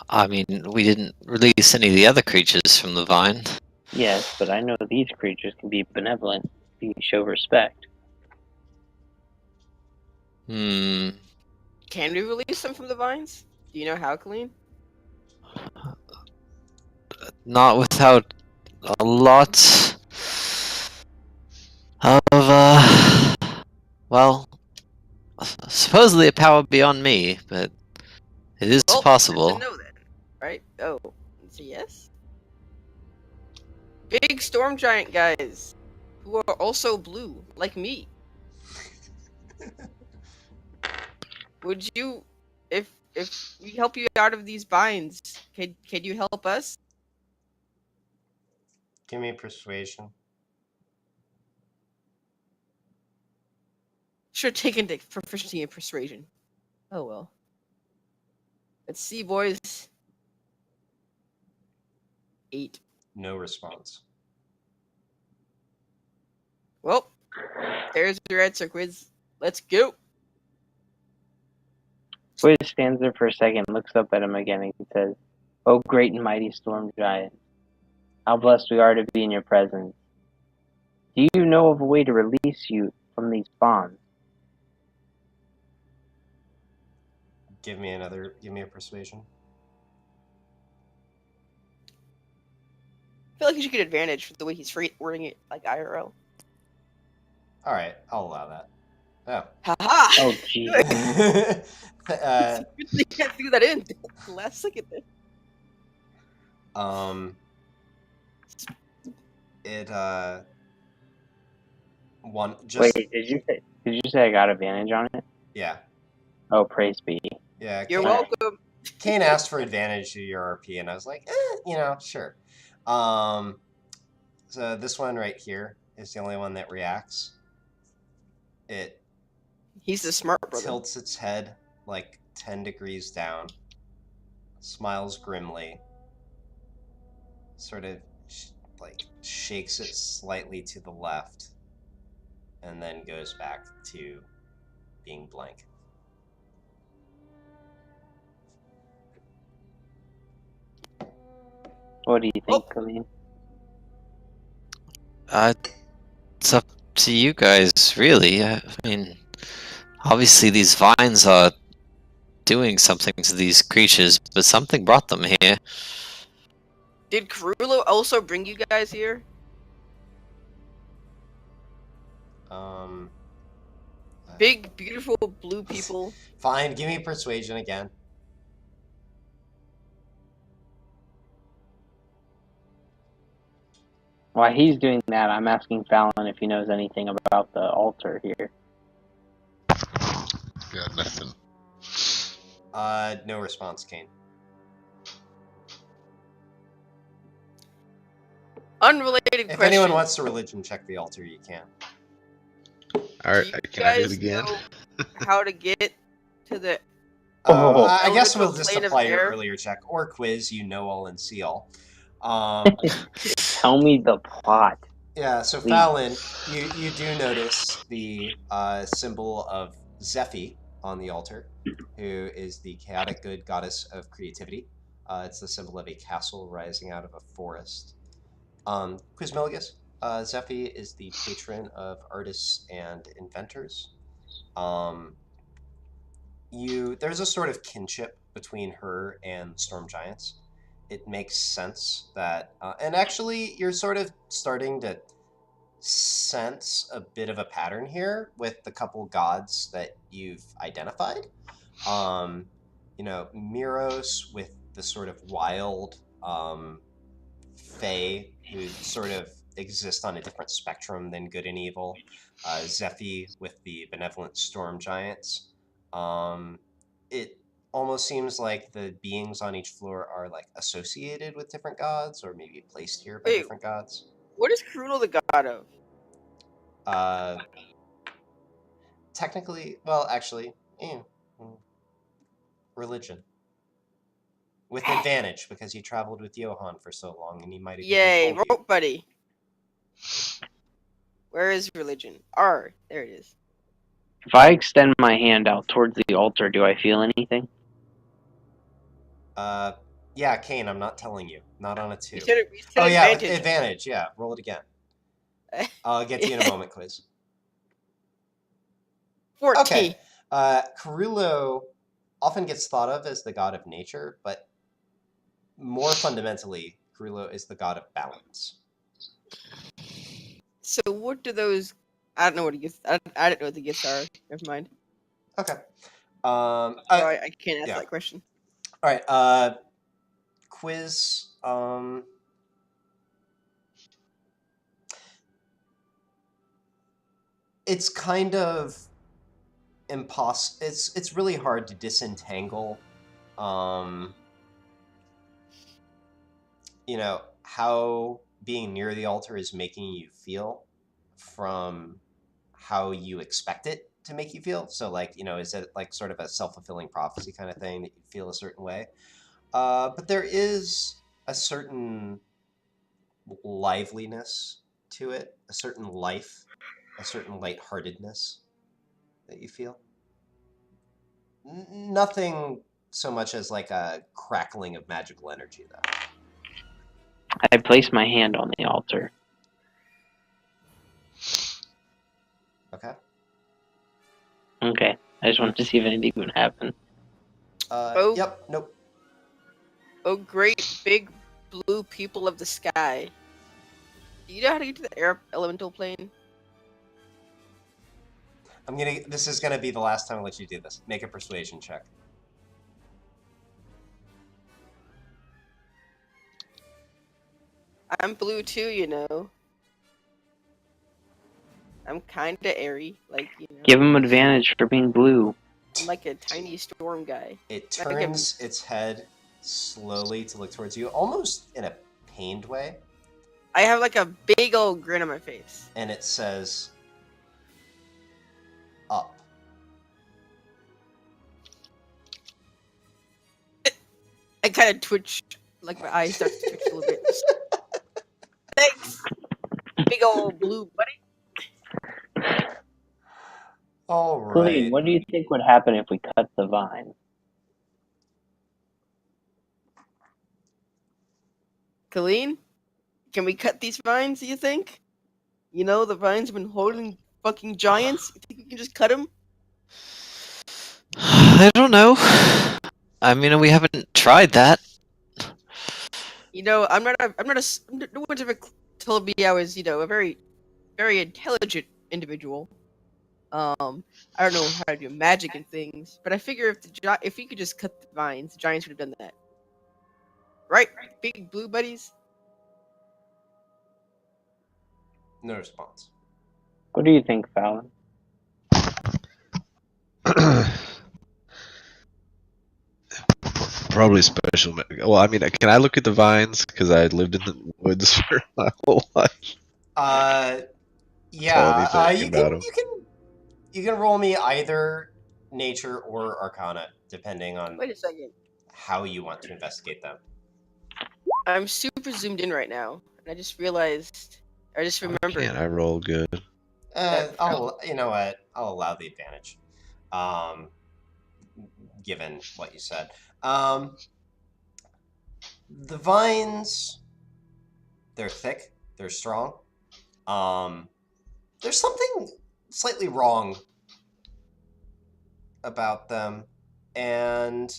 D: I mean, we didn't release any of the other creatures from the vine.
E: Yes, but I know these creatures can be benevolent if you show respect.
D: Hmm.
F: Can we release them from the vines? Do you know how, Colleen?
D: Not without a lot of, well, supposedly a power beyond me, but it is
F: Well,
D: possible.
F: that's a no then, right? Oh, it's a yes? Big storm giant guys, who are also blue, like me. Would you, if we help you out of these binds, can you help us?
A: Give me persuasion.
F: Should have taken the proficiency in persuasion. Oh well. Let's see, boys. 8.
A: No response.
F: Well, there's your answer, quiz. Let's go.
E: Quiz stands there for a second, looks up at him again, and says, "Oh, great and mighty storm giant, how blessed we are to be in your presence. Do you know of a way to release you from these bonds?"
A: Give me a persuasion.
F: I feel like you should get advantage for the way he's wording it, like IRL.
A: All right, I'll allow that. Oh.
F: Haha!
E: Oh, gee.
F: They can't do that in the last second there.
A: It one just
E: Wait, did you say I got advantage on it?
A: yeah.
E: Oh, praise be.
A: Yeah,
F: You're
A: Kane,
F: welcome.
A: Kane asked for advantage to your RP, and I was like, sure. So this one right here is the only one that reacts. It
F: He's the smart brother.
A: tilts its head like 10 degrees down, smiles grimly, sort of like shakes it slightly to the left, and then goes back to being blank.
E: What do you think, Colleen?
D: It's up to you guys, really. I mean, obviously these vines are doing something to these creatures, but something brought them here.
F: Did Karulo also bring you guys here? Big, beautiful blue people.
A: Fine, give me persuasion again.
E: While he's doing that, I'm asking Fallon if he knows anything about the altar here.
B: Got nothing.
A: No response, Kane.
F: Unrelated
A: If
F: question.
A: anyone wants to religion check the altar, you can.
B: Alright,
F: Do you
B: can I do it
F: guys
B: again?
F: know how to get to the
A: I guess we'll
F: elemental
A: just
F: plane of
A: apply your
F: air?
A: earlier check or quiz. You know all and see all.
E: Tell me the plot.
A: Yeah, so
E: Please.
A: Fallon, you do notice the symbol of Zephi on the altar, who is the chaotic good goddess of creativity. It's the symbol of a castle rising out of a forest. Quizmilligus, Zephi is the patron of artists and inventors. Um, there's a sort of kinship between her and storm giants. It makes sense that, and actually, you're sort of starting to sense a bit of a pattern here with the couple gods that you've identified. Miros with the sort of wild fae who sort of exist on a different spectrum than good and evil. Zephi with the benevolent storm giants. It almost seems like the beings on each floor are like associated with different gods, or maybe placed here by
F: Wait,
A: different gods.
F: what is Kurulo the god of?
A: Uh, Technically, well, actually, religion. With advantage, because he traveled with Johann for so long, and he might have even
F: Yay,
A: told you.
F: rope buddy. Where is religion? R. There it is.
E: If I extend my hand out towards the altar, do I feel anything?
A: Yeah, Kane, I'm not telling you. Not on a 2.
F: You said
A: Oh, yeah, with
F: advantage.
A: advantage. Yeah, roll it again. I'll get to you in a moment, Quiz.
F: 14.
A: Okay. Kurulo often gets thought of as the god of nature, but more fundamentally, Kurulo is the god of balance.
F: So what do those? I don't know what the gifts. I don't know what the gifts are. Never mind.
A: Okay.
F: I can't answer
A: yeah.
F: that question.
A: All right. Quiz. It's kind of impossible. It's really hard to disentangle. How being near the altar is making you feel from how you expect it to make you feel. So, is it like sort of a self-fulfilling prophecy kind of thing that you feel a certain way? But there is a certain liveliness to it, a certain life, a certain lightheartedness that you feel. Nothing so much as like a crackling of magical energy, though.
E: I place my hand on the altar.
A: Okay.
E: Okay. I just wanted to see if anything would happen.
A: Yep. Nope.
F: Oh, great big blue people of the sky. Do you know how to get to the air elemental plane?
A: This is gonna be the last time I let you do this. Make a persuasion check.
F: I'm blue too, you know. I'm kinda airy, like, you know.
E: Give him advantage for being blue.
F: I'm like a tiny storm guy.
A: It turns its head slowly to look towards you, almost in a pained way.
F: I have like a big old grin on my face.
A: And it says, up.
F: I kind of twitch, like my eyes start to twitch a little bit. Thanks, big old blue buddy.
A: All right.
E: Colleen, what do you think would happen if we cut the vine?
F: Colleen, can we cut these vines, do you think? You know, the vines have been holding fucking giants. You think we can just cut them?
D: I don't know. I mean, we haven't tried that.
F: You know, no one's ever told me I was, a very, very intelligent individual. I don't know how to do magic and things, but I figure if we could just cut the vines, the giants would have done that. Right? Big blue buddies?
A: No response.
E: What do you think, Fallon?
B: Probably special. Well, I mean, can I look at the vines? Because I lived in the woods for my whole life.
A: Yeah.
B: You can
A: You can roll me either nature or arcana, depending on
F: Wait a second.
A: how you want to investigate them.
F: I'm super zoomed in right now, and I just realized I just
B: Why
F: remembered.
B: can't I roll good?
A: You know what? I'll allow the advantage. Given what you said. The vines, they're thick, they're strong. There's something slightly wrong about them, and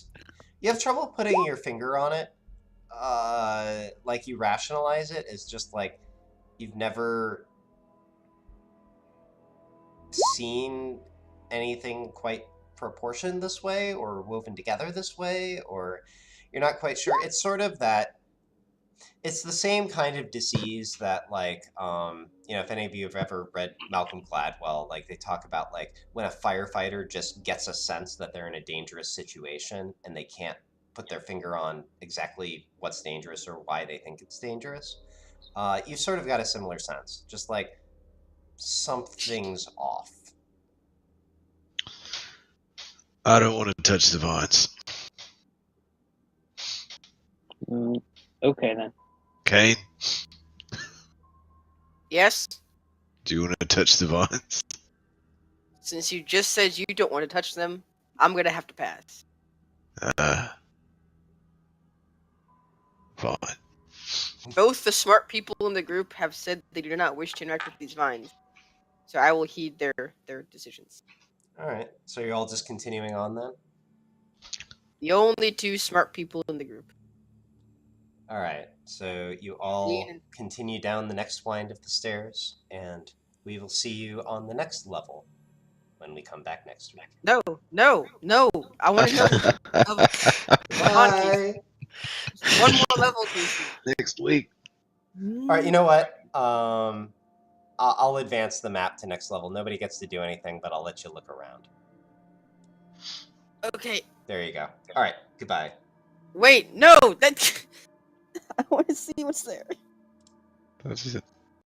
A: you have trouble putting your finger on it. Like you rationalize it as just like you've never seen anything quite proportioned this way or woven together this way, or you're not quite sure. It's sort of that. It's the same kind of disease that, like, if any of you have ever read Malcolm Gladwell, like they talk about like when a firefighter just gets a sense that they're in a dangerous situation and they can't put their finger on exactly what's dangerous or why they think it's dangerous. You've sort of got a similar sense, just like something's off.
B: I don't want to touch the vines.
E: Okay then.
B: Kane,
F: Yes?
B: do you want to touch the vines?
F: Since you just said you don't want to touch them, I'm gonna have to pass.
B: Fine.
F: Both the smart people in the group have said they do not wish to interact with these vines, so I will heed their decisions.
A: All right, so you're all just continuing on then?
F: The only two smart people in the group.
A: All right, so you all continue down the next wind of the stairs, and we will see you on the next level when we come back next week.
F: No. I want to go.
A: Bye.
F: One more level, Casey.
B: Next week.
A: All right, you know what? I'll advance the map to next level. Nobody gets to do anything, but I'll let you look around.
F: Okay.
A: There you go. All right, goodbye.
F: Wait, no! That I want to see what's there.
B: That's it.